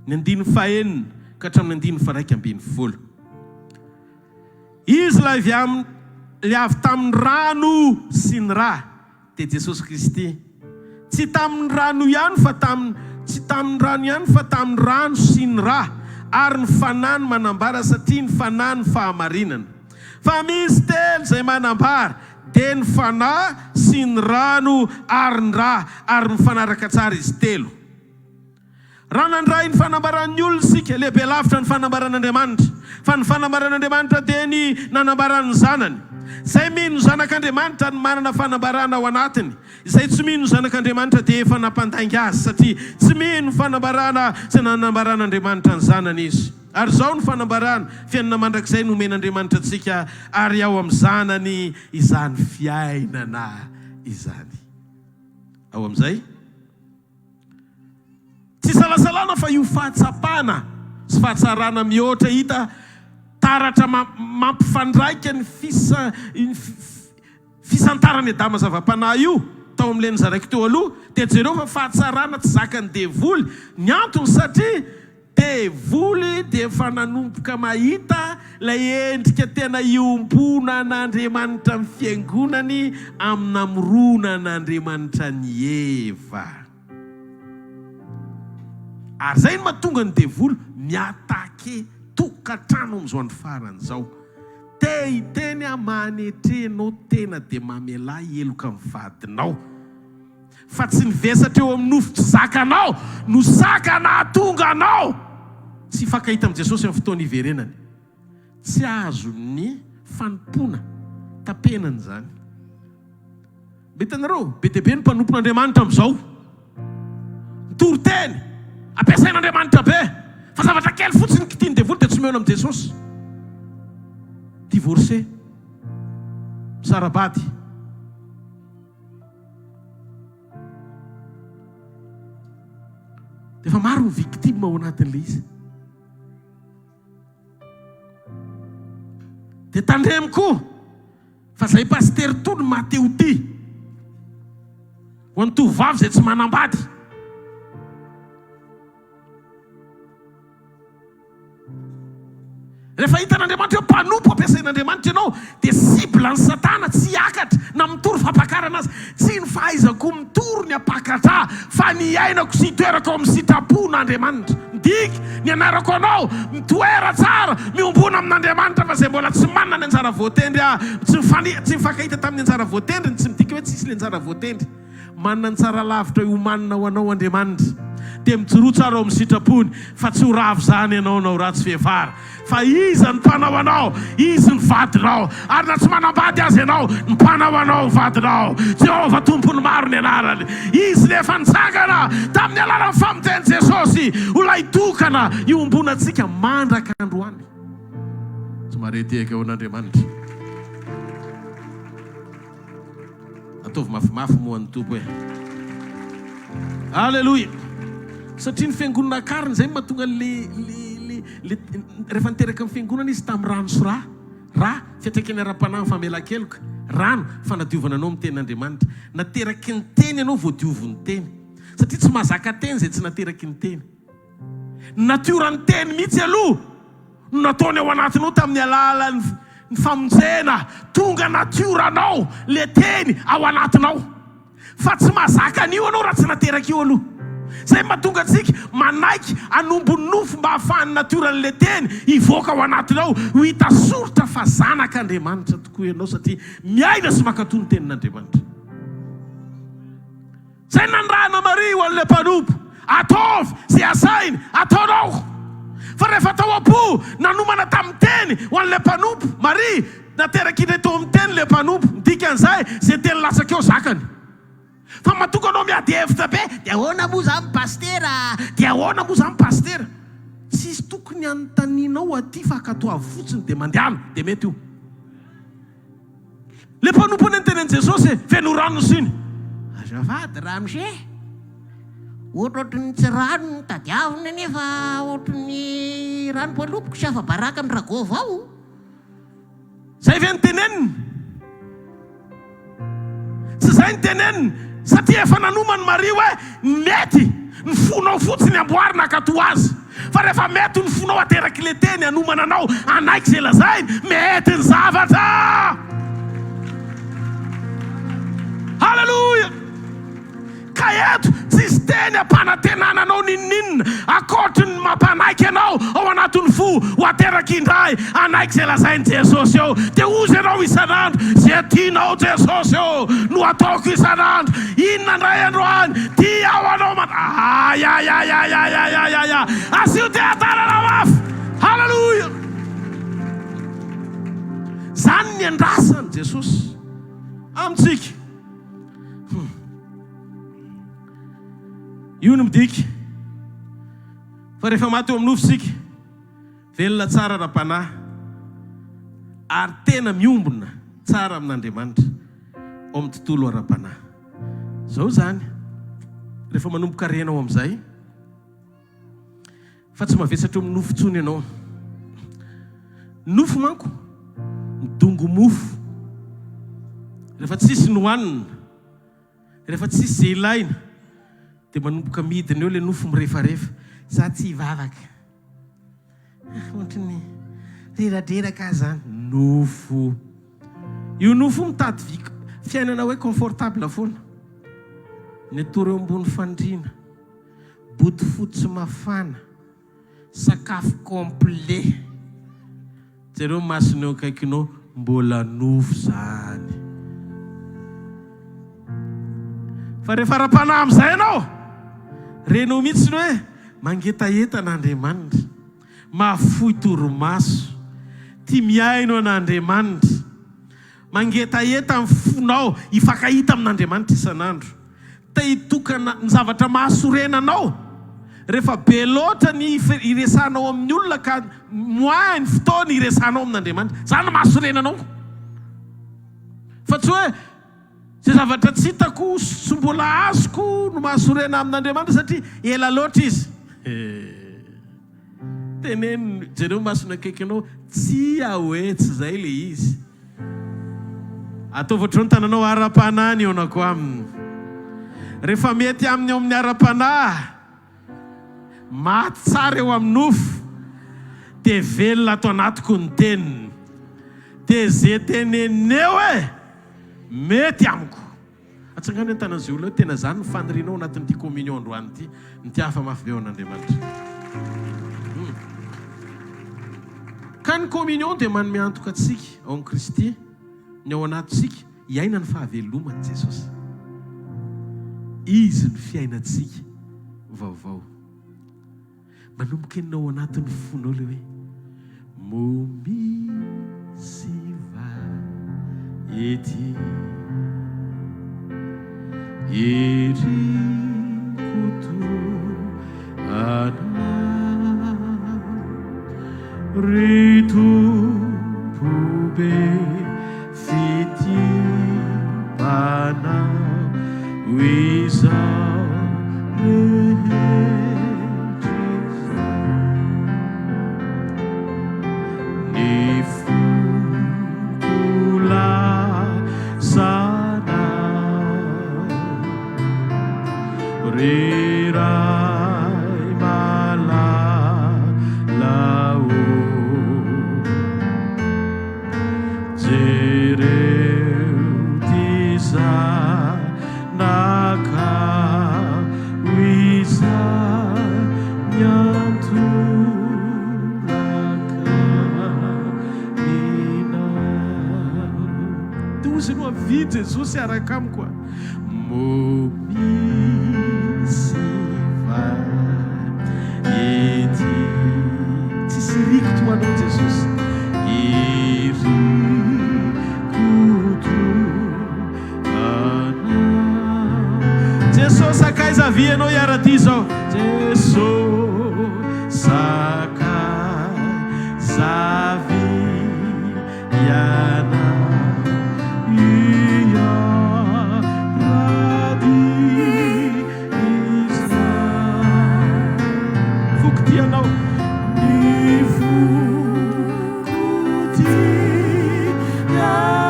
Ny 9:4 ka hatramin'ny 9:10. Izy le avy tamin'ny rano sy ny ra dia Jesosy Kristy tsy tamin'ny rano ihany fa tamin'ny rano sy ny ra ary ny fanahy manambara satria ny fanahy ny fahamarinana. Fa misy telo izay manambara dia ny fanahy sy ny rano ary ny ra ary ny fanaraka tsara izy telo. Raha nandray ny fanambaran'ny olona sika lehibe lavitra ny fanambaran'Andriamanitra. Fa ny fanambaran'Andriamanitra dia ny nanambaran'ny zanany. Izay mino zanak'Andriamanitra ny manana fanambarana ao anatiny. Izay tsy mino zanak'Andriamanitra dia efa nampandainga azy satria tsy mino fanambarana izay nanambaran'Andriamanitra ny zanany izy. Ary zao ny fanambarana fiainana mandrakizay nomen'Andriamanitra antsika ary ao amin'ny zanany izany fiainana izany. Ao amin'izay tsy salasalana fa io fahatsapana sy fahatsarana mihoatra hita taratra mampifandraika ny fisantarany Adama zava-panahy io tao amin'ilay nizaraiko teo aloha dia jereo fa fahatsarana tsy zakany devoly ny antony satria devoly dia efa nanomboka mahita ilay endrika tena iombona n'Andriamanitra amin'ny fiangonany amin'ny namorona n'Andriamanitra ny Eva. Ary zay no mahatonga ny devoly miatake tokantrano amin'izao ny faran'izao. Te hiteny manetrenao tena dia mamela eloka amin'ny vadinao. fa tsy nivesatra eo amin'ny nofo tsy zakanao no sakana tonga anao tsy fakahita amin'i Jesosy amin'ny fotoana iverenany. Tsy azo ny fanompona tapenany zany. Hitanareo, be dia be ny mpanompon'Andriamanitra amin'izao. Toriteny ampiasain'Andriamanitra be, fa zavatra kely fotsiny kitiny devoly dia tsy meona amin'i Jesosy. Divorcé, misarabady, dia efa maro ny victime ao anatin'ilay izy. Dia tandremo koa fa izay paster tony Mateo ty ho an'ny tovovavy izay tsy manambady. Rehefa hitan'Andriamanitra mpanompo ampiasain'Andriamanitra ianao dia cible ny Satana tsy hiakatra na mitory fampakarana azy. Tsy ny fahaizako mitory ny apakatra fa ny ainako sy toerako amin'ny sitrapon'Andriamanitra. Midiky ny anarako anao mitoera tsara miombona amin'Andriamanitra fa izay mbola tsy manana ny anjara voatendry tsy mifankahita tamin'ny anjara voatendry tsy midika hoe tsisy ny anjara voatendry. Manana ny tsara lavitra iomanina ho anao Andriamanitra dia mijoro tsara ao amin'ny sitrapony fa tsy ho ravo zany ianao na ho ratsy fehivara fa izy ny mpanao anao, izy ny vadinao ary na tsy manambady azy ianao ny mpanao anao ny vadinao. Jehovah tompony maro ny anarany. Izy nefa nitsangana tamin'ny alalan'ny famoteny Jesosy ho lay tokana iombona antsika mandraka androany. Tsy marety eka ao an'Andriamanitra. Ataovy mafimafy moa ny tompo hoe Alleluia. Satria ny fiangonana kariny izay mahatonga rehefa niteraka amin'ny fiangonana izy tamin'ny rano sy ra fiatraikany ara-panahy famela-keloka rano fanadiovana anao amin'ny tenin'Andriamanitra. Nateraky ny teny ianao vao diovo ny teny satria tsy mahazaka teny izay tsy nateraky ny teny. Natiorany teny mihitsy aloha no nataony ao anatinao tamin'ny alalan'ny ny famonjena tonga natioranao le teny ao anatinao fa tsy mahazaka an'io anao raha tsy nateraky io aloha. Zay mahatonga antsika manaiky anombo nofo mba hahafahan'ny natioran'le teny hivoaka ao anatinao ho hita soritra fa zanak'Andriamanitra tokoa ianao satria miaina sy mankatoy ny tenin'Andriamanitra. Zay nandrahana Maria ho an'le mpanompo, ataovy zay asainy ataonao. Fa rehefa tao am-po nanomana tamin'ny teny ho an'le mpanompo, Maria nateraky ireto amin'ny teny le mpanompo, midika an'izay zay teny lasaka eo zakany. Fa mahatonga anao miady hevitra be, dia ahoana moa zany pastera, dia ahoana moa zany pastera. Tsisy tokony anontanianao aty fa akatoavy fotsiny dia mandehana dia mety io. Le mpanompo ny tenen'i Jesosy feno rano siny. Azafady ramose, ohatrany tsy rano tadiavina nefa ohatrany rano mpalopoko sy afa-baraka ny rago avao. Zay ve ny teneniny? Tsy zay ny teneniny satria efa nanomany Maria hoe mety ny fonao fotsiny amboarina akato azy. Fa rehefa mety ny fonao ateraky le teny anomana anao anaiky zay lazainy mety ny zavatra. Halleluja. Ka eto tsisy teny ampanantenana anao ninninina akoatry ny mampanaiky anao ao anatin'ny fo ho ateraky indray anaiky zay lazainy Jesosy eo. Dia ozy ianao isan'andro zay tianao Jesosy eo no ataoko isan'andro. Inona indray androany tia ao anao asio teatarana mafy. Halleluja. Zany ny andrasany Jesosy amintsika. Io no midiky fa rehefa maty eo amin'ny nofosika velona tsara ra-panahy ary tena miombona tsara amin'Andriamanitra ao amin'ny tontolo ara-panahy. Zao zany rehefa manomboka renao amin'izay fa tsy mavesatra eo amin'ny nofo tsony ianao. Nofo manko midongo mofo rehefa tsisy nohanina, rehefa tsisy zay ilaina dia manomboka midina eo le nofo mirefarefa. Za tsy hivavaka, ohatrany reradreraka zany nofo. Io nofo mitady fiainana hoe confortable foana. Ny atory eo ambony fandriana, boty fotsy mafana, sakafo complet. Zareo masony eo akaikinao mbola nofo zany. fa rehefa ara-panahy amin'izay ianao renao mihitsy hoe mangetaeta an'Andriamanitra, mahafoy toromaso, tia miaino an'Andriamanitra, mangetaeta amin'ny fonao, hifankahita amin'Andriamanitra isan'andro, te hitokana ny zavatra mahasorenanao. Rehefa be loatra ny iresanao amin'ny olona ka moahy ny fotoana iresanao amin'Andriamanitra, zany mahasorenanao. Fa tsy hoe zay zavatra tsy hitako sy mbola azoko no mahasorena amin'Andriamanitra satria ela loatra izy. Teneno jereo masona akaiky anao, tsy ahoe tsy zay le izy. Ataovatra ny tananao ara-panahy ny eonako aminy. Rehefa mety aminy eo amin'ny ara-panahy, maty tsara eo amin'ny nofo, dia velona ato anatiko ny teniny, dia zay teneneo mety amiko. Atsangana ny tanan'izay olona tena zany ny fanirinao anatin'ity communion androany ity, ny tiafa mafy be ao an'Andriamanitra. Ka ny communion dia manome antoka antsika ao amin'ny Kristy, ny ao anatintsika hiaina ny fahavelomany Jesosy. Izy ny fiainantsika vaovao. Manomboka ny ao anatin'ny fonao le hoe momisy ety erikoto ana ritompobe fitipana wizao rehetrisa ny fokolasana riray malalao jereo tizanaka wiza nyantoraka inao. Tozy no avidy Jesosy araka amiko momisy ety tsisy rikoto ho anao Jesosy irikoto ana Jesosy sakay zavy anao iara-ty zao Jesosy sakay zavy iana Tianao ni fukuti yana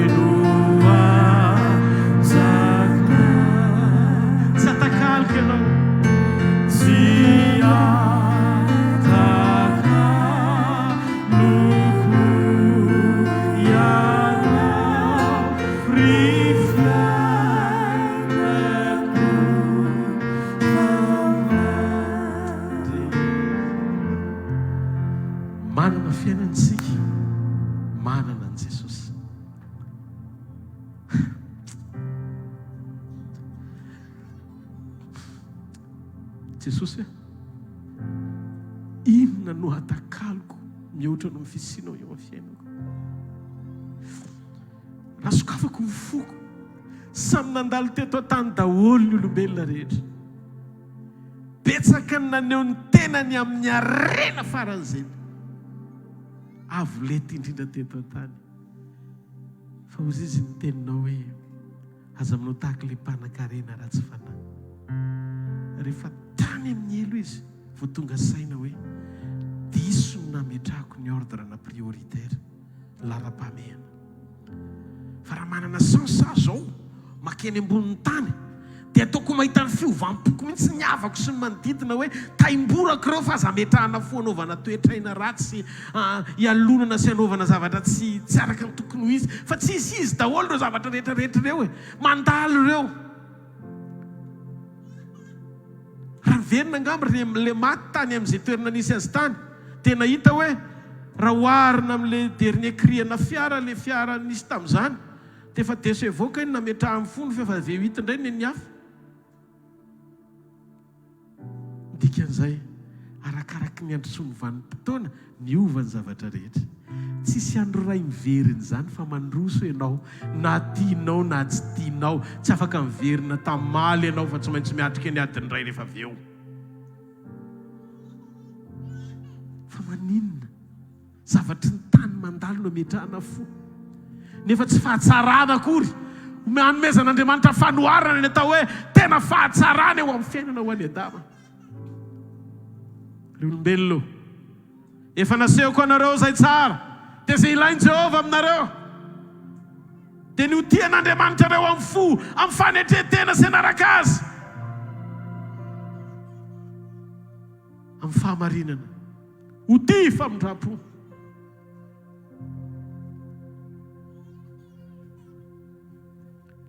unenua zaka satakal kenao sia taka luku yana free manana fiainantsika manana an Jesosy. Jesosy inona no hatakaloko mihoatra no mifisianao eo amin'ny fiainako. Raha sokafako mifoko samy nandalo teto an-tany daholo ny olombelona rehetra, betsaka ny naneho ny tenany amin'ny arena faran'izay avo lety indrindra teto an-tany. Fa ozy izy ny teninao hoe aza aminao tahaka le mpanan-karena ratsy fanahy. Rehefa tany amin'ny elo izy vao tonga saina hoe diso no nametrahako ny ordre-na prioritaire lara-pamehana. Fa raha manana sens zao makeny ambonin'ny tany dia ataoko mahita ny fiovampoko mihitsy ny havako sy ny manodidina hoe taimborako ireo fa aza metrahana fo anaovana toetraina ratsy ialonana sy anaovana zavatra tsy araka ny tokony ho izy. Fa tsy izy daholo ireo zavatra rehetrarehetra ireo mandalo ireo. Raha verina angamba le maty tany amin'izay toerana nisy azy tany dia nahita hoe raha oarina amin'le dernier criana fiara le fiara nisy tamin'izany dia efa deso evoaka iny nametraha amin'ny fony fa efa V8 indray ny hafa dikan'izay arakaraky ny androsoany vanim-potoana niova ny zavatra rehetra tsisy andro ray miveriny zany fa mandroso ianao na tianao na tsy tianao tsy afaka miverina tamaly ianao fa tsy maintsy miatrika ny adiny ray rehefa avy eo fa maninona zavatra ny tany mandalo no ametrahana fo nefa tsy fahatsarana akory hanomezan'Andriamanitra fanoharana ny atao hoe tena fahatsarana eo amin'ny fiainana ho any Adama ny olombelona efa nasehoko anareo zay tsara dia izay ilainy Jehova aminareo dia ny hotian'Andriamanitra reo amin'ny fo amin'ny fanetretena sy anaraka azy amin'ny fahamarinana hoti famindrapo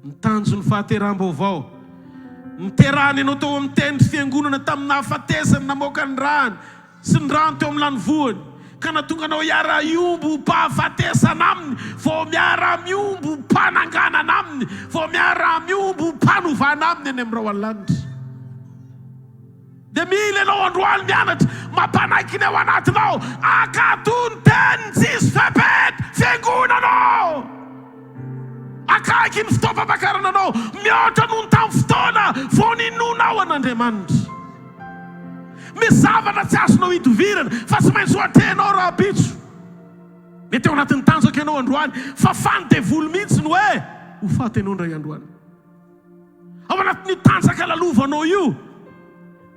ny tanjo ny fahateram-baovao niterahany ianao teo amin'ny tendry fiangonana tamin'ny nahafatesany namoaka ny rany sy ny rano teo amin'ny lanovoany ka natonga anao hiara-iombo mpahafatesana aminy vao miara-miombo mpananganana aminy vao miara-miombo mpanovana aminy any amin'ny rao alanitra dia mila ianao androany mianatra mampanaiky ny ao anatinao akatony teny tsisy fepety fiangonanao akaiky ny fitaovam-pakarananao mihoatra noho ny tamin'ny fotoana vao ninonao an'Andriamanitra misy zavatra tsy azonao hitovirana fa tsy maintsy hoatrehanao raha bitso mety ao anatin'ny tanjaka ianao androany fa fandevoly mihitsy ny hoe ho faty ianao ndray androany ao anatin'ny tanjaka lalovanao io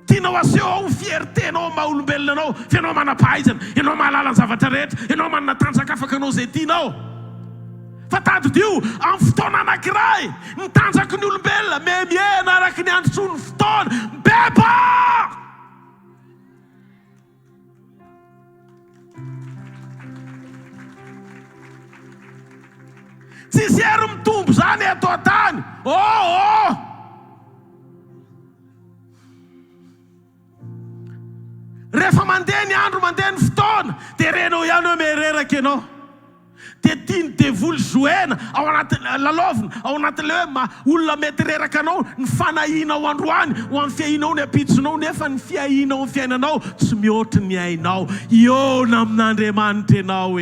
tianao aseho ao fiertenao maha olombelona anao fa ianao manam-pahaizana ianao mahalala ny zavatra rehetra ianao manana tanjaka afaka anao zay tianao fa tadidio amin'ny fotoana anankiray ny tanjaky ny olombelona miemiena araky ny androtsony fotoana beba tsisy hery mitombo zany eto an-tany rehefa mandeha ny andro mandeha ny fotoana dia renao ihany hoe mereraka ianao dia tiany devoly zoena ao anaty lalovina ao anatin'le hoe olona mety reraka anao ny fanahinao androany ho amin'ny fiahinao ny apitsonao nefa ny fiahinao ny fiainanao tsy mihoatra ny ainao iona amin'Andriamanitra ianao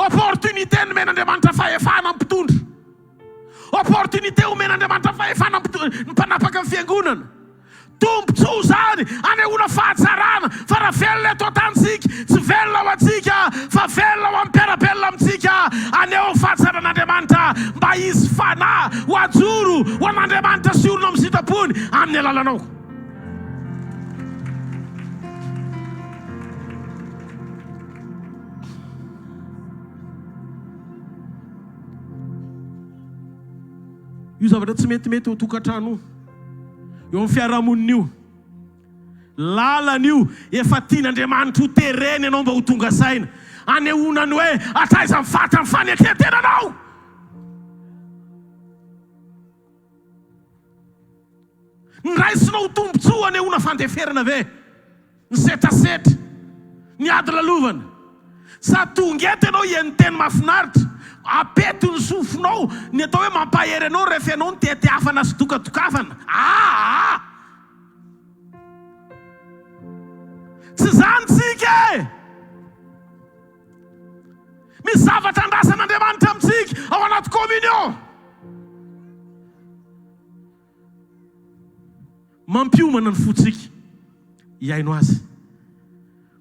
opportunité nomen'Andriamanitra fahefana amin'ny mpitondra opportunité omen'Andriamanitra fahefana ny mpanapaka amin'ny fiangonana tombontsoa zany anehoana fahatsarana fa raha velona eto an-tantsika tsy velona ho antsika fa velona ho amin'ny mpiarabelona amintsika aneho fahatsaran'Andriamanitra mba izy fanahy ho ajoro ho an'Andriamanitra sy olona amin'ny sitrapony amin'ny alalanao io zavatra tsy metimety ho tokantrano eo amin'ny fiarahamonina io lalana io efa tian'Andriamanitra ho tereny ianao mba ho tonga saina anehoana ny hoe ataiza mifata ny fanetretenanao ny raisinao ho tombontsoa anehoana fandeferana ve ny setrasetra ny ady lalovana sa tonga eto ianao hieny teny mahafinaritra apety ny sofinao ny atao hoe mampahery anao rehefa ianao ny tetiafana sy dokadokafana tsy zany tsika misy zavatra andrasan'Andriamanitra amintsika ao anaty communion mampiomana ny fotsika iaino azy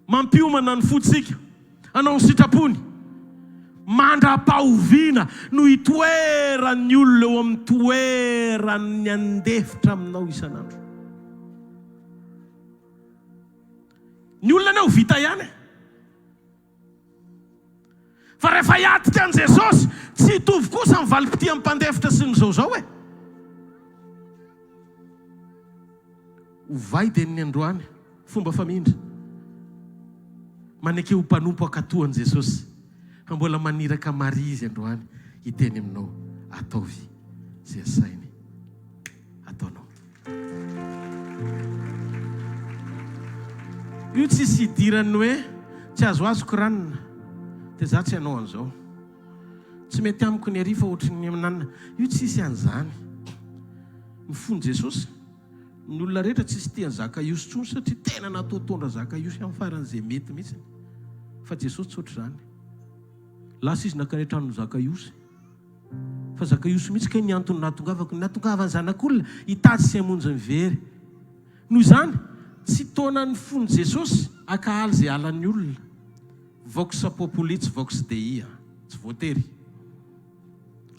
mampiomana ny fotsika anao ny sitrapony mandra-pahoviana no hitoeran'ny olona eo amin'ny toeran'ny andefitra aminao isan'andro ny olona ny ho vita ihany fa rehefa hiatika an' Jesosy tsy hitovy kosa ny valim-pity amin'ny mpandefitra sy ny zaozao hovay dia ny androany fomba famindra maneke ho mpanompo akatoan' Jesosy fa mbola maniraka mary izy androany hiteny aminao ataovy zay asainy ataonao io tsisy hidirany hoe tsy azo azoko ranona dia za tsy hanao an'izao tsy mety amiko ny arifa ohatrany aminanina io tsisy an'izany mifony Jesosy ny olona rehetra tsisy tiany zaka iosy tsony satria tena natao tondra zaka iosy amin'ny faran'izay mety mihitsy fa Jesosy tsy ohatr'izany lasa izy nakaretrano zaka iosy fa zaka iosy mihitsy ka ny antony natongavany zanak'olona hitady sy hamonjy mivery noho izany tsy tona ny fony Jesosy akahaly zay alan'ny olona vox populi tsy vox dei tsy voatery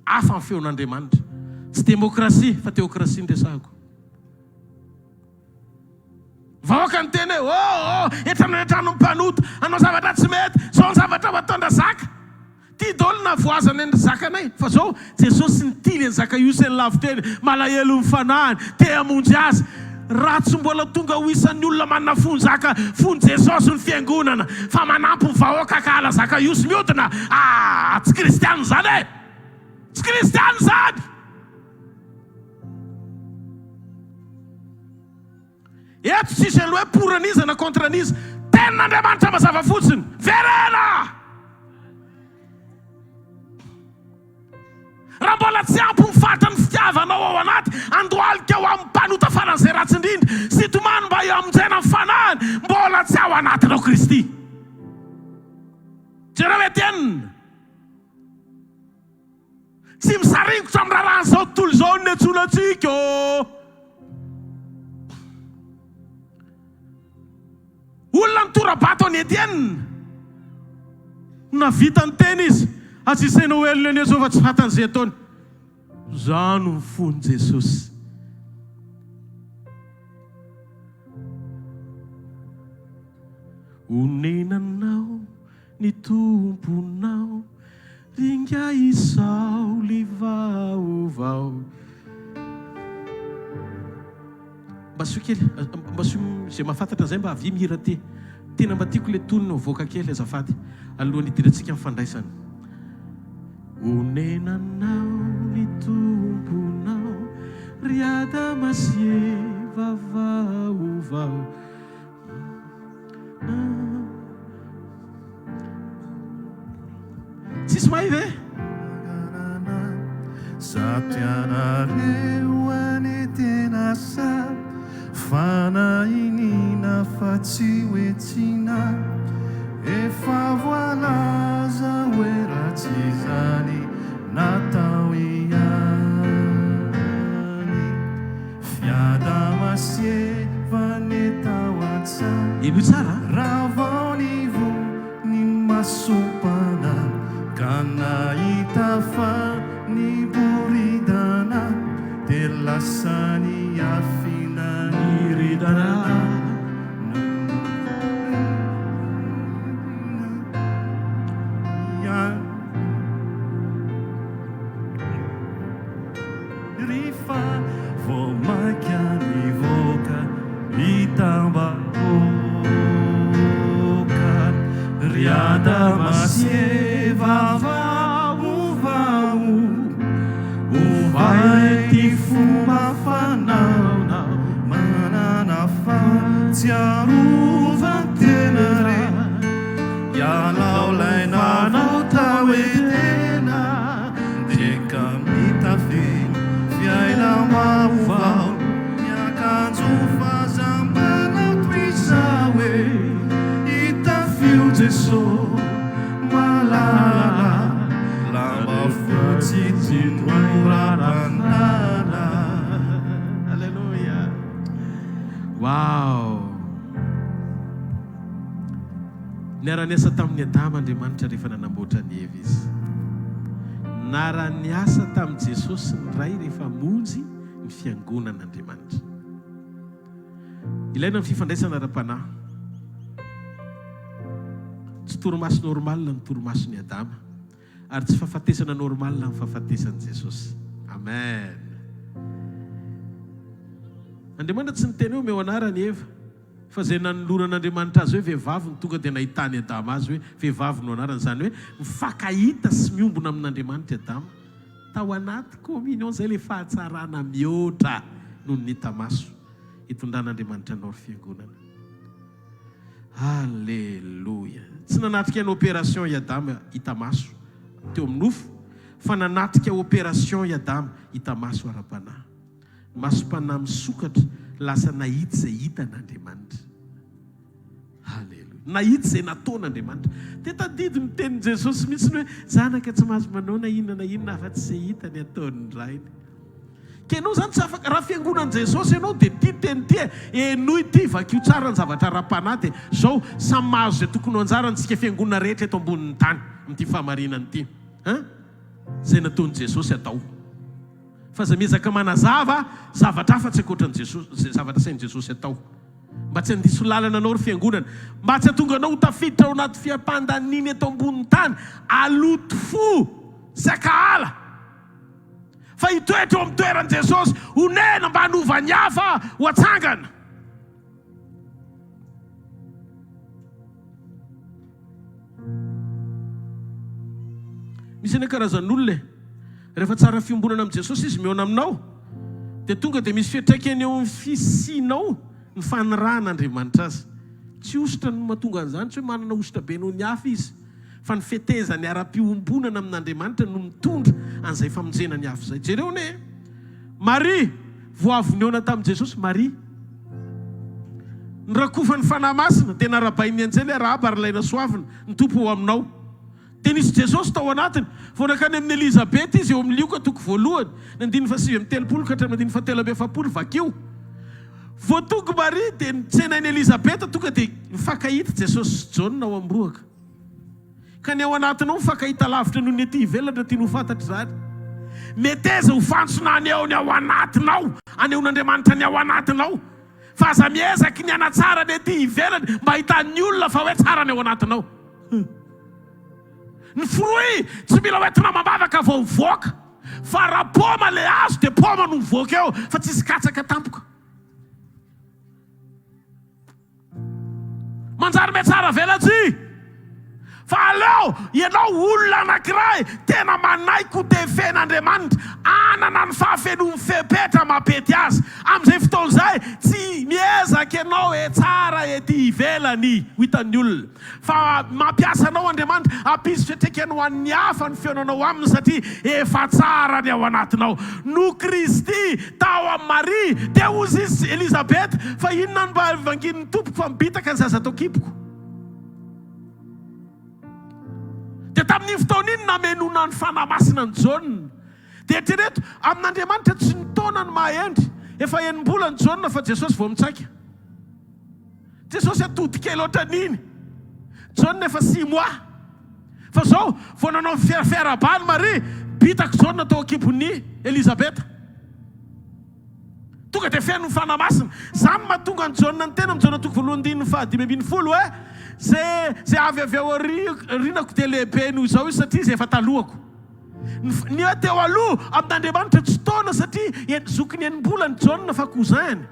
hafa ny feon'Andriamanitra tsy demokrasia fa teokrasia ndresahako vahoaka ny teny hoe etrano mpanota anao zavatra tsy mety zao ny zavatra matondra zaka ty dolona voazana ny zakanay fa zao Jesosy nitily ny zaka iosy ny laviteny malahelo ny fanahany te hamonjy azy raha tsy mbola tonga ho isan'ny olona manana fony zaka fony Jesosy ny fiangonana fa manampy ny vahoaka kahala zaka iosy miodina tsy kristiana zany tsy kristiana zany eto tsisy an'le hoe pour aniza na contre aniza tenin'Andriamanitra mazava fotsiny verena raha mbola tsy ampy mifatra ny fitiavanao ao anaty andohalika ho amin'ny mpanota faran'izay ratsy indrindra sy tomany mba amonjena ny fanahany mbola tsy ao anatinao Kristy jereo etienne tsy misaringotra amin'ny raharan'izao tontolo izao ny etsonantsika olona nitorabato any Etienne navita ny teny izy atsisaina hoelona ny Jesova tsy fatan'izay ataony zano ny fony Jesosy onenanao ny tomponao ringa izao livaovao Mbasio kely mbasio zay mahafantatra zay mba avy mihira ty tena mba tiako le tonina voaka kely azafady alohan'ny hidirantsika amin'ny fandraisana onenanao ny tomponao riada masie vavaovao tsisy mahay ve Satianareo any tena sa fanahinina fa tsy hoetsina efa voalaza hoe ratsy izany natao ihany fiada masieva ny tao an-tsany ino tsara raha vao ny vo ny masopana ka nahita fa ny boridana dia lasa ny afina ny ridana rifa vao maika ny voaka hitambahoaka riada masieva vai ty fomba fanaonao manana fahatsiarovan-tena re ialaolay nanao tao e tena ndreka mitafeny fiaina maovao miakanjo fazambanao toizao e hitafio Jesosy malala lamba fotsy tindrorabanana alleluia wow niara-niasa tamin'ny Adama Andriamanitra rehefa nanamboatra ny Eva izy nara-niasa tamin'i Jesosy ny ray rehefa monjy ny fiangonan'Andriamanitra ilaina ny fifandraisana ara-panahy tsy torimaso normal ny torimason'ny Adama ary tsy fahafatesana normal ny fahafatesan'i Jesosy amen Andriamanitra tsy niteny hoe omeo anarany Eva fa zay nanolonan'Andriamanitra azy hoe vehivavy ny tonga dia nahitany Adama azy hoe vehivavy no anarany zany hoe mifankahita sy miombona amin'Andriamanitra Adama tao anaty communion zay le fahatsarana mihoatra noho ny hita maso hitondrana Andriamanitra anao ry fiangonana Alléluia. Tsy nanatrika ny opération i Adama hita maso teo amin'ny nofo, fa nanatrika opération i Adama hita maso ara-panahy. Maso-panahy misokatra lasa nahity izay hitan'Andriamanitra. Halleluia. Nahity izay nataon'Andriamanitra. Tadidy ny tenin Jesosy mihitsy hoe zanaka tsy mahazo manao na inona afa tsy izay hitany ataony rainy. Ke ianao zany tsy afaka raha fiangonan Jesosy ianao dia ty teny ty enoy ty vakio tsara ny zavatra ara-panahy dia zao samy mahazo izay tokony ho anjarantsika fiangonana rehetra eto ambonin'ny tany amin'ity fahamarinany ity. Zay nataon'i Jesosy atao. Fa za miezaka manazava zavatra hafa tsy ankoatran'i Jesosy, zavatra sain'i Jesosy atao. Mba tsy handiso lalana anao ry fiangonana, mba tsy hatonga anao tafiditra ao anaty fiampandaniny eto ambonin'ny tany, aloto fo sy akahala. Fa hitoetra eo amin'ny toeran'i Jesosy, honena mba hanova ny hafa ho atsangana. Misy eny karazan'olona rehefa tsara fiombonana amin'i Jesosy izy mihaona aminao, dia tonga dia misy fiantraikany eo amin'ny fisianao ny fanirahan'Andriamanitra azy. Tsy ositra no mahatonga an'izany, tsy hoe manana ositra be noho ny hafa izy, fa ny fetezany ara-piombonana amin'Andriamanitra no mitondra an'izay famonjena ny hafa izay. Jereo ne Maria vao avy nihaona tamin'i Jesosy, Maria nirakofany fanahy masina dia narabain'ny anjely Rahaba ary ilaina soavina ny tompo ao aminao. Dia nisy Jesosy tao anatiny, vao nakany amin'ny Elizabeta izy eo amin'ny lioka toko voalohany, nandiny fa 7 ka hatramin'ny 7 vakio. Vao tonga Maria dia nitsenain'i Elizabeta tonga dia mifankahita Jesosy sy Jaune ao amin'ny roaka. Ka ny ao anatinao mifankahita lavitra noho ny ety ivelatra tiany ho fantatra izany. Meteza ho fantsona any ao ny ao anatinao, aneon'Andriamanitra ny ao anatinao. Fa aza miezaka ny anatsara ny ety ivelatra mba hitan'ny olona fa hoe tsara ny ao anatinao. Ny fruit tsy mila hoentina mambavaka vao mivoaka, fa raha paoma le azo dia paoma no mivoaka eo, fa tsy misy katsaka tampoka. Manjary metsara velatsy. Fa aleo ianao olona anankiray tena manaiko dia fen'Andriamanitra, anana ny fahafenon'ny fepetra mapety azy. Amin'izay fotoana izay tsy miezaka ianao tsara ety ivelany ho hitan'ny olona, fa mampiasa anao Andriamanitra hampisy fiantraikany ho an'ny hafa ny feonanao aminy, satria efa tsara ny ao anatinao. No Kristy tao amin'ny Maria dia hozy izy Elizabeta, fa inona ny mba evangelin'ny tompoko fa mibitaka ny zaza tao kipoko. Dia tamin'ny fotoana iny namenona ny fanahy masina ny Jaune. Dia eritrereto amin'Andriamanitra tsy nitaona ny mahendry, efa enim-bola ny Jaune fa Jesosy vao mitsaika. Jesosy atody kely ohatran'iny, Jaune efa 6 mois. Fa zao vao nanao fiarabany Maria, bitaka Jaune tao akibon'ny Elizabeta. Tonga dia feno ny fanahy masina. Zany mahatonga ny Jaune ny tena amin'ny Jaune toko 9:5 zay avy ao aorianako dia lehibe noho izao izy, satria izay efa talohako. Ny teo aloha amin'Andriamanitra tsy taona, satria zokiny enim-bola ny Jaune fa cousin.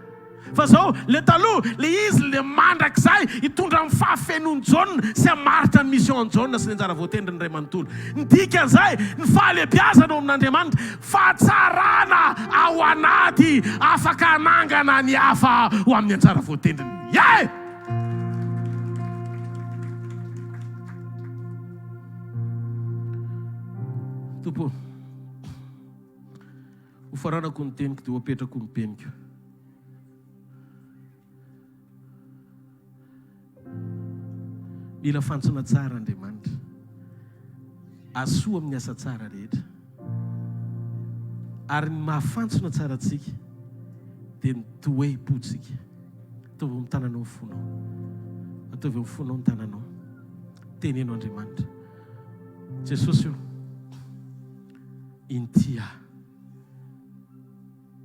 Fa zao le taloha le izy le mandrakizay hitondra amin'ny fahafenon'ny Jaune sy hamaritra ny mission ny Jaune sy ny anjara voatendry ny Ray manontolo. Ny dikan'izay ny fahalebiazana ao amin'Andriamanitra, fahatsarana ao anaty afaka hanangana ny hafa ho amin'ny anjara voatendriny. Tompo, ho faranako ny teniko dia ho apetrako ny peniko. Mila fantsona tsara Andriamanitra, asoa amin'ny asa tsara rehetra, ary ny mahafantsona tsara antsika dia ny toe-pontsika. Ataovy amin'ny tananao ny fonao, ataovy amin'ny fonao ny tananao, tenenao Andriamanitra. Jesosy io intia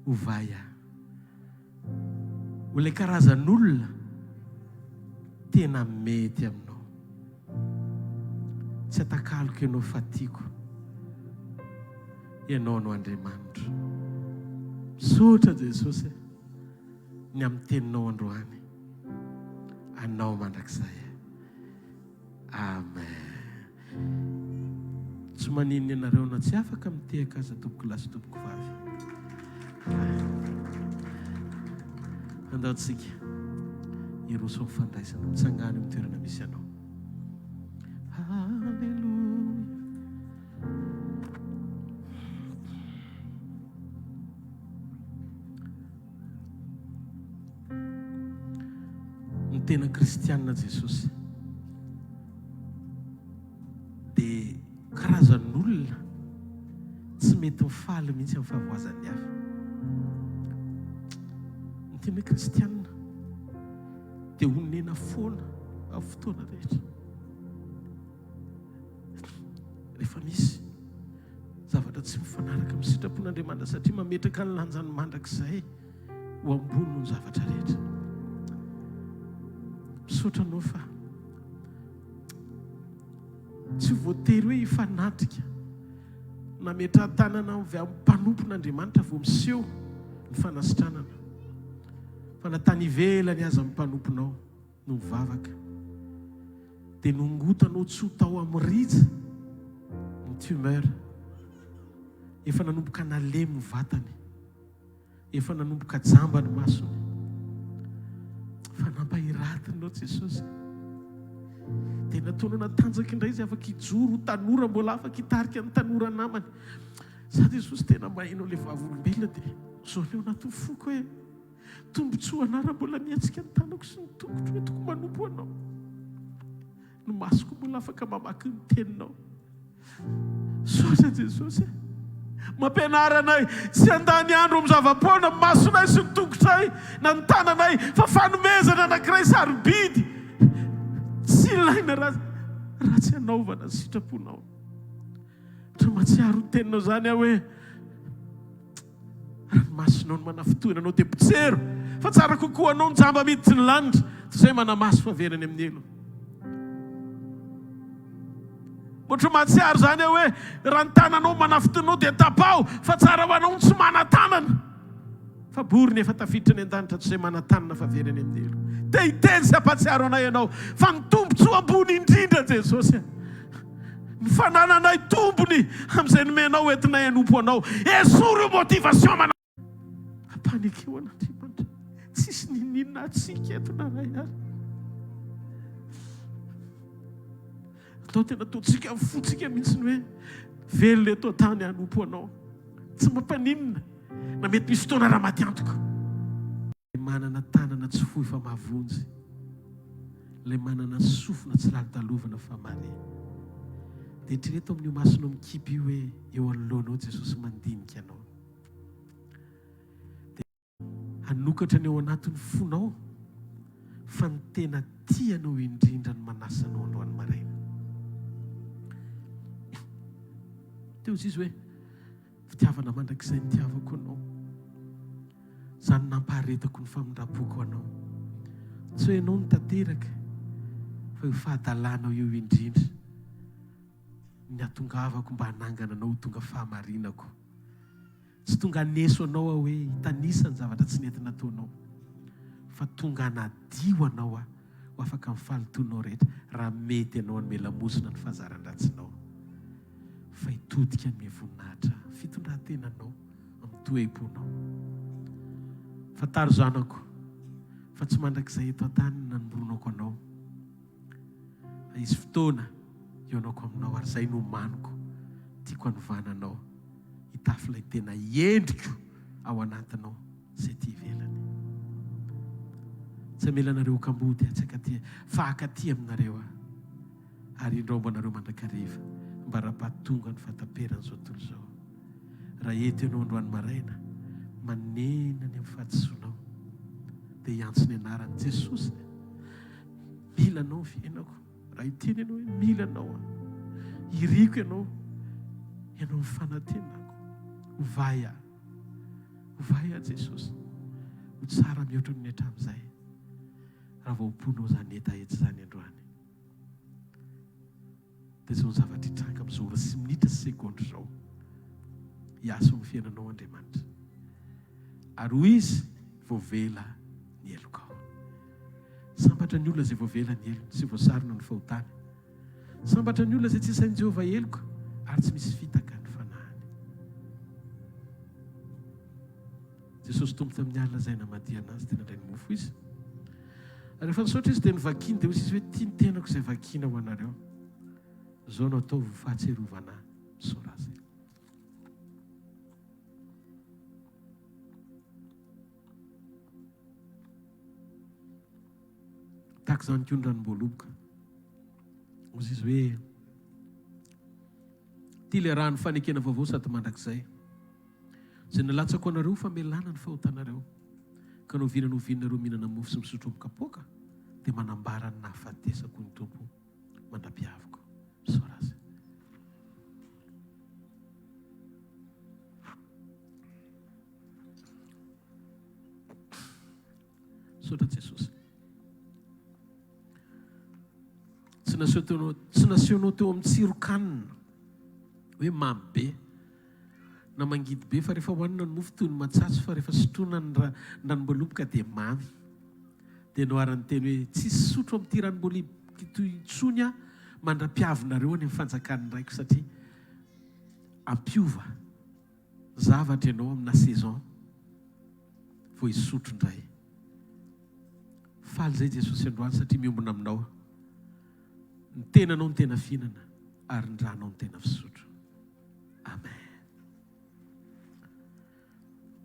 uvaya ho le karazan'olona tena mety aminao. Tsy atakaloka ianao fa tiako ianao no Andriamanitra. Misaotra Jesosy ny amin'ny teninao androany, anao mandrakizay. Amen. Tsy maninona ianareo na tsy afaka mitehaka aza tompoko lahy sy tompoko vavy. Andaontsika iroso mifandraisana mitsangany amin'ny toerana misy anao. Halleluja. Ny tena kristianina Jesosy dia karazan'olona tsy mety mifaly mihitsy amin'ny fahavoazan'ny hafa. Ny tena kristianina dia honena foana amin'ny fotoana rehetra. Rehefa misy zavatra tsy mifanaraka amin'ny sitrapon'Andriamanitra satria mametraka ny lanjany mandrakizay ho ambony ny zavatra rehetra. Misaotra anao fa tsy voatery hoe hifanatrika nametra tanana avy amin'ny mpanompon'Andriamanitra vao miseho ny fanasitranana. Fa natany ivelany aza amin'ny mpanomponao no mivavaka dia nongotanao tsy ho tao amin'ny riza ny tumeur. Efa nanomboka nalemy ny vatany, efa nanomboka jamba ny masony. Fa nampahiratinao Jesosy dia nataona natanjaka indray izy afaka hijoro ho tanora, mbola afaka hitarika ny tanora namany. Za Jesosy tena mahainao ilay vavolombelona dia zaoneo anaty foko hoe tombotsoa anara mbola miatsika ny tanako sy ny tongotro hoe toko manompo anao. Ny masoko mbola afaka mamaky ny teninao. Saotra Jesosy, mampianaranay tsy handany andro amin'ny zava-poana masonay sy ny tongotray na ny tananay fa fanomezana anankiray sarobidy tsy ilaina raha tsy hanaovana ny sitraponao. Tra matsiaro ny teninao zany aho hoe raha ny masonao no manafotoana anao dia pitsero fa tsara kokoa anao ny jamba miditsy ny lanitra toy izay manamaso faverany amin'ny elo. Ohatry matsiaro zany aho hoe raha ny tananao manafotonao dia tapao fa tsara ho anao tsy mana-tanana fa boriny efa tafiditra ny an-danitra toy izay mana-tanana faverany amin'ny elo. Dia hiteny sy hampatsiaro anay ianao fa ny tombotsoa ambony indrindra Jesosy, ny fanananay tombony amin'izay nomenao entinay hanompo anao. Esory io motivation ampanikeo an'Andriamanitra, tsisy nininona atsika eto na ray ary. Atao tena ataontsika mifotsika mihitsy ny hoe velona eto tany hanompo anao. Tsy mampaninona na mety misy fotoana raha maty antoka. Ilay manana tanana tsy fohy fa mahavonjy, ilay manana sofina tsy lalotalovana fa mare. Dia eritrereto amin'io masonao mikipy io hoe eo anoloanao Jesosy mandinika anao. Dia hanokatra ny eo anatin'ny fonao fa ny tena tianao indrindra ny manasanao androany maraina. Teo izy hoe fitiavana mandrakizay ny tiavako anao, izany nampaharetako ny famindram-poko anao. Tsy hoe ianao ny tanteraka fa io fahadalanao eo indrindra ny atongavako mba hanangana anao tonga fahamarinako. Tsy tonga haneso anao hoe hitanisa ny zavatra tsy nentina ataonao, fa tonga hanadio anao ho afaka mifalitonao rehetra raha mety anao ny melamosina ny fahazaran-dratsinao. Fa hitodika ny voninahitra fitondrantenanao amin'ny toe-ponao. Fantaro zanako fa tsy mandrakizay eto an-tany nanomboronako anao. Izy fotoana ionako aminao ary izay no maniko tiako hanovananao hitafy ilay tena endriko ao anatinao izay ty ivelany. Tsy hamelanareo kambody fa akaty aminareo ary indrombo anareo mandrakariva mba raha-pahatonga ny fataperana izao tontolo izao. Raha eto ianao androany maraina manenany amin'ny fahadisoanao dia hiantso ny anarany Jesosy. Mila anao fiainako. Raha hiteny ianao hoe mila anao, iriko ianao ny fanantenako. Ovay aho Jesosy, ho tsara mihoatra ny hatramin'izay raha vao omponao zany etaety zany androany. Dia izao zavatra hitranga amin'izao sy minitra sy segondra izao hiasa amin'ny fiainanao Andriamanitra. Ary hoy izy voavela ny eloko ao. Sambatra ny olona izay voavela ny elony sy voasarona ny fahotany. Sambatra ny olona izay tsy isain'i Jehovah eloko ary tsy misy fitaka ny fanahany. Jesosy tompo tamin'ny alina izay namadia anazy tena indray ny mofo izy. rehefa nisaotra izy dia nivakiny dia hozy izy hoe tia ny tenako izay vakina ho anareo zao no ataovy fahatserovana misaora azy. tahaka izany koa ny ranom-boaloboka ozy izy hoe tia le raha ny fanekena vaovao sady mandrakizay zay nalatsako anareo famelana ny fahotanareo ka no vinanareo mihinana mofo sy misotro kapoaka dia manambara ny nahafatesako ny tompo mandra-piaviko. Misaora azy. Saotra Jesosy. Tsy nasehonao teo amin'ny tsirokanina hoe mamy be na mangidy be fa rehefa hohanina ny mofo toy ny matsatso fa rehefa sotroina ny ranom-boaloboka dia mamy. Dia noharany teny hoe tsisy sotro amin'ity ranom-boaloboka toy intsony a mandra-piavinareo any amin'ny fanjakan'ny raiko satria ampiova zavatra ianao amina saison vao hisotro indray. Faly zay Jesosy androany satria miombona aminao ny tenanao ny tena fihinana ary ny ranao ny tena fisotro. Amen.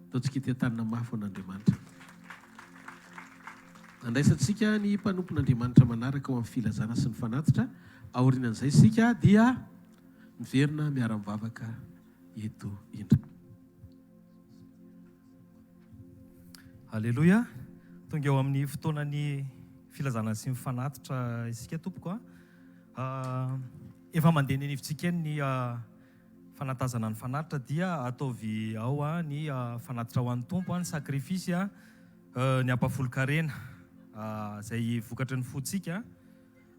Ataontsika ity tanana mafy an'Andriamanitra. Andraisantsika ny mpanompon'Andriamanitra manaraka ao amin'ny filazana sy ny fanatitra. Aorianan'izay sika dia miverina miara-mivavaka eto indray. Alleluia. Tonga eo amin'ny fotoanany filazana sy ny fanatitra isika tompoko. Efa mandeha ny hevitsika ny fanatazana ny fanatitra dia ataovy ao ny fanatitra ho an'ny tompo ny sakrifisy ny ampafolo-karena izay vokatry ny fotsika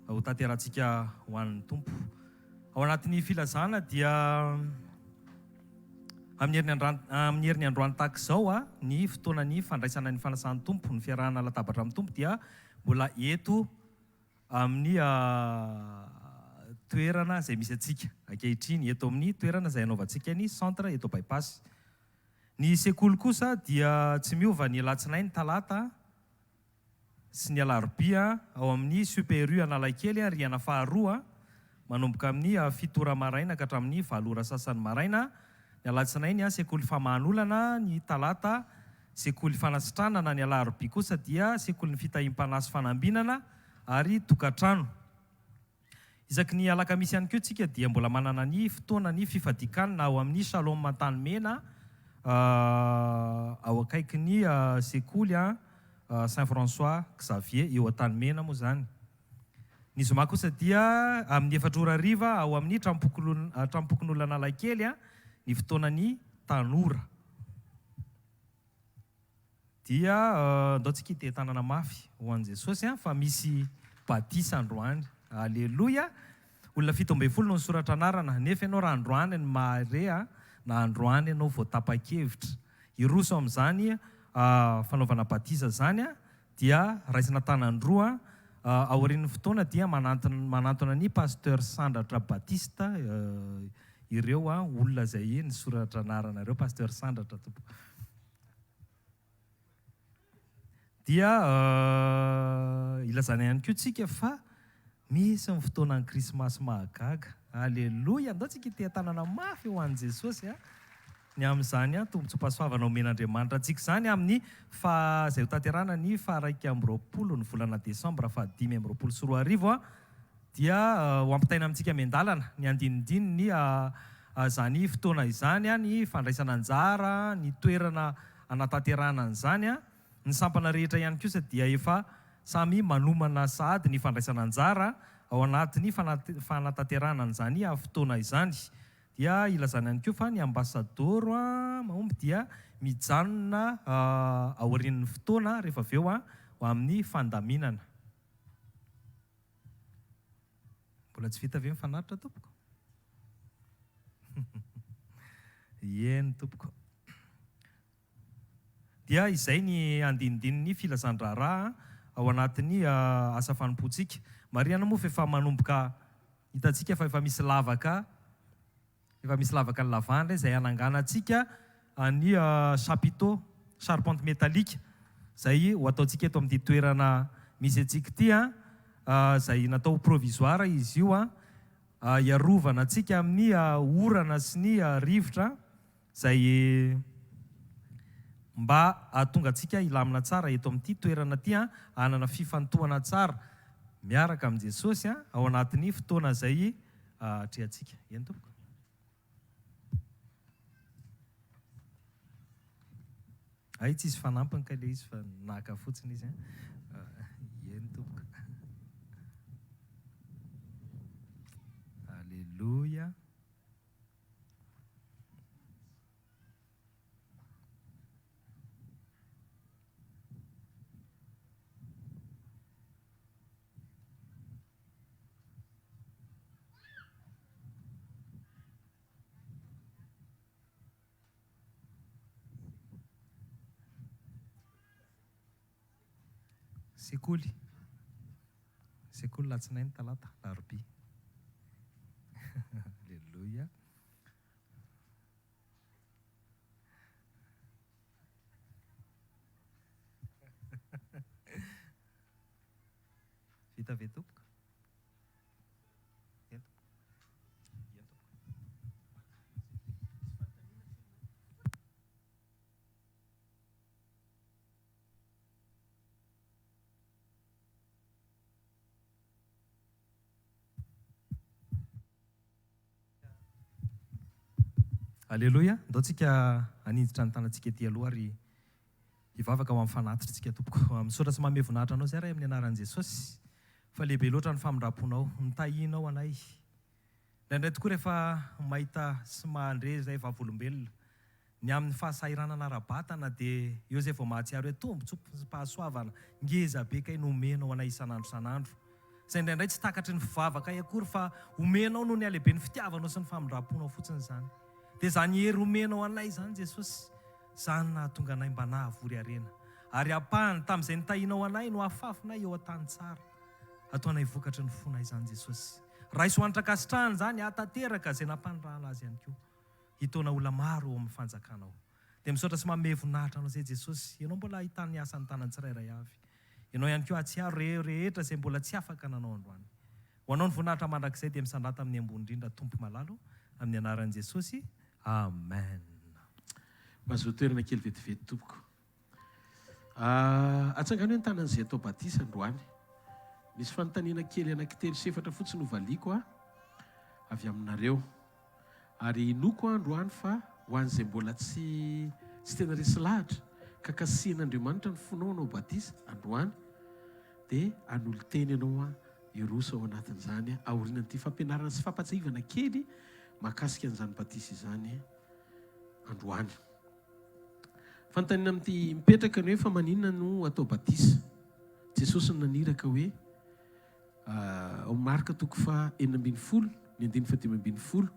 ho tanterantsika ho an'ny tompo. Ao anatin'ny filazana dia amin'ny herin'ny androany tahaka izao ny fotoanany fandraisana ny fanasan'ny tompo, ny fiarahana latabatra amin'ny tompo dia mbola eto amin'ny toerana izay misy atsika ankehitriny, eto amin'ny toerana izay anaovantsika ny centre eto bypass. Ny sekoly kosa dia tsy miova ny alatsinainy, talata sy ny alarobia ao amin'ny super-u Analakely rihana faharoa manomboka amin'ny 7 maraina ka hatramin'ny 8 sasany maraina. Ny alatsinainy sekoly famahanolana, ny talata sekoly fanasitranana, ny alarobia kosa dia sekoly ny fitahim-panasy fanambinana ary tokantrano. Isaky ny alakamisy ihany koa tsika dia mbola manana ny fotoana ny fifadikanana ao amin'ny Shalom Tany Mena ao akaiky ny sekoly Saint François Xavier eo Tany Mena moa zany. Ny zoma kosa dia amin'ny 4 hariva ao amin'ny trampokon'olona Analakely ny fotoanany tanora. Dia ndaontsika ity tanana mafy ho an'i Jesosy fa misy batisa androany. Alleluia. Olona 17 no soratra anarana nefa ianao raha androany ny mahare na androany ianao vao tapa-kevitra. Iroso amin'izany fanaovana batisa zany dia raisina tanandroa aorian'ny fotoana dia manantona ny pasteur Sandratra Batista ireo olona izay ny soratra anaranareo pasteur Sandratra tompo. Dia ilazana ihany koa tsika fa misy ny fotoanan'ny krismasy mahagaga. Alleluia. Ndaontsika ity tanana mafy ho an'i Jesosy ny amin'izany tombontsoa-pahasoavana omen'Andriamanitra antsika zany amin'ny izay ho tanterana ny 1 ny volana Desambra 524 dia ho ampitaina amintsika miandalana ny andinindiny ny zany fotoana izany ny fandraisana anjara, ny toerana anatanterana an'izany. Ny sampana rehetra ihany kosa dia efa samy manomana sady ny fandraisana anjara ao anatin'ny fanatanterana an'izany fotoana izany. Dia ilazana ihany koa fa ny ambasador mahomby dia mijanona aorian'ny fotoana rehefa avy eo ho amin'ny fandaminana. Mbola tsy vita avy eo ny fanaritra tompoko? Eny tompoko. Dia izay ny andinindininy filazan-draharaha ao anatin'ny asa fanompoantsika. Mariana moa fa efa manomboka hitantsika fa efa misy lavaka ny lavandra izay ananganantsika ny chapiteau charpente métallique izay ho ataontsika eto amin'ny toerana misy antsika ity zay natao provisoire izy io iarovana antsika amin'ny orana sy ny rivotra zay mba ahatonga antsika ilamina tsara eto amin'ity toerana ty anana fifantohana tsara miaraka amin'i Jesosy ao anatin'ny fotoana zay atrehantsika. Eny tompoko. Ay tsy izy fanampiny ka le izy fa naka fotsiny izy. Eny tompoko. Alléluia. Sekoly latsinainy talata larobia. Alléluia. Vita ve tompoko? Alléluia. Ndao tsika aninditra ny tanantsika ety aloha ary hivavaka ho amin'ny fanatitra tsika tompoko. Misaotra sy manome voninahitra anao zay raha amin'ny anaran'i Jesosy. Fa lehibe loatra ny famindraponao, nitahinao anay. Indraindray tokoa rehefa mahita sy mahandre zay vavolombelona ny amin'ny fahasahiranana ara-batana dia eo zay vao mahatsiaro hoe tombontsopo sy pahasoavana ngeza be kay no omenao anay isan'andro isan'andro. Zay indraindray tsy takatry ny fivavaka akory fa omenao noho ny alehibe ny fitiavanao sy ny famindraponao fotsiny zany. Dia zany hery omenao anay zany Jesosy, zany nahatonga anay mba nahavory arena. Ary apahany tamin'izay nitahinao anay no afafinay eo an-tany tsara. Ataonay vokatry ny fonay zany Jesosy. Raha isoanitra kasitrahany zany atateraka zay nampanirahana azy ihany koa. Hitaona olona maro eo amin'ny fanjakanao. Dia misaotra sy manome voninahitra anao zay Jesosy. Ianao mbola ahitany asan'ny tanany tsirairay avy. Ianao ihany koa atsiaro rehetra zay mbola tsy afaka nanao androany. Ho anao ny voninahitra mandrakizay dia misandrata amin'ny ambony indrindra tompo malalo amin'ny anaran'i Jesosy. Amen. Mazoto toerana kely vetivety tompoko. Atsangany hoe ny tanan'izay atao batisa androany. Misy fanontaniana kely anankitelo sy efatra fotsiny novaliko avy aminareo. Ary inoko androany fa ho an'izay mbola tsy tena resy lahatra ka kasihan'Andriamanitra ny fonaonao batisa androany dia anolo teny ianao iroso ao anatin'izany aorianan'ity fampianarana sy fampatsahivana kely mahakasika an'izany batisa izany androany. Fanontaniana amin'ity mipetraka ny hoe fa maninona no atao batisa. Jesosy no naniraka hoe ao marika toko fa 9:10, ny 15:10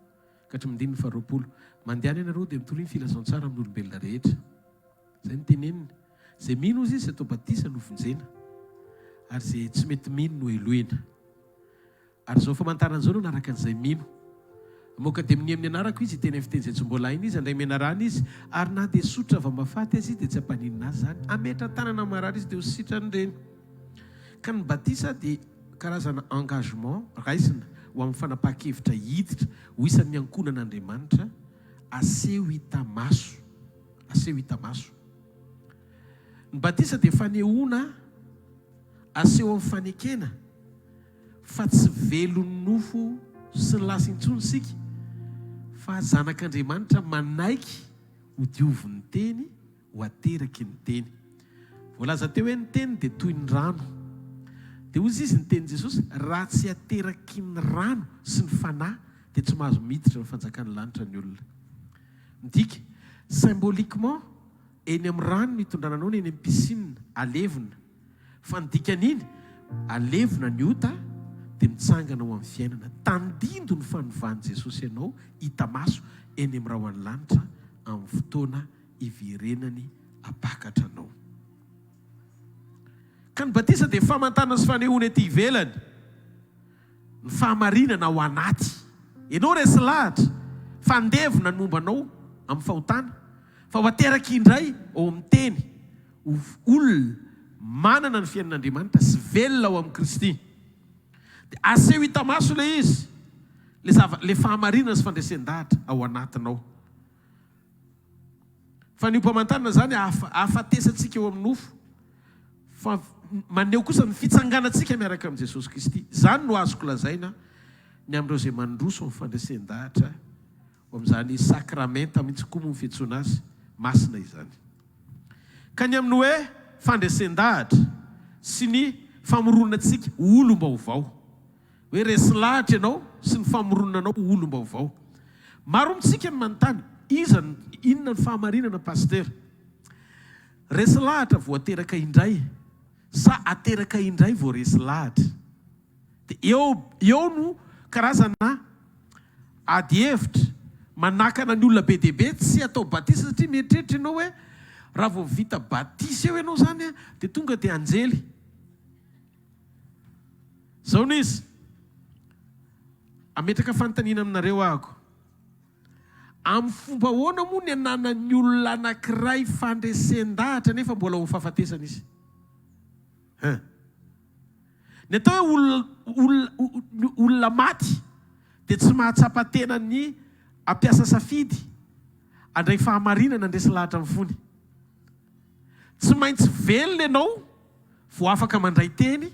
ka hatramin'ny 20:20 mandehana ianareo dia mitoriny filazantsara amin'ny olombelona rehetra. Zay ny tenenina. Zay mino izy izay atao batisa no vonjena ary zay tsy mety mino no eloena. Ary zao famantarana zao no naraka an'izay mino. Moka dia amin'ny anarako izy teny fiteny izay tsy mbola iny izy andray menarana izy ary na dia sotra vamafaty azy izy dia tsy ampaninina azy zany. Ametra tanana marary izy dia ho sitrany ireny. Ka ny batisa dia karazana engagement raisina ho amin'ny fanapahan-kevitra hiditra ho isan'ny ankonan'Andriamanitra aseho hita maso. Aseho hita maso. Ny batisa dia fanehoana aseho amin'ny fanekena fa tsy velon'ny nofo sy ny lasa intsony sika fa zanak'Andriamanitra manaiky ho dioviny teny ho ateraky ny teny. Voalaza teo hoe ny teny dia toy ny rano. Dia hozy izy ny teny Jesosy raha tsy ateraky ny rano sy ny fanahy dia tsy mahazo miditra ny fanjakan'ny lanitra ny olona. Midika symboliquement eny amin'ny rano ny hitondrananao ny eny amin'ny piscine alevina. Fa ny dikan'iny alevina ny ota dia mitsangana ao amin'ny fiainana. Tandindo ny fanovany Jesosy ianao hita maso eny amin'ny rahoan'ny lanitra amin'ny fotoana iverenany apakatra anao. Ka ny batisa dia famantana sy fanehoana ety ivelany ny fahamarinana ao anaty. Ianao resy lahatra fandevona ny mombanao amin'ny fahotana fa ho ateraky indray ao amin'ny teny olona manana ny fiainan'Andriamanitra sy velona ao amin'ny Kristy. Dia aseho hita maso ilay izy, le fahamarinana sy fandresen-dahatra ao anatinao. Fa ny mpamantanana zany ahafatesantsika eo amin'ny nofo, fa maneho kosa ny fitsanganantsika miaraka amin'ny Jesosy Kristy. Zany no azoko lazaina ny amin'ireo izay mandroso amin'ny fandresen-dahatra, amin'izany sakramenta mihitsy koa moa ny fiantsoana azy, masina izany. Ka ny amin'ny hoe fandresen-dahatra sy ny famoronantsika olom-baovao, hoe resy lahatra ianao sy ny famoronanao olom-baovao. Maro amintsika ny manontany, inona ny fahamarinana paster? Resy lahatra vao ateraka indray, sa ateraka indray vao resy lahatra? Dia eo no karazana ady hevitra manakana ny olona be dia be tsy atao batisa, satria mieritreritra ianao hoe raha vao vita batisa eo ianao zany dia tonga dia anjely. Zao no izy. Ametraka fanontaniana aminareo ahako. Amin'ny fomba ahoana moa ny ananan'ny olona anankiray fandresen-dahatra nefa mbola ho fahafatesana izy? Ny atao hoe olona maty dia tsy mahatsapa-tena ny ampiasa safidy andray fahamarinana andresy lahatra amin'ny fony. Tsy maintsy velona ianao vao afaka mandray teny,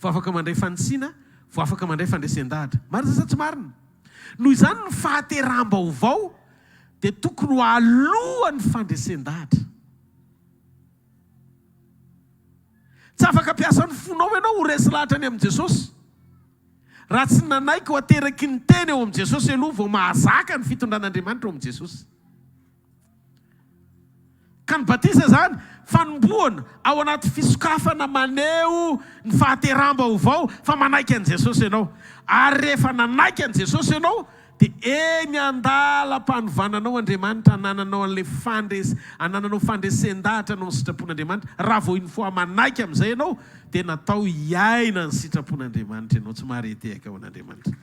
vao afaka mandray fanitsina, vao afaka mandray fandresen-dahatra. Marina sa tsy marina? Noho izany ny fahateram-baovao dia tokony ho alohan'ny fandresen-dahatra. Tsy afaka ampiasa ny fonao ianao ho resy lahatra any amin'ny Jesosy. Raha tsy nanaiky ho ateraky ny teny eo amin'ny Jesosy aloha vao mahazaka ny fitondran'Andriamanitra eo amin'ny Jesosy. Ka ny batisa zany fanombohana ao anaty fisokafana maneho ny fahateram-baovao fa manaiky an'i Jesosy ianao. Ary rehefa nanaiky an'i Jesosy ianao dia eny andalam-panovananao Andriamanitra, anananao fandresen-dahatra anao ny sitrapon'Andriamanitra. Raha vao iny foa manaiky amin'izay ianao dia natao hiaina ny sitrapon'Andriamanitra ianao, tsy maharetehaka ao an'Andriamanitra.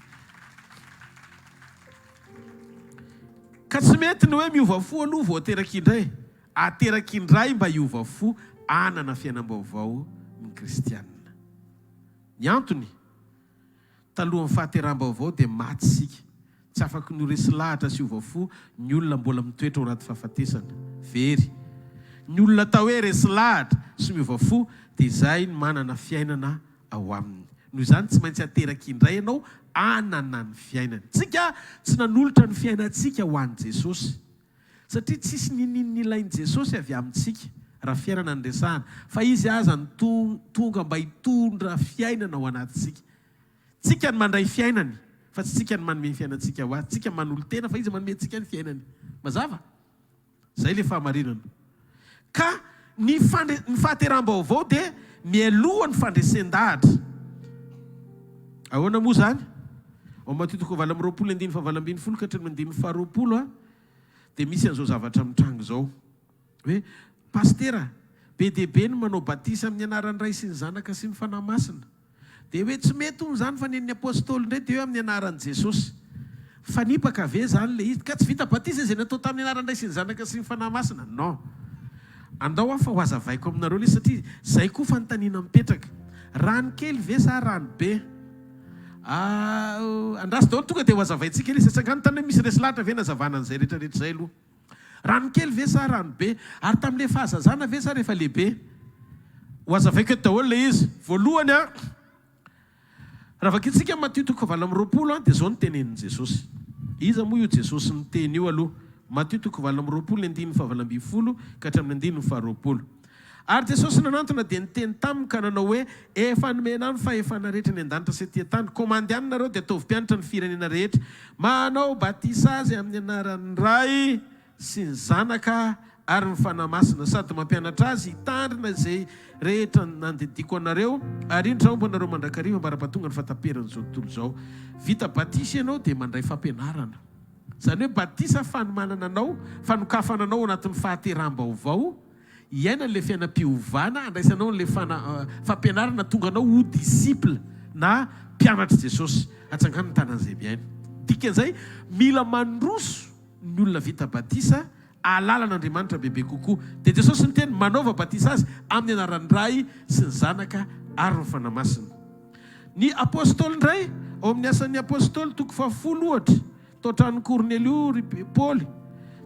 Ka tsy mety ny hoe miova fo aloha vao ateraka indray. Ateraka indray mba hiova fo anana fiainam-baovao ny kristianina. Ny antony, talohan'ny fahateram-baovao dia maty sika. Tsy afaka ny resy lahatra sy hiova fo ny olona mbola mitoetra ao anaty fahafatesana. Very. Ny olona atao hoe resy lahatra sy miova fo dia izay ny manana fiainana ao aminy. Noho izany tsy maintsy ateraka indray ianao anana ny fiainana. Tsika tsy nanolotra ny fiainantsika ho an'i Jesosy. Satria tsisy nininy ilain'i Jesosy avy amintsika raha fiainana ny resahana. Fa izy aza ny tonga mba hitondra fiainana ao anatintsika. Tsika ny mandray fiainany, fa tsy tsika ny manome fiainantsika ho azy. Tsika manolo tena fa izy manome tsika ny fiainany. Mazava? Zay le fahamarinana. Ka ny fahateram-baovao dia mialohan'ny fandresen-dahatra. Ahoana moa zany? Ao Matitoko 7:20 ka hatramin'ny 20 dia misy an'izao zavatra mitrango zao. Hoe, pastera, be dia be ny manao batisa amin'ny anaran'ny Ray sy ny Zanaka sy ny Fanahy Masina. Dia hoe tsy mety hono zany fa nen'ny apôstôly indray dia hoe amin'ny anaran'i Jesosy. Fanipaka ve zany le izy? Ka tsy vita batisa izay natao tamin'ny anaran'ny Ray sy ny Zanaka sy ny Fanahy Masina? Non. Andao afa ho azavaiko aminareo le satria zay koa fanontaniana mipetraka. Rano kely ve sa rano be? Andrasy daholo tonga dia ho azavaintsika ilay izy. Tsangano tany hoe misy resy lahatra ve nazavana an'izay rehetrarehetra izay aloha. Rano kely ve sa rano be? Ary tamin'ilay fahazazana ve sa rehefa lehibe? Ho azavaiko eto daholo ilay izy. Voalohany raha vakitsika Matitoko 7:20 dia zao ny tenenin'i Jesosy. Iza moa io Jesosy ny teny io aloha. Matitoko 7:20 ka hatramin'ny 20. Ary Jesosy nanantona dia niteny taminy ka nanao hoe efa nomena ny fahefana rehetra ny an-danitra sy aty an-tany. Komandianina nareo dia ataovy mpianatra ny firenena rehetra. Manao batisa azy amin'ny anaran'ny Ray sy ny Zanaka ary ny Fanahy Masina, sady mampianatra azy hitandrina izay rehetra nandediko anareo, ary indra omba anareo mandrakariva mba rahampatonga ny fataperan'izao tontolo izao. Vita batisa ianao dia mandray fampianarana. Zany hoe batisa fanomanana anao, fanokafana anao anatin'ny fahateram-baovao, iaina n'ilay fiainam-piovana, andraisanao n'ilay fampianarana tonga anao ho disciple na mpianatra Jesosy. Atsangano ny tanan'izay miaina. Dikan'izay mila mandroso ny olona vita batisa alalan'Andriamanitra bebe kokoa. Dia Jesosy ny teny manaova batisa azy amin'ny anaran'ny Ray sy ny Zanaka ary ny fanamasina. Ny apôstôly indray ao amin'ny asan'ny apôstôly 10 tao trano Cornelio ry Paoly.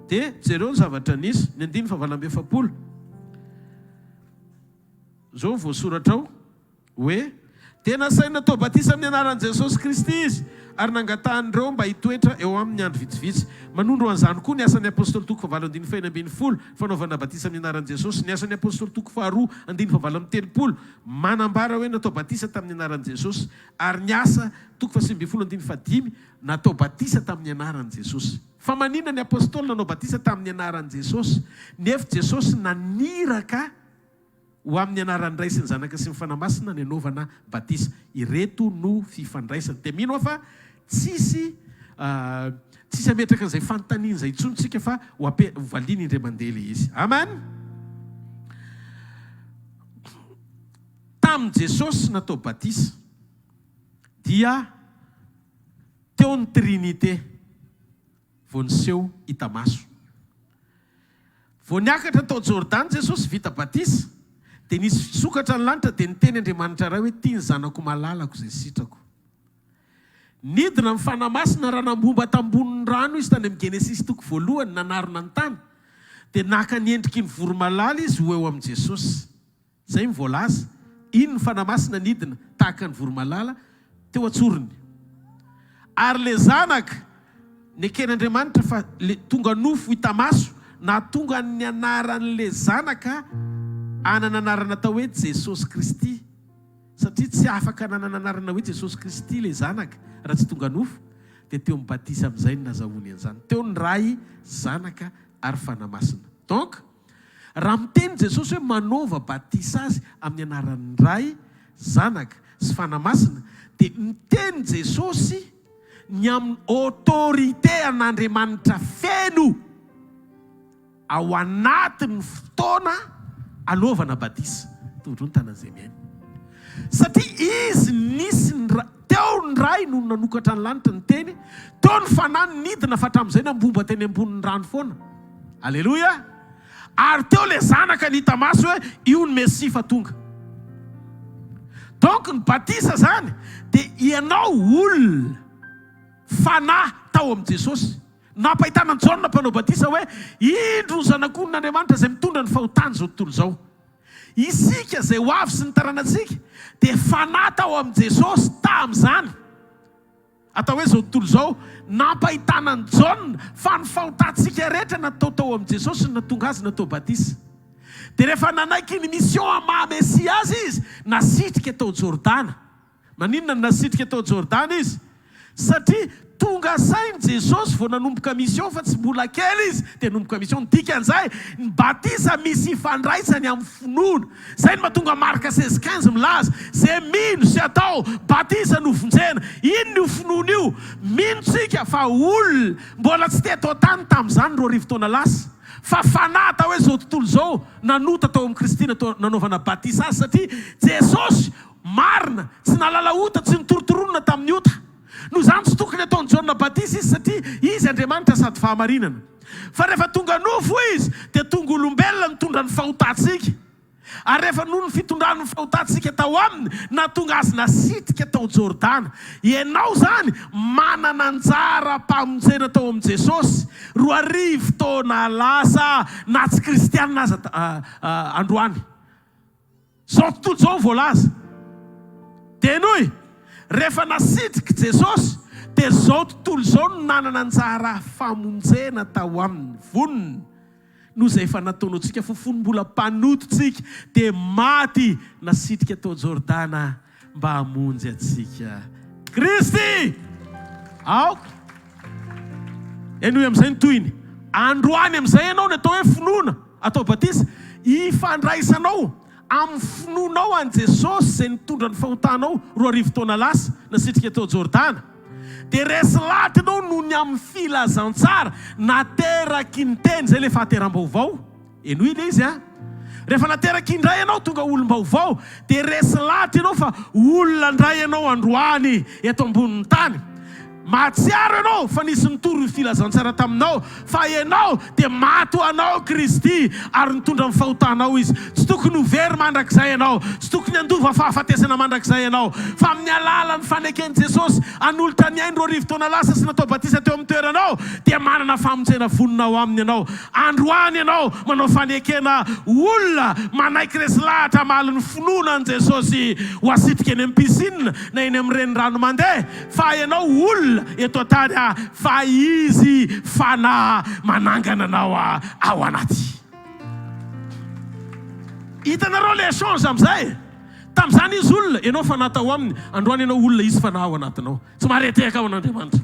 Dia jereo ny zavatra nisy ny 9:7. Zao voasoratra ao hoe tena saina tao batisa amin'ny anaran'i Jesosy Kristy izy ary nangatahanyireo mba hitoetra eo amin'ny andro vitsivitsy. Manondro an'izany koa ny asan'ny apôstôly 9:7 fanaovana batisa amin'ny anaran'i Jesosy. Ny asan'ny apôstôly 2:7 manambara hoe natao batisa tamin'ny anaran'i Jesosy ary ny asa 2:5 natao batisa tamin'ny anaran'i Jesosy. Fa maninona ny apôstôly nanao batisa tamin'ny anaran'i Jesosy nefa Jesosy naniraka ho amin'ny anaran'ny Ray sy ny Zanaka sy ny fanamasina ny anaovana batisa. Ireto no fifandraisany. Dia mino fa tsisy ametraka an'izay fanontaniana izay intsontsika fa hovaliany indray mandeha ilay izy. Amen. Tamin'ny Jesosy natao batisa dia teo ny Trinité vao niseho hita maso. Vao niakatra tao Jordany Jesosy vita batisa dia nisy sokatra ny lanitra dia niteny Andriamanitra Ray hoe tia ny zanako malalako izay sitrako. Nidina amin'ny fanamasina raha nambomba tambonin'ny rano izy tany amin'ny Genesis 1 nanarona ny tany. Dia naka ny endriky ny voromalala izy ho eo amin'ny Jesosy. Zay mivolaza. Iny ny fanamasina nidina tahaka ny voromalala teo atsoriny. Ary le zanaka neken'Andriamanitra fa tonga nofo hita maso na tonga ny anaran'le zanaka anana anarana tao hoe Jesosy Kristy. Satria tsy afaka nanana anarana hoe Jesosy Kristy le zanaka raha tsy tonga nofo. Dia teo mibatisa amin'izay ny nazahoany an'izany. Teo ny Ray, Zanaka ary fanamasina. Donc raha miteny Jesosy hoe manaova batisa azy amin'ny anaran'ny Ray, Zanaka sy fanamasina dia miteny Jesosy ny amin'ny autorité an'Andriamanitra feno ao anatin'ny fotoana anaovana batisa. Todro ny tanan'izay miaina. Satria izy nisy teo ny Ray no nanokatra ny lanitra ny teny, teo ny fanahy nidina fa hatramin'izay nambomba teny ambonin'ny rano foana. Alleluia. Ary teo le zanaka nita maso hoe io ny Mesia fa tonga. Donc ny batisa zany dia ianao olona fanahy tao amin'i Jesosy. Napahitana ny Jaona mpanao batisa hoe indro ny zanak'olon'Andriamanitra izay mitondra ny fahotany izao tontolo izao. Isika izay ho avy sy ny taranantsika dia fanahy tao amin'i Jesosy tamin'izany. Atao hoe izao tontolo izao napahitana ny Jaona fa ny fahotantsika rehetra natao tao amin'i Jesosy no natonga azy natao batisa. Dia rehefa nanaiky ny mission amaha Mesia azy izy nasitrika tao Jordana. Maninona nasitrika tao Jordana izy? Satria tonga sainy Jesosy vao nanomboka mission fa tsy mbola kely izy dia nanomboka mission. Dikan'izay ny batisa misy ifandraisany amin'ny finoana. Zay no mahatonga marika 16:15 milaza zay mino sy atao batisa no vonjena. Ino io finoana io? Minotsika fa olona mbola tsy teto tany tamin'izany 2 taona lasa. Fa fanahy tao hoe izao tontolo izao nanota tao amin'ny Kristy nanaovana batisa azy. Satria Jesosy marina tsy nalala ota tsy nitorotoronona tamin'ny ota. No zany tsy tokony ataon'ny Jaona batisa izy satria izy Andriamanitra sady fahamarinana. Fa rehefa tonga nofo izy dia tonga olombelona mitondra ny fahotantsika. Ary rehefa noho ny fitondrany ny fahotantsika tao aminy natonga azy nasitrika tao Jordana. Ianao zany manana anjara mpamonjena tao amin'i Jesosy 2 taona lasa na tsy kristianina aza androany. Zao tontolo izao voalaza. Dia noy rehefa nasitrika Jesosy dia zao tontolo izao no nanana anjara famonjena tao aminy vonona. No izay efa nataonao antsika fofonom-bola mpanototsika dia maty nasitrika tao Jordana mba hamonjy atsika Kristy. Aoka. Enoy amin'izay ny toyiny. Androany amin'izay ianao ny atao hoe finoana atao batisa ifandraisanao amin'ny finoanao an Jesosy izay nitondra ny fahotanao 2 taona lasa nasitrika tao Jordana. Dia resy laty anao noho ny amin'ny filazantsara nateraky ny teny izay le fahateram-baovao. Enoy ilay izy a. Rehefa nateraky indray ianao tonga olom-baovao dia resy laty ianao fa olona indray ianao androany eto ambonin'ny tany. mahatsiaro ianao fa nisy nitoro ny filazantsara taminao fa ianao dia maty anao Kristy ary nitondra amin'ny fahotanao izy. Tsy tokony ho very mandrakizay ianao, tsy tokony handova fahafatesana mandrakizay ianao, fa amin'ny alalan'ny fanekeny Jesosy hanolotra ny ainy 2 arivo taona lasa sy natao batisa teo amin'ny toeranao dia manana famonjena voninao aminy ianao. Androany ianao manao fanekena olona manaiky resy lahatra maliny finoana an' Jesosy ho asitrika eny amin'ny piscine na eny amin'ny renirano mandeha, fa ianao olona eto an-tany fa izy fanahy manangana anao ao anaty. Hitanareo le échange amin'izay. Tamin'izany izy olona, ianao fanahy tao aminy, androany ianao olona izy fanahy ao anatinao. Tsy mahareteka ao an'Andriamanitra.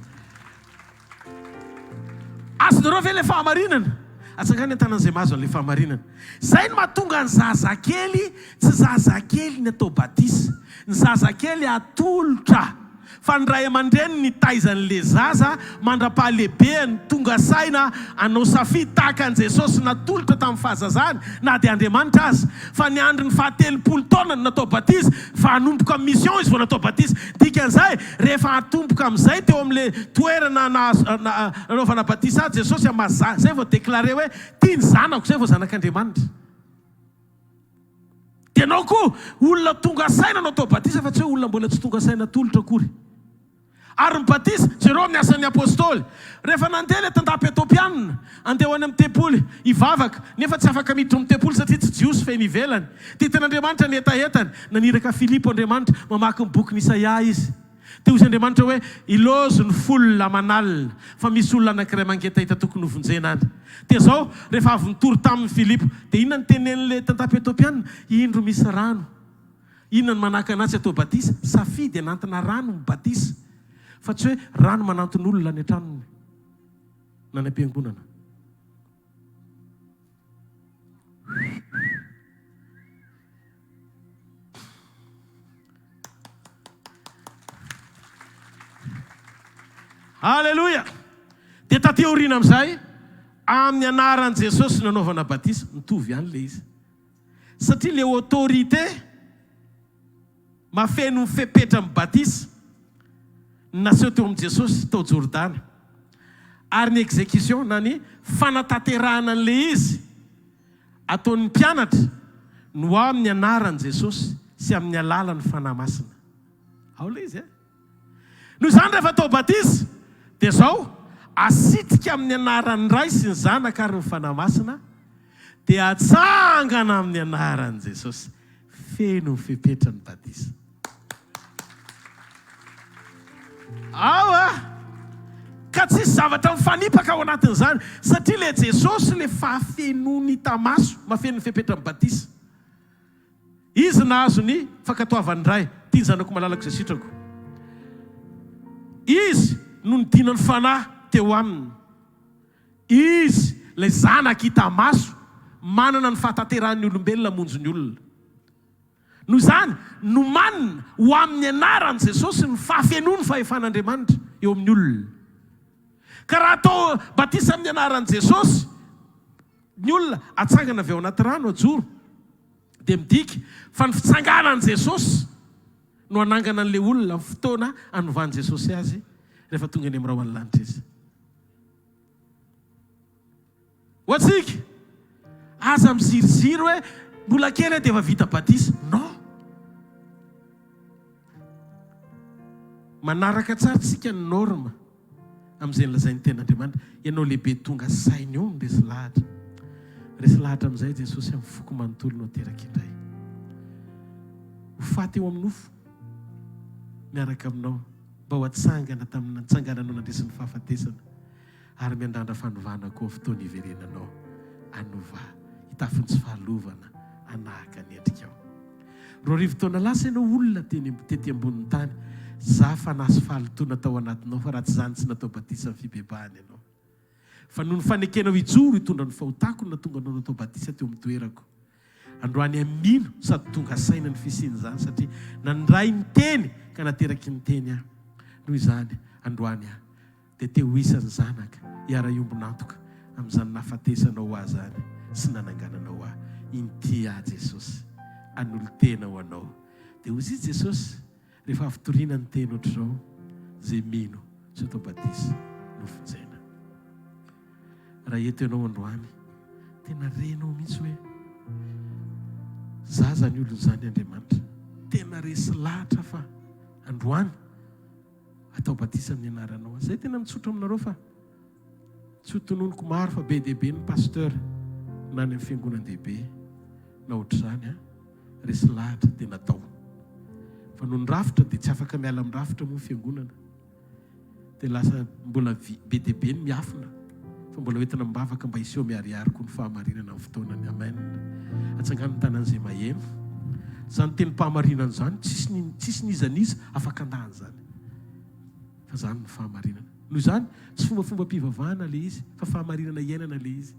Azonareo ve le fahamarinana? Atsangany an-tanan'izay mahazo an'le fahamarinana. Zay no mahatonga ny zazakely tsy zazakely ny atao batisa. Ny zazakely atolotra. Fa ny ray aman-dreny ny taizan'le zaza mandra-pahalehibeany tonga saina anao safidy tahaka an' Jesosy natolotra tamin'ny fahazazany na dia Andriamanitra azy. Fa ny andro ny 70 taona no natao batisa, fa hanomboka amin'ny mission izy vao natao batisa. Dikan'izay rehefa hatomboka amin'izay teo amin'le toerana nanaovana batisa Jesosy amaza, zay vao déclaré hoe tiany zanako, zay vao zanak'Andriamanitra. Dia anao koa olona tonga saina natao batisa fa tsy hoe olona mbola tsy tonga saina tolotra akory. Ary ny batisa, jereo amin'ny asan'ny apôstôly, rehefa nandeha le tandapy Etiopianina, andeha ho any amin'ny tempoly hivavaka, nefa tsy afaka miditra amin'ny tempoly satria tsy jiosy feno ivelany. Dia ten'Andriamanitra ny etaetany, naniraka Filipo Andriamanitra mamaky ny boky ny Isaia izy. Dia hozy Andriamanitra hoe ilozo ny folona manalina, fa misy olona anankiray mangetahita tokony hovonjena any. Dia zao rehefa avy nitory tamin'ny Filipo, dia inona ny tenen'le tandapy Etiopianina? Indro misy rano. Inona ny manaka anazy atao batisa? Safidy anantina rano batisa. Fa tsy hoe rano manantony olona ny antranony na ny am-piangonana. Halleluja! Dia taty aoriana amin'izay, amin'ny anaran'i Jesosy nanaovana batisa, mitovy ihany le izy. Satria le autorité mafeno fepetra amin'ny batisa naseho teo amin'ny Jesosy tao Jordana. Ary ny exécution na ny fanatanterahana an'le izy ataon'ny mpianatra no amin'ny anaran'i Jesosy sy amin'ny alalan'ny fanahy masina. Ao le izy. Noho izany rehefa tao batisa, dia zao asitrika amin'ny anaran'ny Ray sy ny Zanaka ary ny fanahy masina, dia atsangana amin'ny anaran'i Jesosy feno fepetra ny batisa. Ka tsisy zavatra mifanipaka ao anatin'izany satria le Jesosy le fahafenony tamaso mafeno ny fepetra ny batisa. Izy nahazo ny fankatoavany ray, tiany zanako malalako izay sitrako. Izy no nidina ny fanahy teo aminy. Izy le zanaka hita maso manana ny fahatanteran'ny olombelona monjo ny olona. Noho izany no manina ho amin'ny anaran'i Jesosy ny fahafenony fahefan'Andriamanitra eo amin'ny olona. Ka raha atao batisa amin'ny anaran'i Jesosy, ny olona atsangana avy ao anaty rano ajoro, dia midika fa ny fitsanganan'i Jesosy no anangana an'ilay olona amin'ny fotoana anovan'i Jesosy azy rehefa tonga any amin'ny rahoan'ny lanitra izy. Ho antsika, aza miziriziry hoe mbola kely dia efa vita batisa. Non. Manaraka tsara tsika ny norma amin'izay nolazain'ny ten'Andriamanitra. Ianao lehibe tonga sainy eo ny resy lahatra. Resy lahatra amin'izay Jesosy amin'ny foko manontolo no teraka indray. Ho faty eo amin'ny nofo miaraka aminao mba ho atsangana tamin'ny tsangananao nandresin'ny fahafatesana ary miandrandra fanovana koa fotoana iverenanao anova hitafiny tsy fahalovana anahaka ny endrikao. 2 arivo taona lasa ianao olona tety ambonin'ny tany, za fa nasy fahalotona tao anatinao fa raha tsy zany tsy natao batisa amin'ny fibebahany ianao. Fa noho ny fanekenao ijoro hitondra ny fahotako no natonga anao natao batisa teo amin'ny toerako. Androany amino sady tonga saina ny fisiany izany satria nandray ny teny ka nateraky ny teny aho. Noho izany androany aho dia te ho isan'ny zanaka hiara-iombonantoka amin'izany nahafatesanao azy any sy nanangananao aho. Inty aho Jesosy, anolo-tena ho anao. Dia hozy izy Jesosy rehefa avy toriana ny teny ohatr'izao, izay mino tsy atao batisa nofonjaina. Raha eto ianao androany tena renao mihitsy hoe za zany olon' zany Andriamanitra, tena resy lahatra fa androany atao batisa amin'ny anaranao. Zay tena mitsotra aminareo fa tsy ho tononoko maro fa be dehibe ny pasteur na ny amin'ny fiangonan-dehibe na ohatr'izany resy lahatra tena atao. Fa noho ny rafitra dia tsy afaka miala amin'ny rafitra moa fiangonana, dia lasa mbola be dehibe ny miafina, fa mbola hoentina mibavaka mba hiseho miariary koa ny fahamarinana amin'ny fotoanany. Amen. Atsangano ny tanan'izay maheno zany tenim-pahamarinana zany, tsisy nizaniza afaka andahany zany, fa zany ny fahamarinana. Noho izany tsy fombafomba mpivavahana le izy, fa fahamarinana iainana le izy.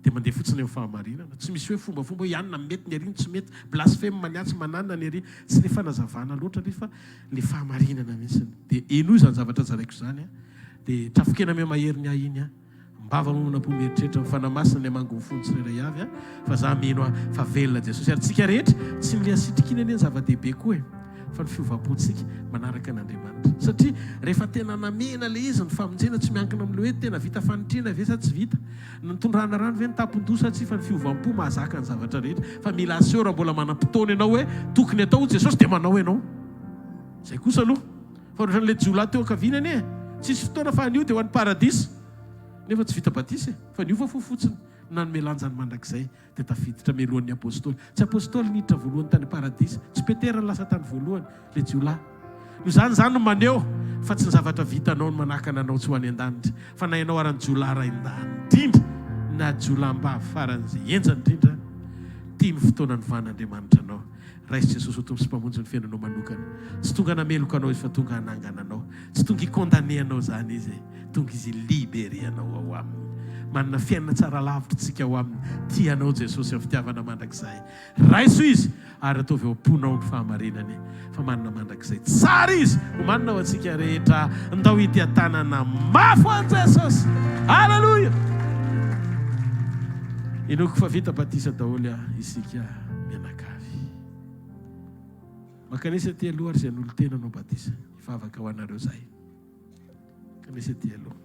Dia mandeha fotsiny amin'ny fahamarinana, tsy misy hoe fombafomba ianona mety ny ariny tsy mety, blasfeme maniatsy mananana ny ariny, tsy le fanazavana loatra le fa le fahamarinana mihitsiny. Dia eno zany zavatra zaraiko zany dia trafokena me mahery ny ahy iny mbava momana-pomeritreritra mifanamasina ny amango mifontsy iray avy fa za meno fa velona Jesosy. Ary tsika rehetra tsy mile asitrikina eny zava-dehibe koa fa ny fiovam-pontsika manaraka n'Andriamanitra. Satria rehefa tena namena le izy ny famonjena tsy miankina amin'le hoe tena vita fanitrina ve sa tsy vita, ny tondrana rano ve ny tampon-dosa tsy fa ny fiovampo mahazaka ny zavatra rehetra. Fa mila aseho raha mbola manam-potoana ianao hoe tokony atao Jesosy dia manao ianao. Zay kosa aloha fa ohatran'le jiolahy teo ankavinany tsisy fotoana fa anio dia ho an'ny paradisa, nefa tsy vita batisa fa nio fa fofotsiny nanome lanjany mandrakizay dia tafiditra melohan'ny apôstôly. Tsy apôstôly niditra voalohany tany paradisa, tsy petera ny lasa tany voalohany le jiolahy. No zany no maneho fa tsy ny zavatra vitanao no manakana anao tsy ho any an-danitra, fa na ianao arany jiolahy ray indany indrindra na jiolahy mba faran'izay enjany indrindra tia ny fotoana ny van'Andriamanitra anao. Raisy Jesosy ho tompo sy mpamonjy ny fiainanao manokana. Tsy tonga nameloka anao izy fa tonga hanangana anao. Tsy tonga hikondane anao zany izy, tonga izy libere anao ao aminy. Manana fiainana tsara lavitra tsika ao aminy. Tianao Jesosy amin'ny fitiavana mandrakizay. Raiso izy ary ataovy eo am-ponao ny fahamarinany fa manana mandrakizay tsara izy ho manana ao antsika rehetra ndao ity an-tanana mafy an Jesosy. Halleluja. Inoko fa vita batisa daholo isika mianakavy. Makanisa ty aloha ary izay n'olo tena anao batisa hifavaka ho anareo zay. Kanisa ty aloha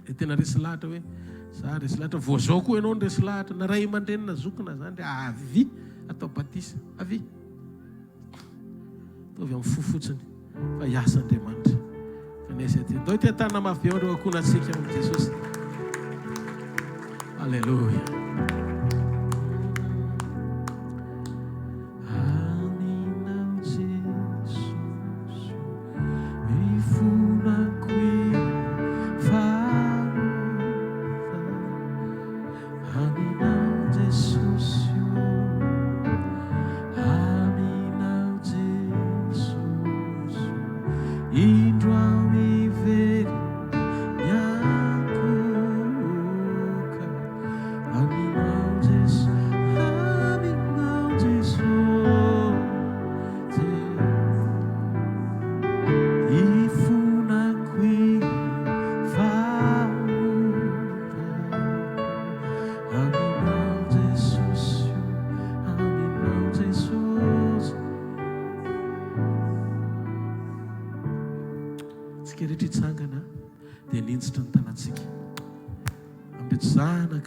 dia tena resy lahatra hoe za resy lahatra voazao koa ianao ny resy lahatra na ray aman-drenina zokina zany dia avy atao batisa avy ataovy amin'ny fofotsiny fa hiasa Andriamanitra. Kanisa ty ndao ty an-tanana mafy be reo akona antsika amin'ny Jesosy. Alleluia.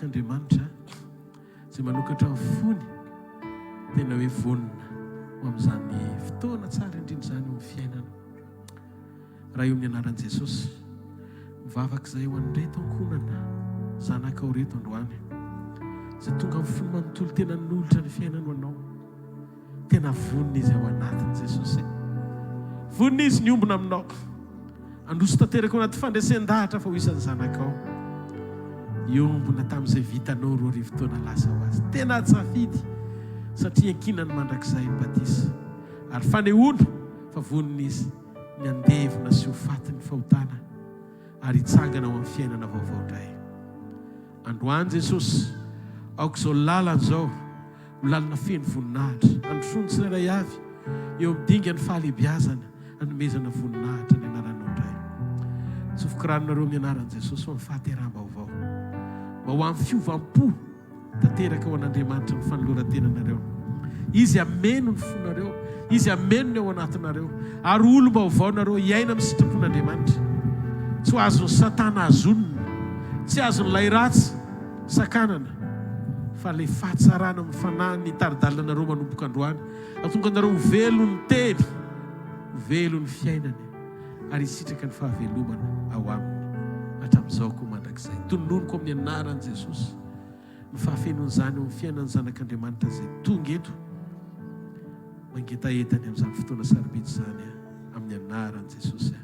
Andriamanitra zay manokatra ny fony tena hoe vonina ho amin'izany fotoana tsara indrindra zany ho fiainana. Raha eo amin'ny anaran'i Jesosy mivavaka izay ho an'ireto ankonana zanaka ao reto androany zay tonga amin'ny fony manontolo tena nolotra ny fiainana anao. Tena vonina izy ao anatiny Jesosy. Vonina izy ny ombona aminao androso tanteraka ao anaty fandresen-dahatra fa ho isan'ny zanakao. Iombona tamin'izay vitanao roa rivotoana lasa ho azy. Tena tsafidy satria ankinany mandrakizay ny batisa ary fanehoana fa vonina izy ny andevina sy ho faty ny fahotana ary hitsangana ao amin'ny fiainana vaovao indray. Androany Jesosy aoka izao lalana izao ho lalana feno voninahitra androsony tsirairay avy eo midinga ny fahalebiazana anomezana voninahitra ny anaranao indray. Tsofokiranonareo amin'ny anaran'i Jesosy ho amin'ny fahateram-baovao mba ho amin'ny fiovampo tanteraka ho an'Andriamanitra ny fanoloran-tenanareo. Izy ameno ny fonareo, izy ameno ny ao anatinareo ary olo-baovao nareo hiaina amin'ny sitrapon'Andriamanitra tsy ho azon'ny satana azonina, tsy azon'ilay ratsy sakanana, fa le fahatsarana amin'ny fanahy ny taridalana manomboka androany, atonga anareo ho velon'ny teny, ho velon'ny fiainany, ary hisitraka ny fahavelomana ao aminy hatramin'izao koa mandrakizay. Tonononiko amin'ny anaran'i Jesosy ny fahafenon'izany amin'ny fiainan'ny zanak'Andriamanitra izay tonga eto mangetaentany amin'izany fotoana sarobidy izany amin'ny anaran'i Jesosy.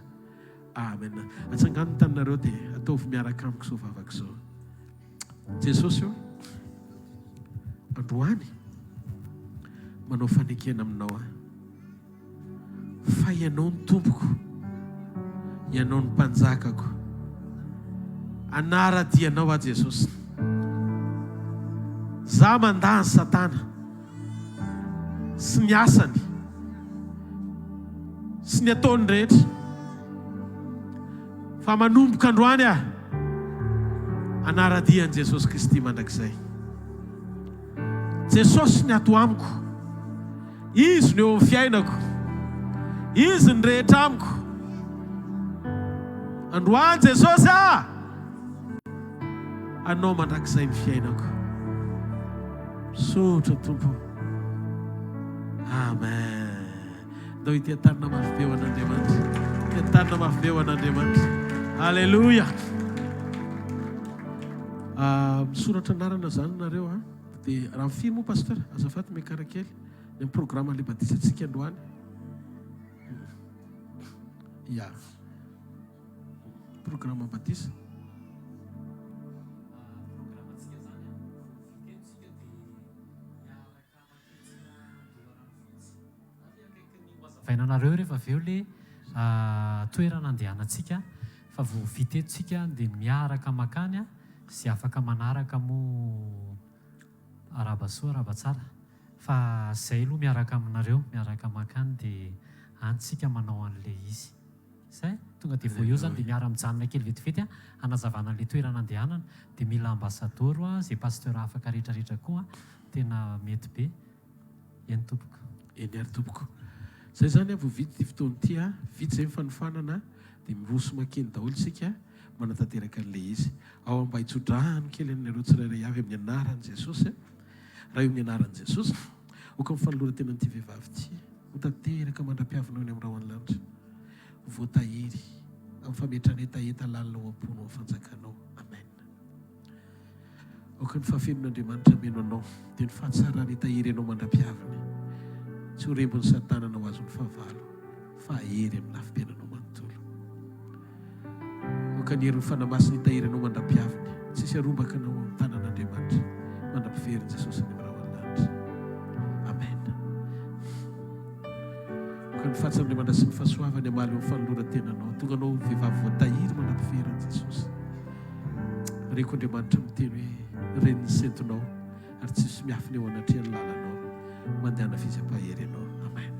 Amen. Atsangano ny taninareo dia ataovy miaraka amiko izao vavaka izao. Jesosy io androany manao fanekena aminao fa ianao ny tompoko, ianao ny mpanjakako, anaradianao a Jesosy. Za mandany satana sy ny asany sy ny ataony rehetra, fa manomboka androany anaradian'i Jesosy Kristy mandrakizay. Jesosy ny ato amiko, izy ny eo amin'ny fiainako, izy ny rehetra amiko. Androany Jesosy anao mandrakizay ny fiainako. Sotra Tompo. Amen. Ndao ity tanana mafy be ho an'Andriamanitra, ity tanana mafy be ho an'Andriamanitra. Halleluja. Misoratra anarana zany nareo dia raha mifiry moa pasteur, azafady mekarakely ny programme le batisantsika androany. Ya programme batisa vainanareo rehefa aveo le toerana andehanantsika, fa vao vitetsika dia miaraka makany sy afaka manaraka mo arabasoa arabatsara, fa zay aloha miaraka aminareo, miaraka makany dia antsika manao an'ilay izy. Zay tonga dia vao eo zany dia miara mijanona kely vetivety hanazavana an'ilay toerana andehanana, dia mila ambasadoro zay pasteur afaka rehetrarehetra koa tena mety be. Eny tompoko. Eny ary tompoko. Zay zany vao vity ty fotoana ity vity zay mifanofanana dia miroso makeny daholo isika manatanteraka an'ilay izy. Ao mba hitsodrahany kely aminareo tsirairay avy amin'ny anaran'i Jesosy. Raha io amin'ny anaran'i Jesosy, oka mifanolora tena n'ity vehivavy ity, ho tanteraka mandra-piavinao eny amin'ny rahona lanitra, voatahiry amin'ny fametranetaeta lalina ao am-pony ao fanjakanao. Amen. Oka ny fahafenon'Andriamanitra meno anao dia ny fahatsarany hitahiry anao mandra-piaviny, tsy ho rembon'ny satana anao azony fahavalo, fa ahery amin'ny lafi-piainanao manontolo. Oka ny herin'ny fanamasiny hitahiry anao mandra-piaviny, tsisy arombaka anao amin'ny tanan'Andriamanitra, mandra-piveriny Jesosy ny rahona lanitra. Amen. Oka ny fahatsan'Andriamanitra sy ny fahasoavany amaly amin'ny fanoloran-tenanao, tonga anao vehivavy voatahiry mandra-piveriny Jesosy. Reko Andriamanitra miteny hoe reniny sentinao ary tsisy miafiny eo anatrehan'ny lalanao, mandehana fizam-pahery ianao. Amen.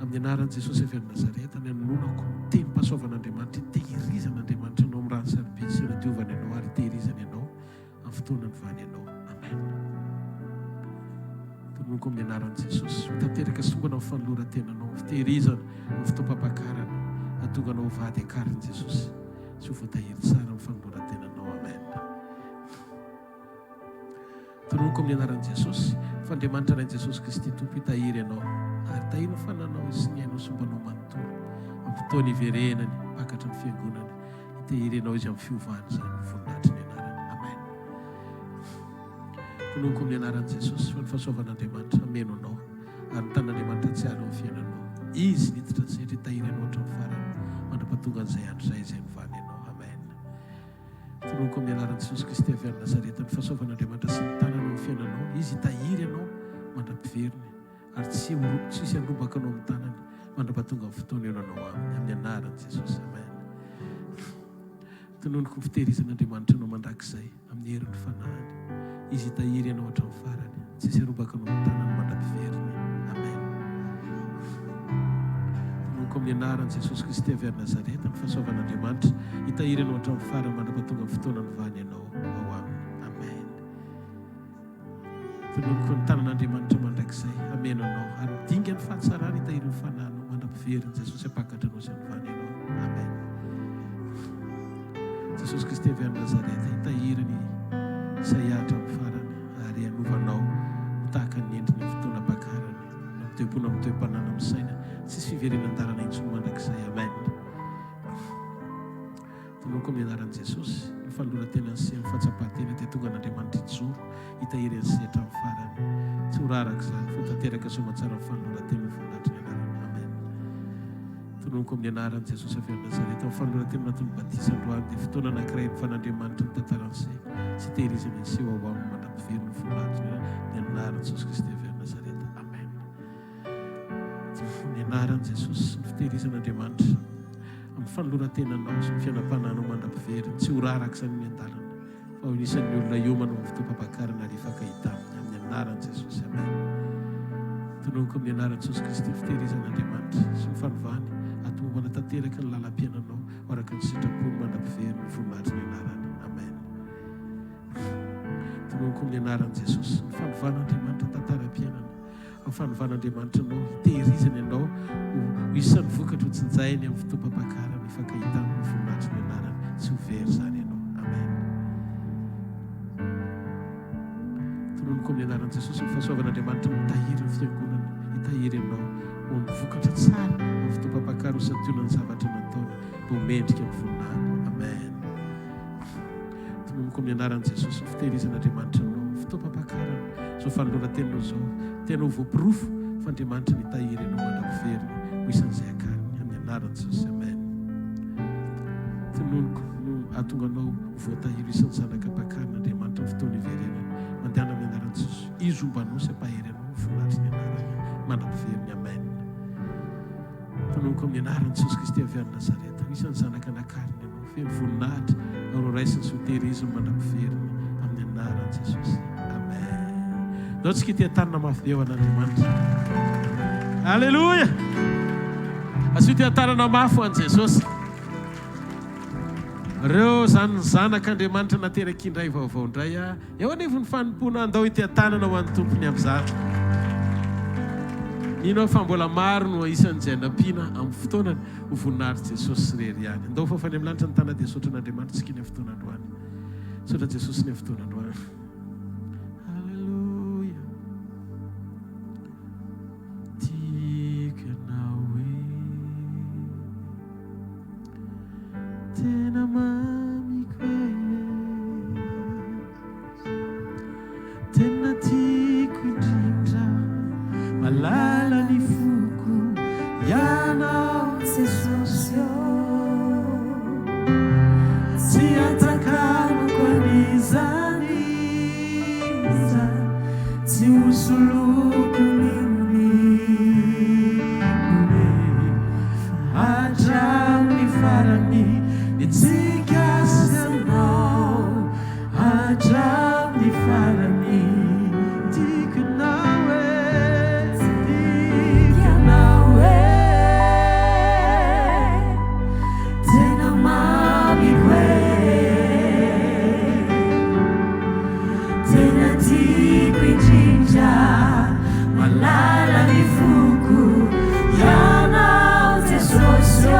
Amin'ny anaran'i Jesosy avy any Nazareta, ny anonako ny tenim-pahasoavan'Andriamanitra, tehirizan'Andriamanitra anao amin'ny rano sarobidy sy nadiovany ianao ary tehirizany ianao amin'ny fotoanany vany ianao. Amen. Tononoko amin'ny anaran'i Jesosy, tanteraka songana amin'ny fanoloran-tenanao, fitehirizana amin'ny fotoam-pampakarana, atonga anao vady akarin'i Jesosy sy ho voatahiry tsara amin'ny fanoloran-tenanao. Amen. Tononoko amin'ny anaran'i Jesosy, fa Andriamanitra an'i Jesosy Kristy Tompo hitahiry ianao ary tahiry ny fananao sy ny ainao sombanao manontolo amin'ny fotoana iverenany pakatra ny fiangonany, hitahiry ianao izy amin'ny fiovany izany voninahitry ny anarany. Amen. Tononoko amin'ny anaran'i Jesosy, fa ny fahasoavan'Andriamanitra meno anao ary ny tanan'Andriamanitra tsy alo amin'ny fiainanao, izy niditra tsy setra hitahiry ianao hatramin'ny farany mandra-pahatonga an'izay andro izay izay mivany ianao. Amen. Tononoko amin'ny anaran'i Jesosy Kristy avy any Nazareta, ny fahasoavan'Andriamanitra sy ny tanana amin'ny fiainanao, izy hitahiry ianao mandra-piveriny ary tsisy andrombaka anao amin'ny tanany mandra-pahatonga amin'ny fotoana iananao aminy, amin'ny anaran'i Jesosy. Amen. Tononoko ny fitehirizan'Andriamanitra anao mandrakizay amin'ny herin'ny fanahany, izy hitahiry ianao hatramin'ny farany, tsisy andrombaka anao amin'ny tanany mandra-piveriny. Amen. Tononoko amin'ny anaran'i Jesosy Kristy avy any Nazareta, ny fahasoavan'Andriamanitra hitahiry ianao hatramin'ny farany mandra-pahatonga amin'ny fotoana ny vany ianao ao aminy. Amen. Tononoko ny tanan'Andriamanitra mandrakizay ameno anao ary midinga ny fahatsarany hitahiry ny fanahynao mandampiveriny Jesosy apakatra anao sy anovany ianao. Amen. Jesosy Kristy avy any Nazareta, hitahirany sahihatra amin'ny farany ary anovanao ho tahaka ny endriny amin'ny fotoana ampakarany, namitoepona amin'ny toe-panana amin'ny saina, tsisy fiverenan-dalana intsony mandrakizay. Amen. Tonoko amin'ny anaran'i Jesosy, ny fanoloran-tena sy amin'ny fahatsapahantena dia tonga n'Andriamanitra ijoro, hitahirany sehatra amin'ny farany. Tsy ho raraka izany fa tanteraka soamantsara amin'ny fanoloran-tena voninahitry ny anarany. Amen. Tonoko amin'ny anaran'i Jesosy avy any Nazareta, ny fanoloran-tena anatin'ny batisa androany dia fotoana anankiray ny fan'Andriamanitra ny tantarany se tsy tehirizany ny seho ao aminy mandampiveriny ny voninahitry ny anaran'i Jesosy Kristy avy any Nazareta. Amen. Ny anaran'i Jesosy ny fitehirizan'Andriamanitra amin'ny fanoloran-tenanao sy ny fianam-pananao mandampiveriny tsy ho raraka izany ny an-dalana fa ho inisan'ny olona iomana amin'ny fotoam-pampakarana ary efaka hita amin'ny anaran'i Jesosy. Amen. Tononoko amin'ny anaran'i Jesosy Kristy ny fitehirizan'Andriamanitra sy ny fanovany atombana tanteraka ny lalam-piainanao araka ny sitrapony mandampiveriny ny voninahitry ny anarany. Amen. Tononoko amin'ny anaran'i Jesosy ny fanovan'Andriamanitra tantara-piainana, amin'ny fanovan'Andriamanitra anao hitehirizany ianao ho isan'ny vokatra ho tsinjainy amin'ny fotoam-pampakarana efaka hita amin'ny voninahitry ny anarany, tsy ho very izany ianao. Amen. Tononoko amin'ny anaran'i Jesosy ny fahasoavan'Andriamanitra mitahiry ny fiangonana, hitahiry ianao ho mivokatra tsara amin'ny fotoam-pampakara ho santionany zavatra nataony mba ho mendrika amin'ny voninahitra. Amen. Tononoko amin'ny anaran'i Jesosy ny fitehirizan'Andriamanitra anao amin'ny fotoam-pampakarana zao fanoloran-tenanao zao tena ho voapirofo fa Andriamanitra nitahiry ianao mandampiveriny ho isan'izay akariny amin'ny anaran'i Jesosy. Amen. Tononoko no ahatonga anao voatahiry isan'ny zanak'ampakarina Andriamanitra amin'ny fotoana iverenany mandehana amin'ny anaran'i Jesosy izy ombanao sy ampahery anao ny voninahitry ny anarany mandampiveriny. Amen. Tononoko amin'ny anaran'i Jesosy Kristy avy any Nazareta ho isan'ny zanak'anakarina ianao feno voninahitra ao raisiny sy ho tehiriziny mandampiveriny amin'ny anaran'i Jesosy. Dao tsika ity an-tanana mafy eo an'Andriamanitra. Alleluia. Azo ity an-tanana mafy ho an'i Jesosy. Reo zany ny zanak'Andriamanitra nateraka indray vaovao indray eo anivon'ny fanompona andao ity an-tanana ho an'ny tompony amin'izany. Mino fa mbola maro no isan'izay nampiana amin'ny fotoanany ho voninahitry Jesosy sy rery ihany. Andao fafany amin'ny lanitra ny tana dia sotra n'Andriamanitra tsika ny fotoana androany. Sotra Jesosy ny fotoana androany. Tena mamiko tena tiako indrindra malala ny foko ianao Jesosy tsy atakanako an'izany iza tsy hosoloko ny hatramin'ny farany tsika sanao hatramin'ny farany tikanao tena mamiko tena tiako indrindra malala ny foko ianao Jesosy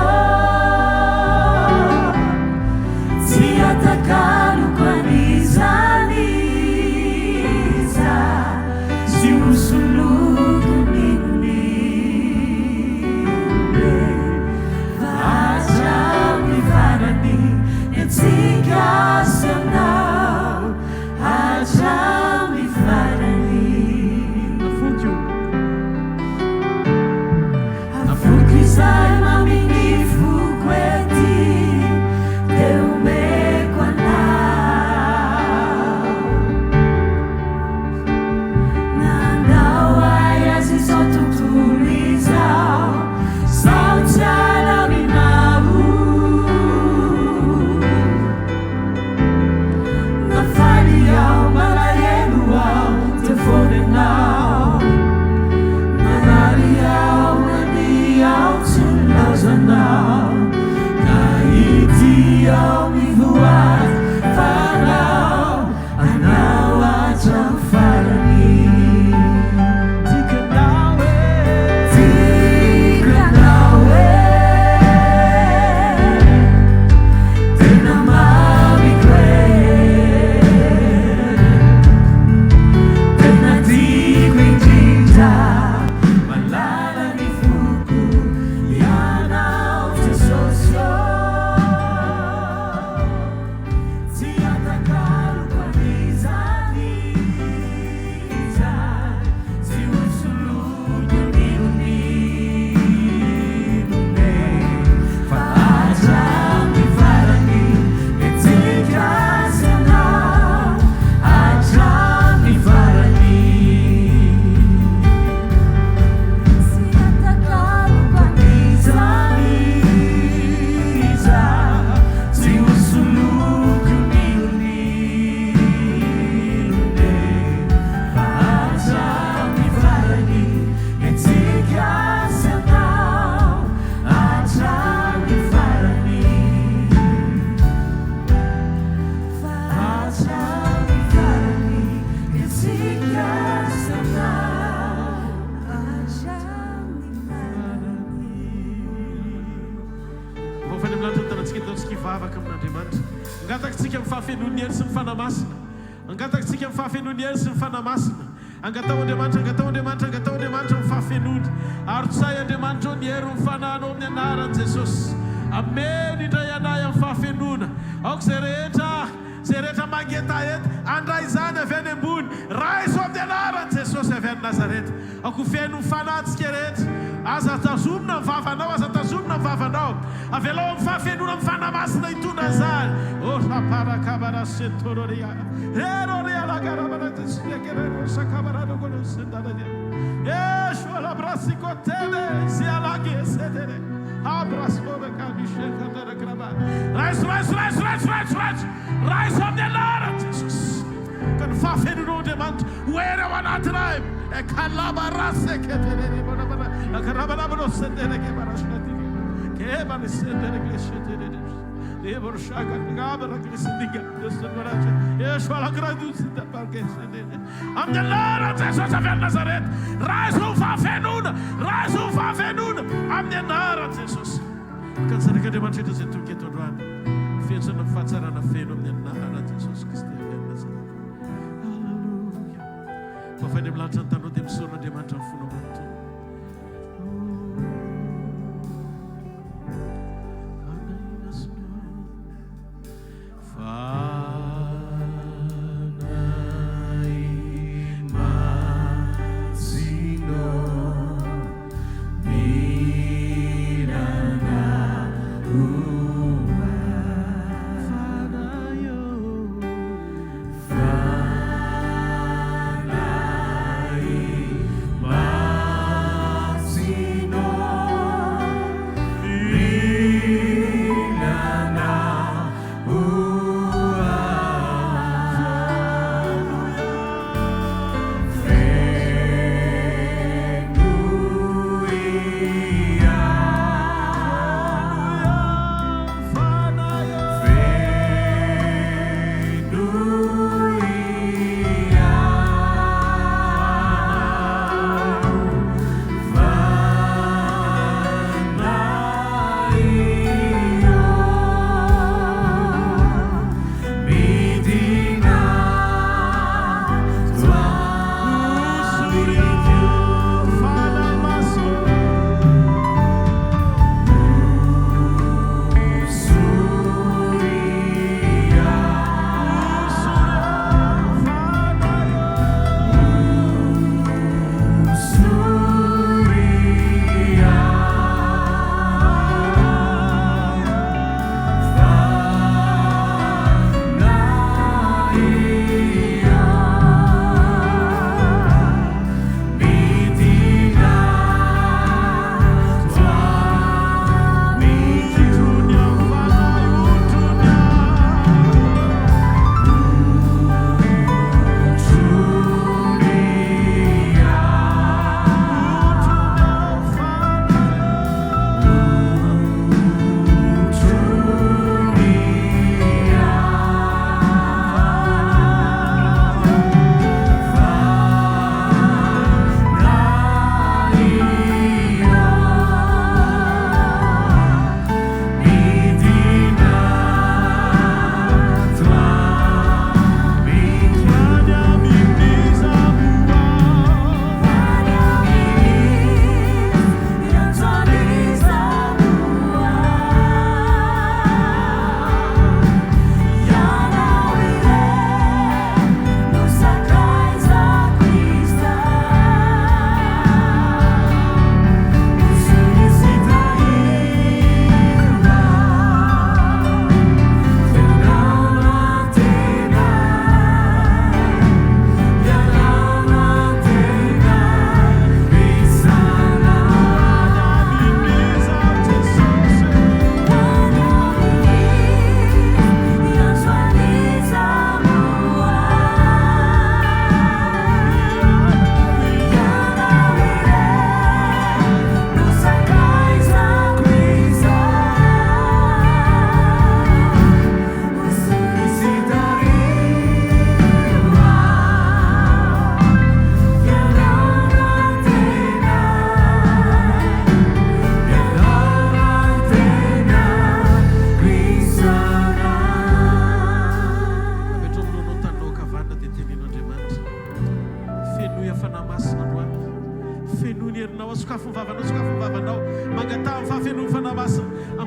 ataontsika ivavaka amin'Andriamanitra. Angatakatsika amin'ny fahafenoan'ny hery sy ny fanamasina. Angatakatsika amin'ny fahafenoan'ny hery sy ny fanamasina. Angatao Andriamanitra, angatao Andriamanitra, angatao Andriamanitra ny fahafenoany. Arotsay Andriamanitra ny hery ny fananao amin'ny anaran'i Jesosy. Ameny indray anay amin'ny fahafenoana. Aoko zay rehetra mangetaheta andray izany avy any ambony. Raiso amin'ny anaran'i Jesosy avy any Nazareta. Ako feno ny fanatsika rehetra. Aza tazomina ny vavanao, aza tazomina ny vavanao. Avelao amin'ny fahafenoana amin'ny fanamasina hitondra izany. O raparakabara setororia. Eroria lagarabara tesiakerero sakabarano kono sendaradia. Esho alabrasikotele sialage sedere. Abrasore kabisheka dere kraba. Rise on the Lord Jesus. Kan fahafenoana Andriamanitra oera ao anatinay. E kalabarase ketere bonabana. Akarabana sendere ke barashati. Ke bani sendere ke shetere. Devo shaka gabara krisindiga. Desbarache. Esho alagradusi da parke sendere. Am the Lord Jesus of Nazareth. Rise on fahafenoana. Rise on fahafenoana. Am the Lord Jesus. Kan sarika Andriamanitra zay toketo androany. Fiantsona fahatsarana feno amin'ny anaran'i Jesosy Kristy avy any Nazareta. Halleluja. Mafany amin'ny lanitra ny tanao dia misaorana Andriamanitra ny fonao manontolo. Fanayo, fanayo, fanayo.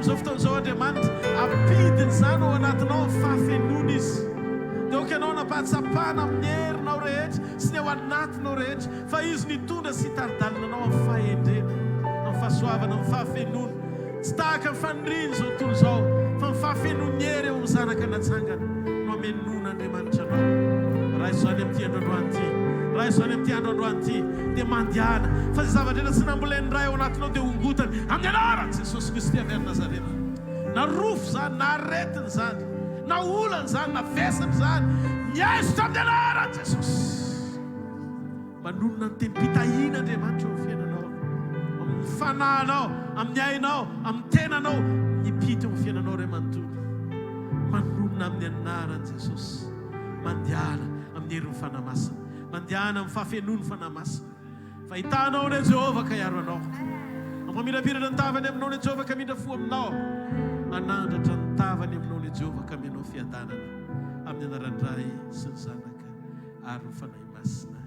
amin'izao fotoan'izao Andriamanitra ampidiny zany ao anatinao fahafenona izy dia oka ianao nampahatsapana amin'ny herinao rehetra sy ny ao anatinao rehetra fa izy nitondra sy hitaridalina anao amin'ny fahendrena amin'ny fahasoavana amin'ny fahafenona tsy tahaka ny faniriany izao tontolo izao fa ny fahafenonyery eo amin'ny zanaka natsangana no amenona Andriamanitra anao raha izany amin'ity androandroany ity raha izany amin'ity androandroany ity dia mandihana fa zay zavatra tsy namboleny ray ao anatinao dia hongotany amin'ny anaran'i Jesosy Kristy avy any Nazareta na rofo zany na aretiny zany na olany zany na vesany zany miaisotra amin'ny anaran'i Jesosy manonona ny teny-pitahiana Andriamanitra eo amin'ny fiainanao amin'ny fanahinao amin'ny ainao amin'ny tenanao nipita eo amin'ny fiainanao ray manontolo manonona amin'ny anaran'i Jesosy mandihana amin'ny herin'ny fanamasina mandihana amin'ny fahafenony fanamasina fa hitanao ny Jehova ka hiaro anao amamirapirana ny tavany aminao ny Jehova ka mindra fo aminao anandratra ny tavany aminao ny Jehova ka mianao fiadanana amin'ny anaran-dray sy ny zanaka ary ny fanahy masina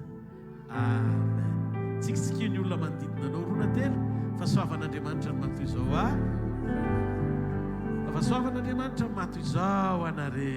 amen tsikitsikia ny olona manodidina anao roa na telo fa soavan'Andriamanitra ny matoy izao fa soavan'Andriamanitra ny matoy izao anare